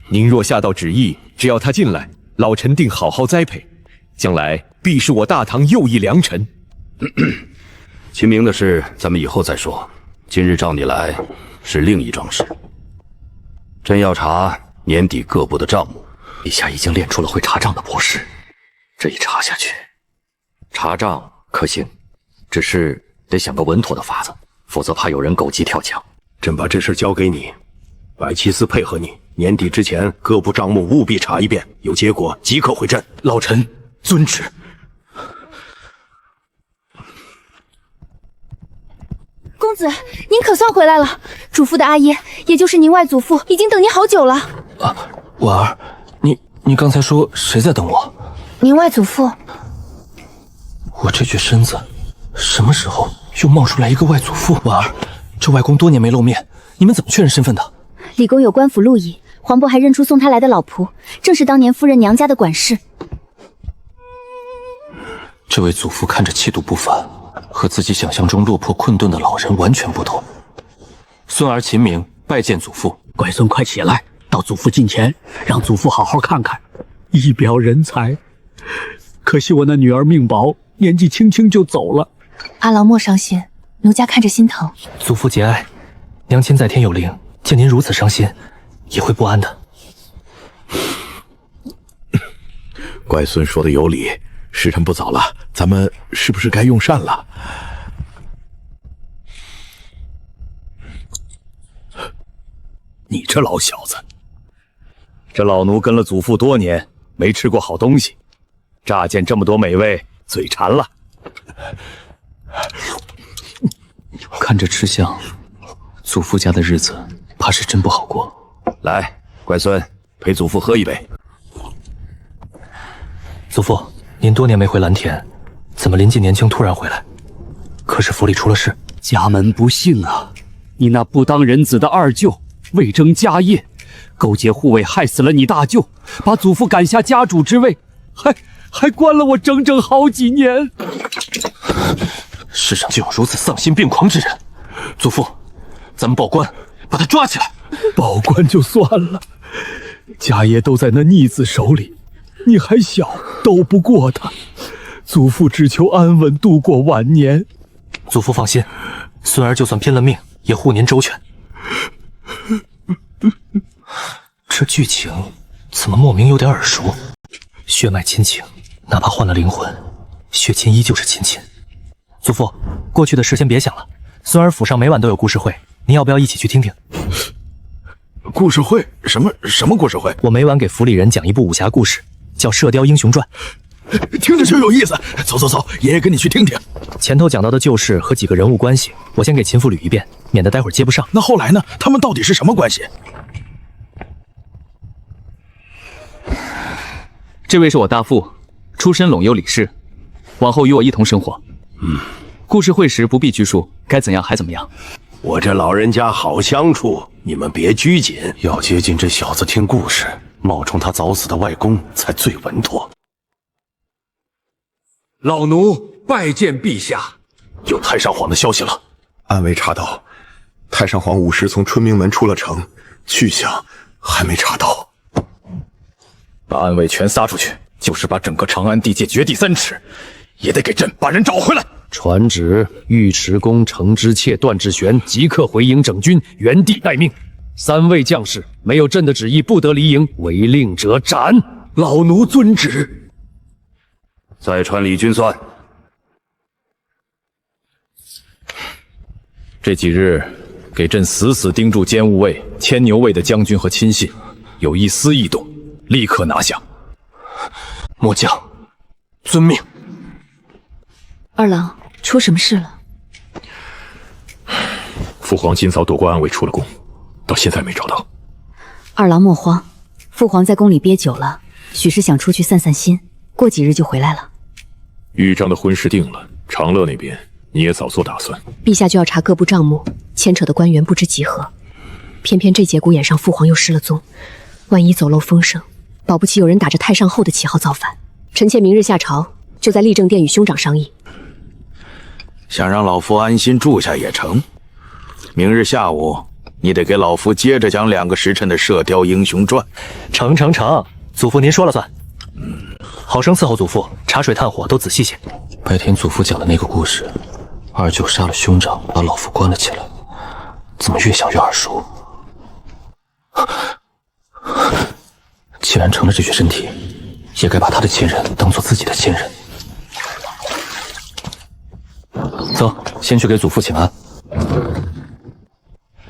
您若下道旨意，只要他进来，老臣定好好栽培，将来必是我大唐又一良臣。秦明的事咱们以后再说，今日召你来是另一桩事。朕要查年底各部的账目。陛下已经练出了会查账的博士，这一查下去，查账可行，只是得想个稳妥的法子，否则怕有人狗急跳墙。朕把这事交给你，白旗司配合你，年底之前各部账目务必查一遍，有结果即刻回朕。老臣遵旨。公子，您可算回来了。主父的阿爷，也就是您外祖父，已经等您好久了。婉儿，你刚才说谁在等我？您外祖父。我这具身子，什么时候又冒出来一个外祖父？婉儿，这外公多年没露面，你们怎么确认身份的？李公有官府录影，黄渤还认出送他来的老仆，正是当年夫人娘家的管事。这位祖父看着气度不凡，和自己想象中落魄困顿的老人完全不同。孙儿秦明拜见祖父。乖孙，快起来，到祖父近前，让祖父好好看看。一表人才，可惜我那女儿命薄，年纪轻轻就走了。阿郎莫伤心，奴家看着心疼。祖父节哀，娘亲在天有灵，见您如此伤心，也会不安的。乖孙说的有理，时辰不早了，咱们是不是该用膳了？你这老小子，这老奴跟了祖父多年，没吃过好东西，乍见这么多美味，嘴馋了。看这吃相，祖父家的日子怕是真不好过。来，乖孙，陪祖父喝一杯。祖父，您多年没回蓝田，怎么临近年轻突然回来？可是府里出了事？家门不幸啊！你那不当人子的二舅为争家业，勾结护卫害死了你大舅，把祖父赶下家主之位，还关了我整整好几年。世上就有如此丧心病狂之人。祖父，咱们报官，把他抓起来。报官就算了，家业都在那逆子手里，你还小，斗不过他。祖父只求安稳度过晚年。祖父放心，孙儿就算拼了命，也护您周全。这剧情怎么莫名有点耳熟？血脉亲情，哪怕换了灵魂，血亲依旧是亲亲。祖父，过去的事先别想了。孙儿府上每晚都有故事会，您要不要一起去听听？故事会？什么故事会？我每晚给府里人讲一部武侠故事，叫《射雕英雄传》。听着就有意思。走，爷爷跟你去听听。前头讲到的旧事和几个人物关系，我先给秦父捋一遍，免得待会儿接不上。那后来呢？他们到底是什么关系？这位是我大父，出身陇右李氏，往后与我一同生活。故事会时不必拘束，该怎样还怎么样。我这老人家好相处，你们别拘谨。要接近这小子听故事，冒充他早死的外公才最稳妥。老奴拜见陛下。有太上皇的消息了。暗卫查到，太上皇午时从春明门出了城，去向还没查到。把暗卫全撒出去，就是把整个长安地界掘地3尺，也得给朕把人找回来。传旨，尉迟恭、程之切、段志玄即刻回营整军，原地待命。3位将士没有朕的旨意，不得离营，违令者斩。老奴遵旨。再传李军算。这几日给朕死死盯住监务卫、牵牛卫的将军和亲信，有一丝异动，立刻拿下。末将遵命。二郎，出什么事了？父皇今早躲过安卫出了宫，到现在没找到。二郎莫慌，父皇在宫里憋久了，许是想出去散散心，过几日就回来了。豫章的婚事定了，长乐那边你也早做打算。陛下就要查各部账目，牵扯的官员不知几何，偏偏这节骨眼上父皇又失了踪，万一走漏风声，保不齐有人打着太上后的旗号造反。臣妾明日下朝，就在立正殿与兄长商议。想让老夫安心住下也成。明日下午，你得给老夫接着讲2个时辰的《射雕英雄传》。成，祖父您说了算。好生伺候祖父，茶水炭火都仔细些。白天祖父讲的那个故事，二舅杀了兄长，把老夫关了起来，怎么越想越耳熟？既然成了这具身体，也该把他的亲人当做自己的亲人。走，先去给祖父请安。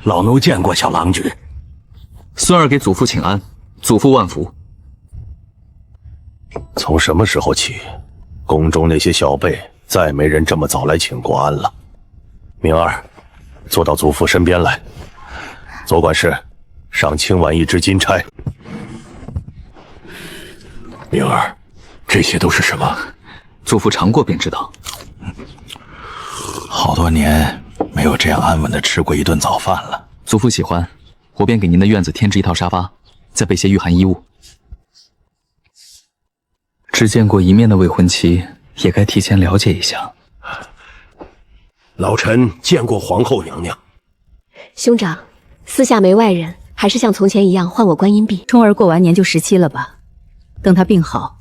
老奴见过小郎君。孙儿给祖父请安，祖父万福。从什么时候起，宫中那些小辈再没人这么早来请过安了？明儿，坐到祖父身边来。左管事，赏清婉1只金钗。明儿，这些都是什么？祖父尝过便知道。好多年没有这样安稳的吃过一顿早饭了。祖父喜欢，我便给您的院子添置一套沙发，再备些御寒衣物。只见过一面的未婚妻，也该提前了解一下。老臣见过皇后娘娘。兄长，私下没外人，还是像从前一样换我观音币。冲儿过完年就17了吧？等她病好，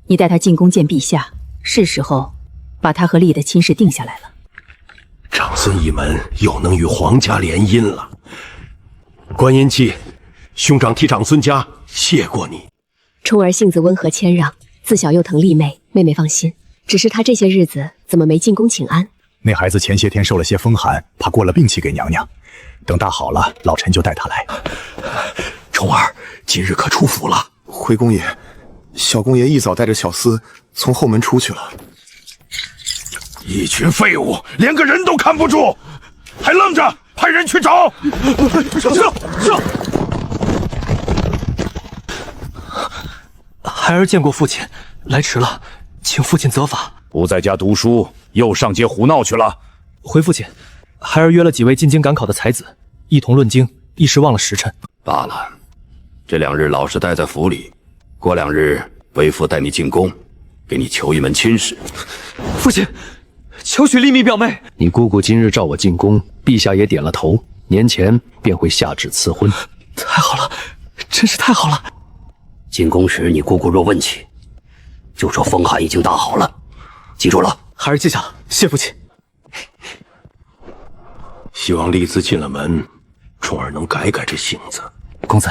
你带她进宫见陛下，是时候把她和丽的亲事定下来了。长孙一门又能与皇家联姻了。观音姬，兄长替长孙家谢过你。冲儿性子温和谦让，自小又疼丽妹，妹妹放心。只是她这些日子怎么没进宫请安？那孩子前些天受了些风寒，怕过了病气给娘娘。等大好了，老臣就带她来。冲儿，今日可出府了。回宫爷，小公爷一早带着小厮从后门出去了。一群废物，连个人都看不住，还愣着，派人去找。是。孩儿见过父亲，来迟了，请父亲责罚。不在家读书，又上街胡闹去了。回父亲，孩儿约了几位进京赶考的才子，一同论经，一时忘了时辰。罢了，这2日老实待在府里，过2日为父带你进宫，给你求一门亲事。父亲，求娶丽密表妹。你姑姑今日召我进宫，陛下也点了头，年前便会下旨赐婚。太好了，真是太好了。进宫时你姑姑若问起，就说风寒已经大好了，记住了。孩儿记下了，谢父亲。希望丽子进了门，冲儿能改改这性子。公子，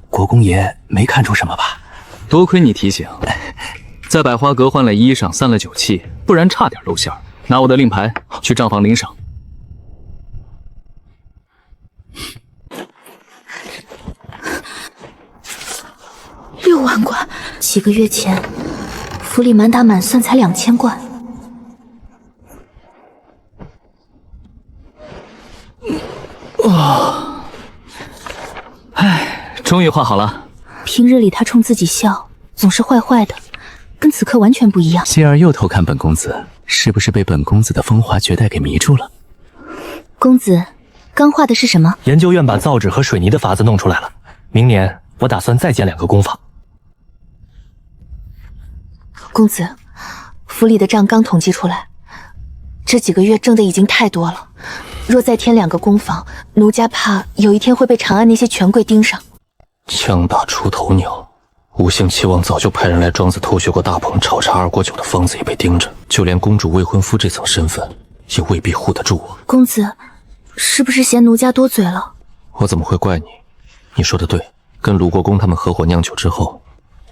国公爷没看出什么吧？多亏你提醒，在百花阁换了衣裳，散了酒气，不然差点露馅儿。拿我的令牌去账房领赏。6万贯，几个月前，府里满打满算才2000贯。终于画好了。平日里他冲自己笑，总是坏坏的，跟此刻完全不一样。希儿又偷看本公子，是不是被本公子的风华绝代给迷住了？公子，刚画的是什么？研究院把造纸和水泥的法子弄出来了，明年我打算再建2个工坊。公子，府里的账刚统计出来，这几个月挣的已经太多了，若再添2个工坊，奴家怕有一天会被长安那些权贵盯上。枪打出头鸟，五姓齐王早就派人来庄子偷学过大棚炒茶2锅酒的疯子也被盯着，就连公主未婚夫这层身份，也未必护得住我。公子，是不是嫌奴家多嘴了？我怎么会怪你？你说的对，跟卢国公他们合伙酿酒之后，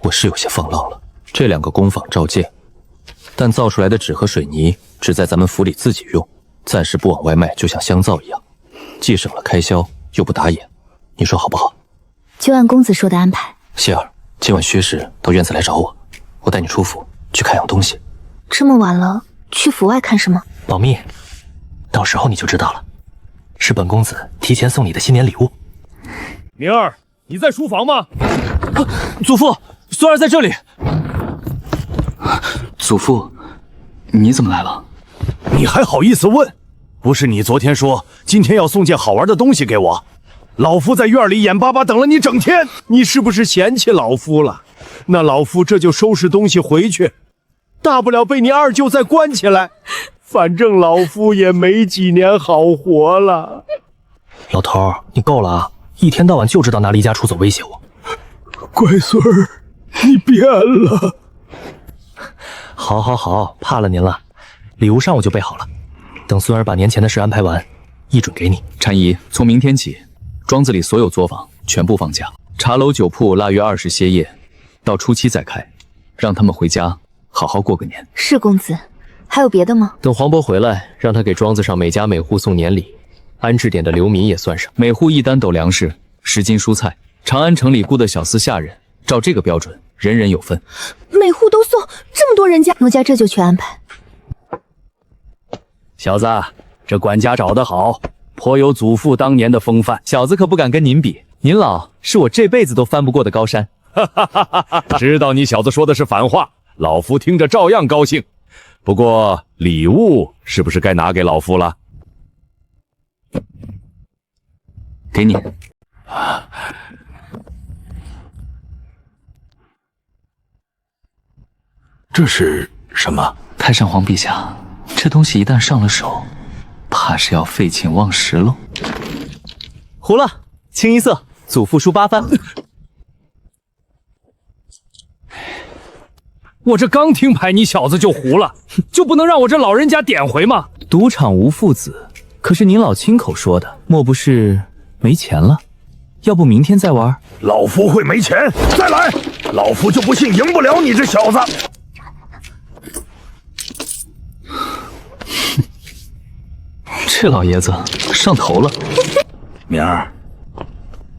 我是有些放浪了。这2个工坊照建，但造出来的纸和水泥只在咱们府里自己用，暂时不往外卖，就像香皂一样。既省了开销，又不打眼，你说好不好？就按公子说的安排。希儿，今晚薛氏到院子来找我，我带你出府去看样东西。这么晚了，去府外看什么？保密，到时候你就知道了。是本公子提前送你的新年礼物。明儿，你在书房吗？祖父，孙儿在这里。祖父，你怎么来了？你还好意思问？不是你昨天说今天要送件好玩的东西给我？老夫在院里眼巴巴等了你整天，你是不是嫌弃老夫了？那老夫这就收拾东西回去，大不了被你二舅再关起来，反正老夫也没几年好活了。老头，你够了啊！一天到晚就知道拿离家出走威胁我。乖孙儿，你变了。好，好，好，怕了您了。礼物上午就备好了，等孙儿把年前的事安排完，一准给你。禅姨，从明天起，庄子里所有作坊全部放假，茶楼酒铺腊月20歇业，到初7再开，让他们回家好好过个年。是公子，还有别的吗？等黄渤回来，让他给庄子上每家每户送年礼，安置点的流民也算上，每户1担斗粮食，10斤蔬菜。长安城里雇的小厮下人，照这个标准，人人有份。每户都送，这么多人家，奴家这就去安排。小子，这管家找得好，颇有祖父当年的风范。小子可不敢跟您比，您老是我这辈子都翻不过的高山。知道你小子说的是反话，老夫听着照样高兴。不过礼物是不是该拿给老夫了？给你。这是什么？太上皇陛下，这东西一旦上了手，怕是要废寝忘食喽。糊了，清一色，祖父书8番。我这刚听牌，你小子就糊了，就不能让我这老人家点回吗？赌场无父子，可是您老亲口说的，莫不是没钱了？要不明天再玩？老夫会没钱？再来，老夫就不信赢不了你这小子。这老爷子上头了。明儿，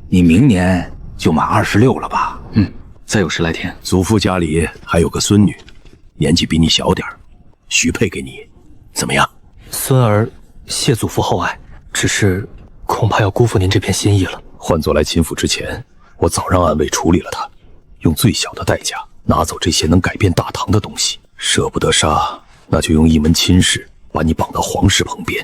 你明年就满26了吧？再有10来天。祖父家里还有个孙女，年纪比你小点儿，许配给你，怎么样？孙儿谢祖父厚爱，只是恐怕要辜负您这片心意了。换做来秦府之前，我早让暗卫处理了他，用最小的代价拿走这些能改变大唐的东西。舍不得杀，那就用一门亲事把你绑到皇室旁边，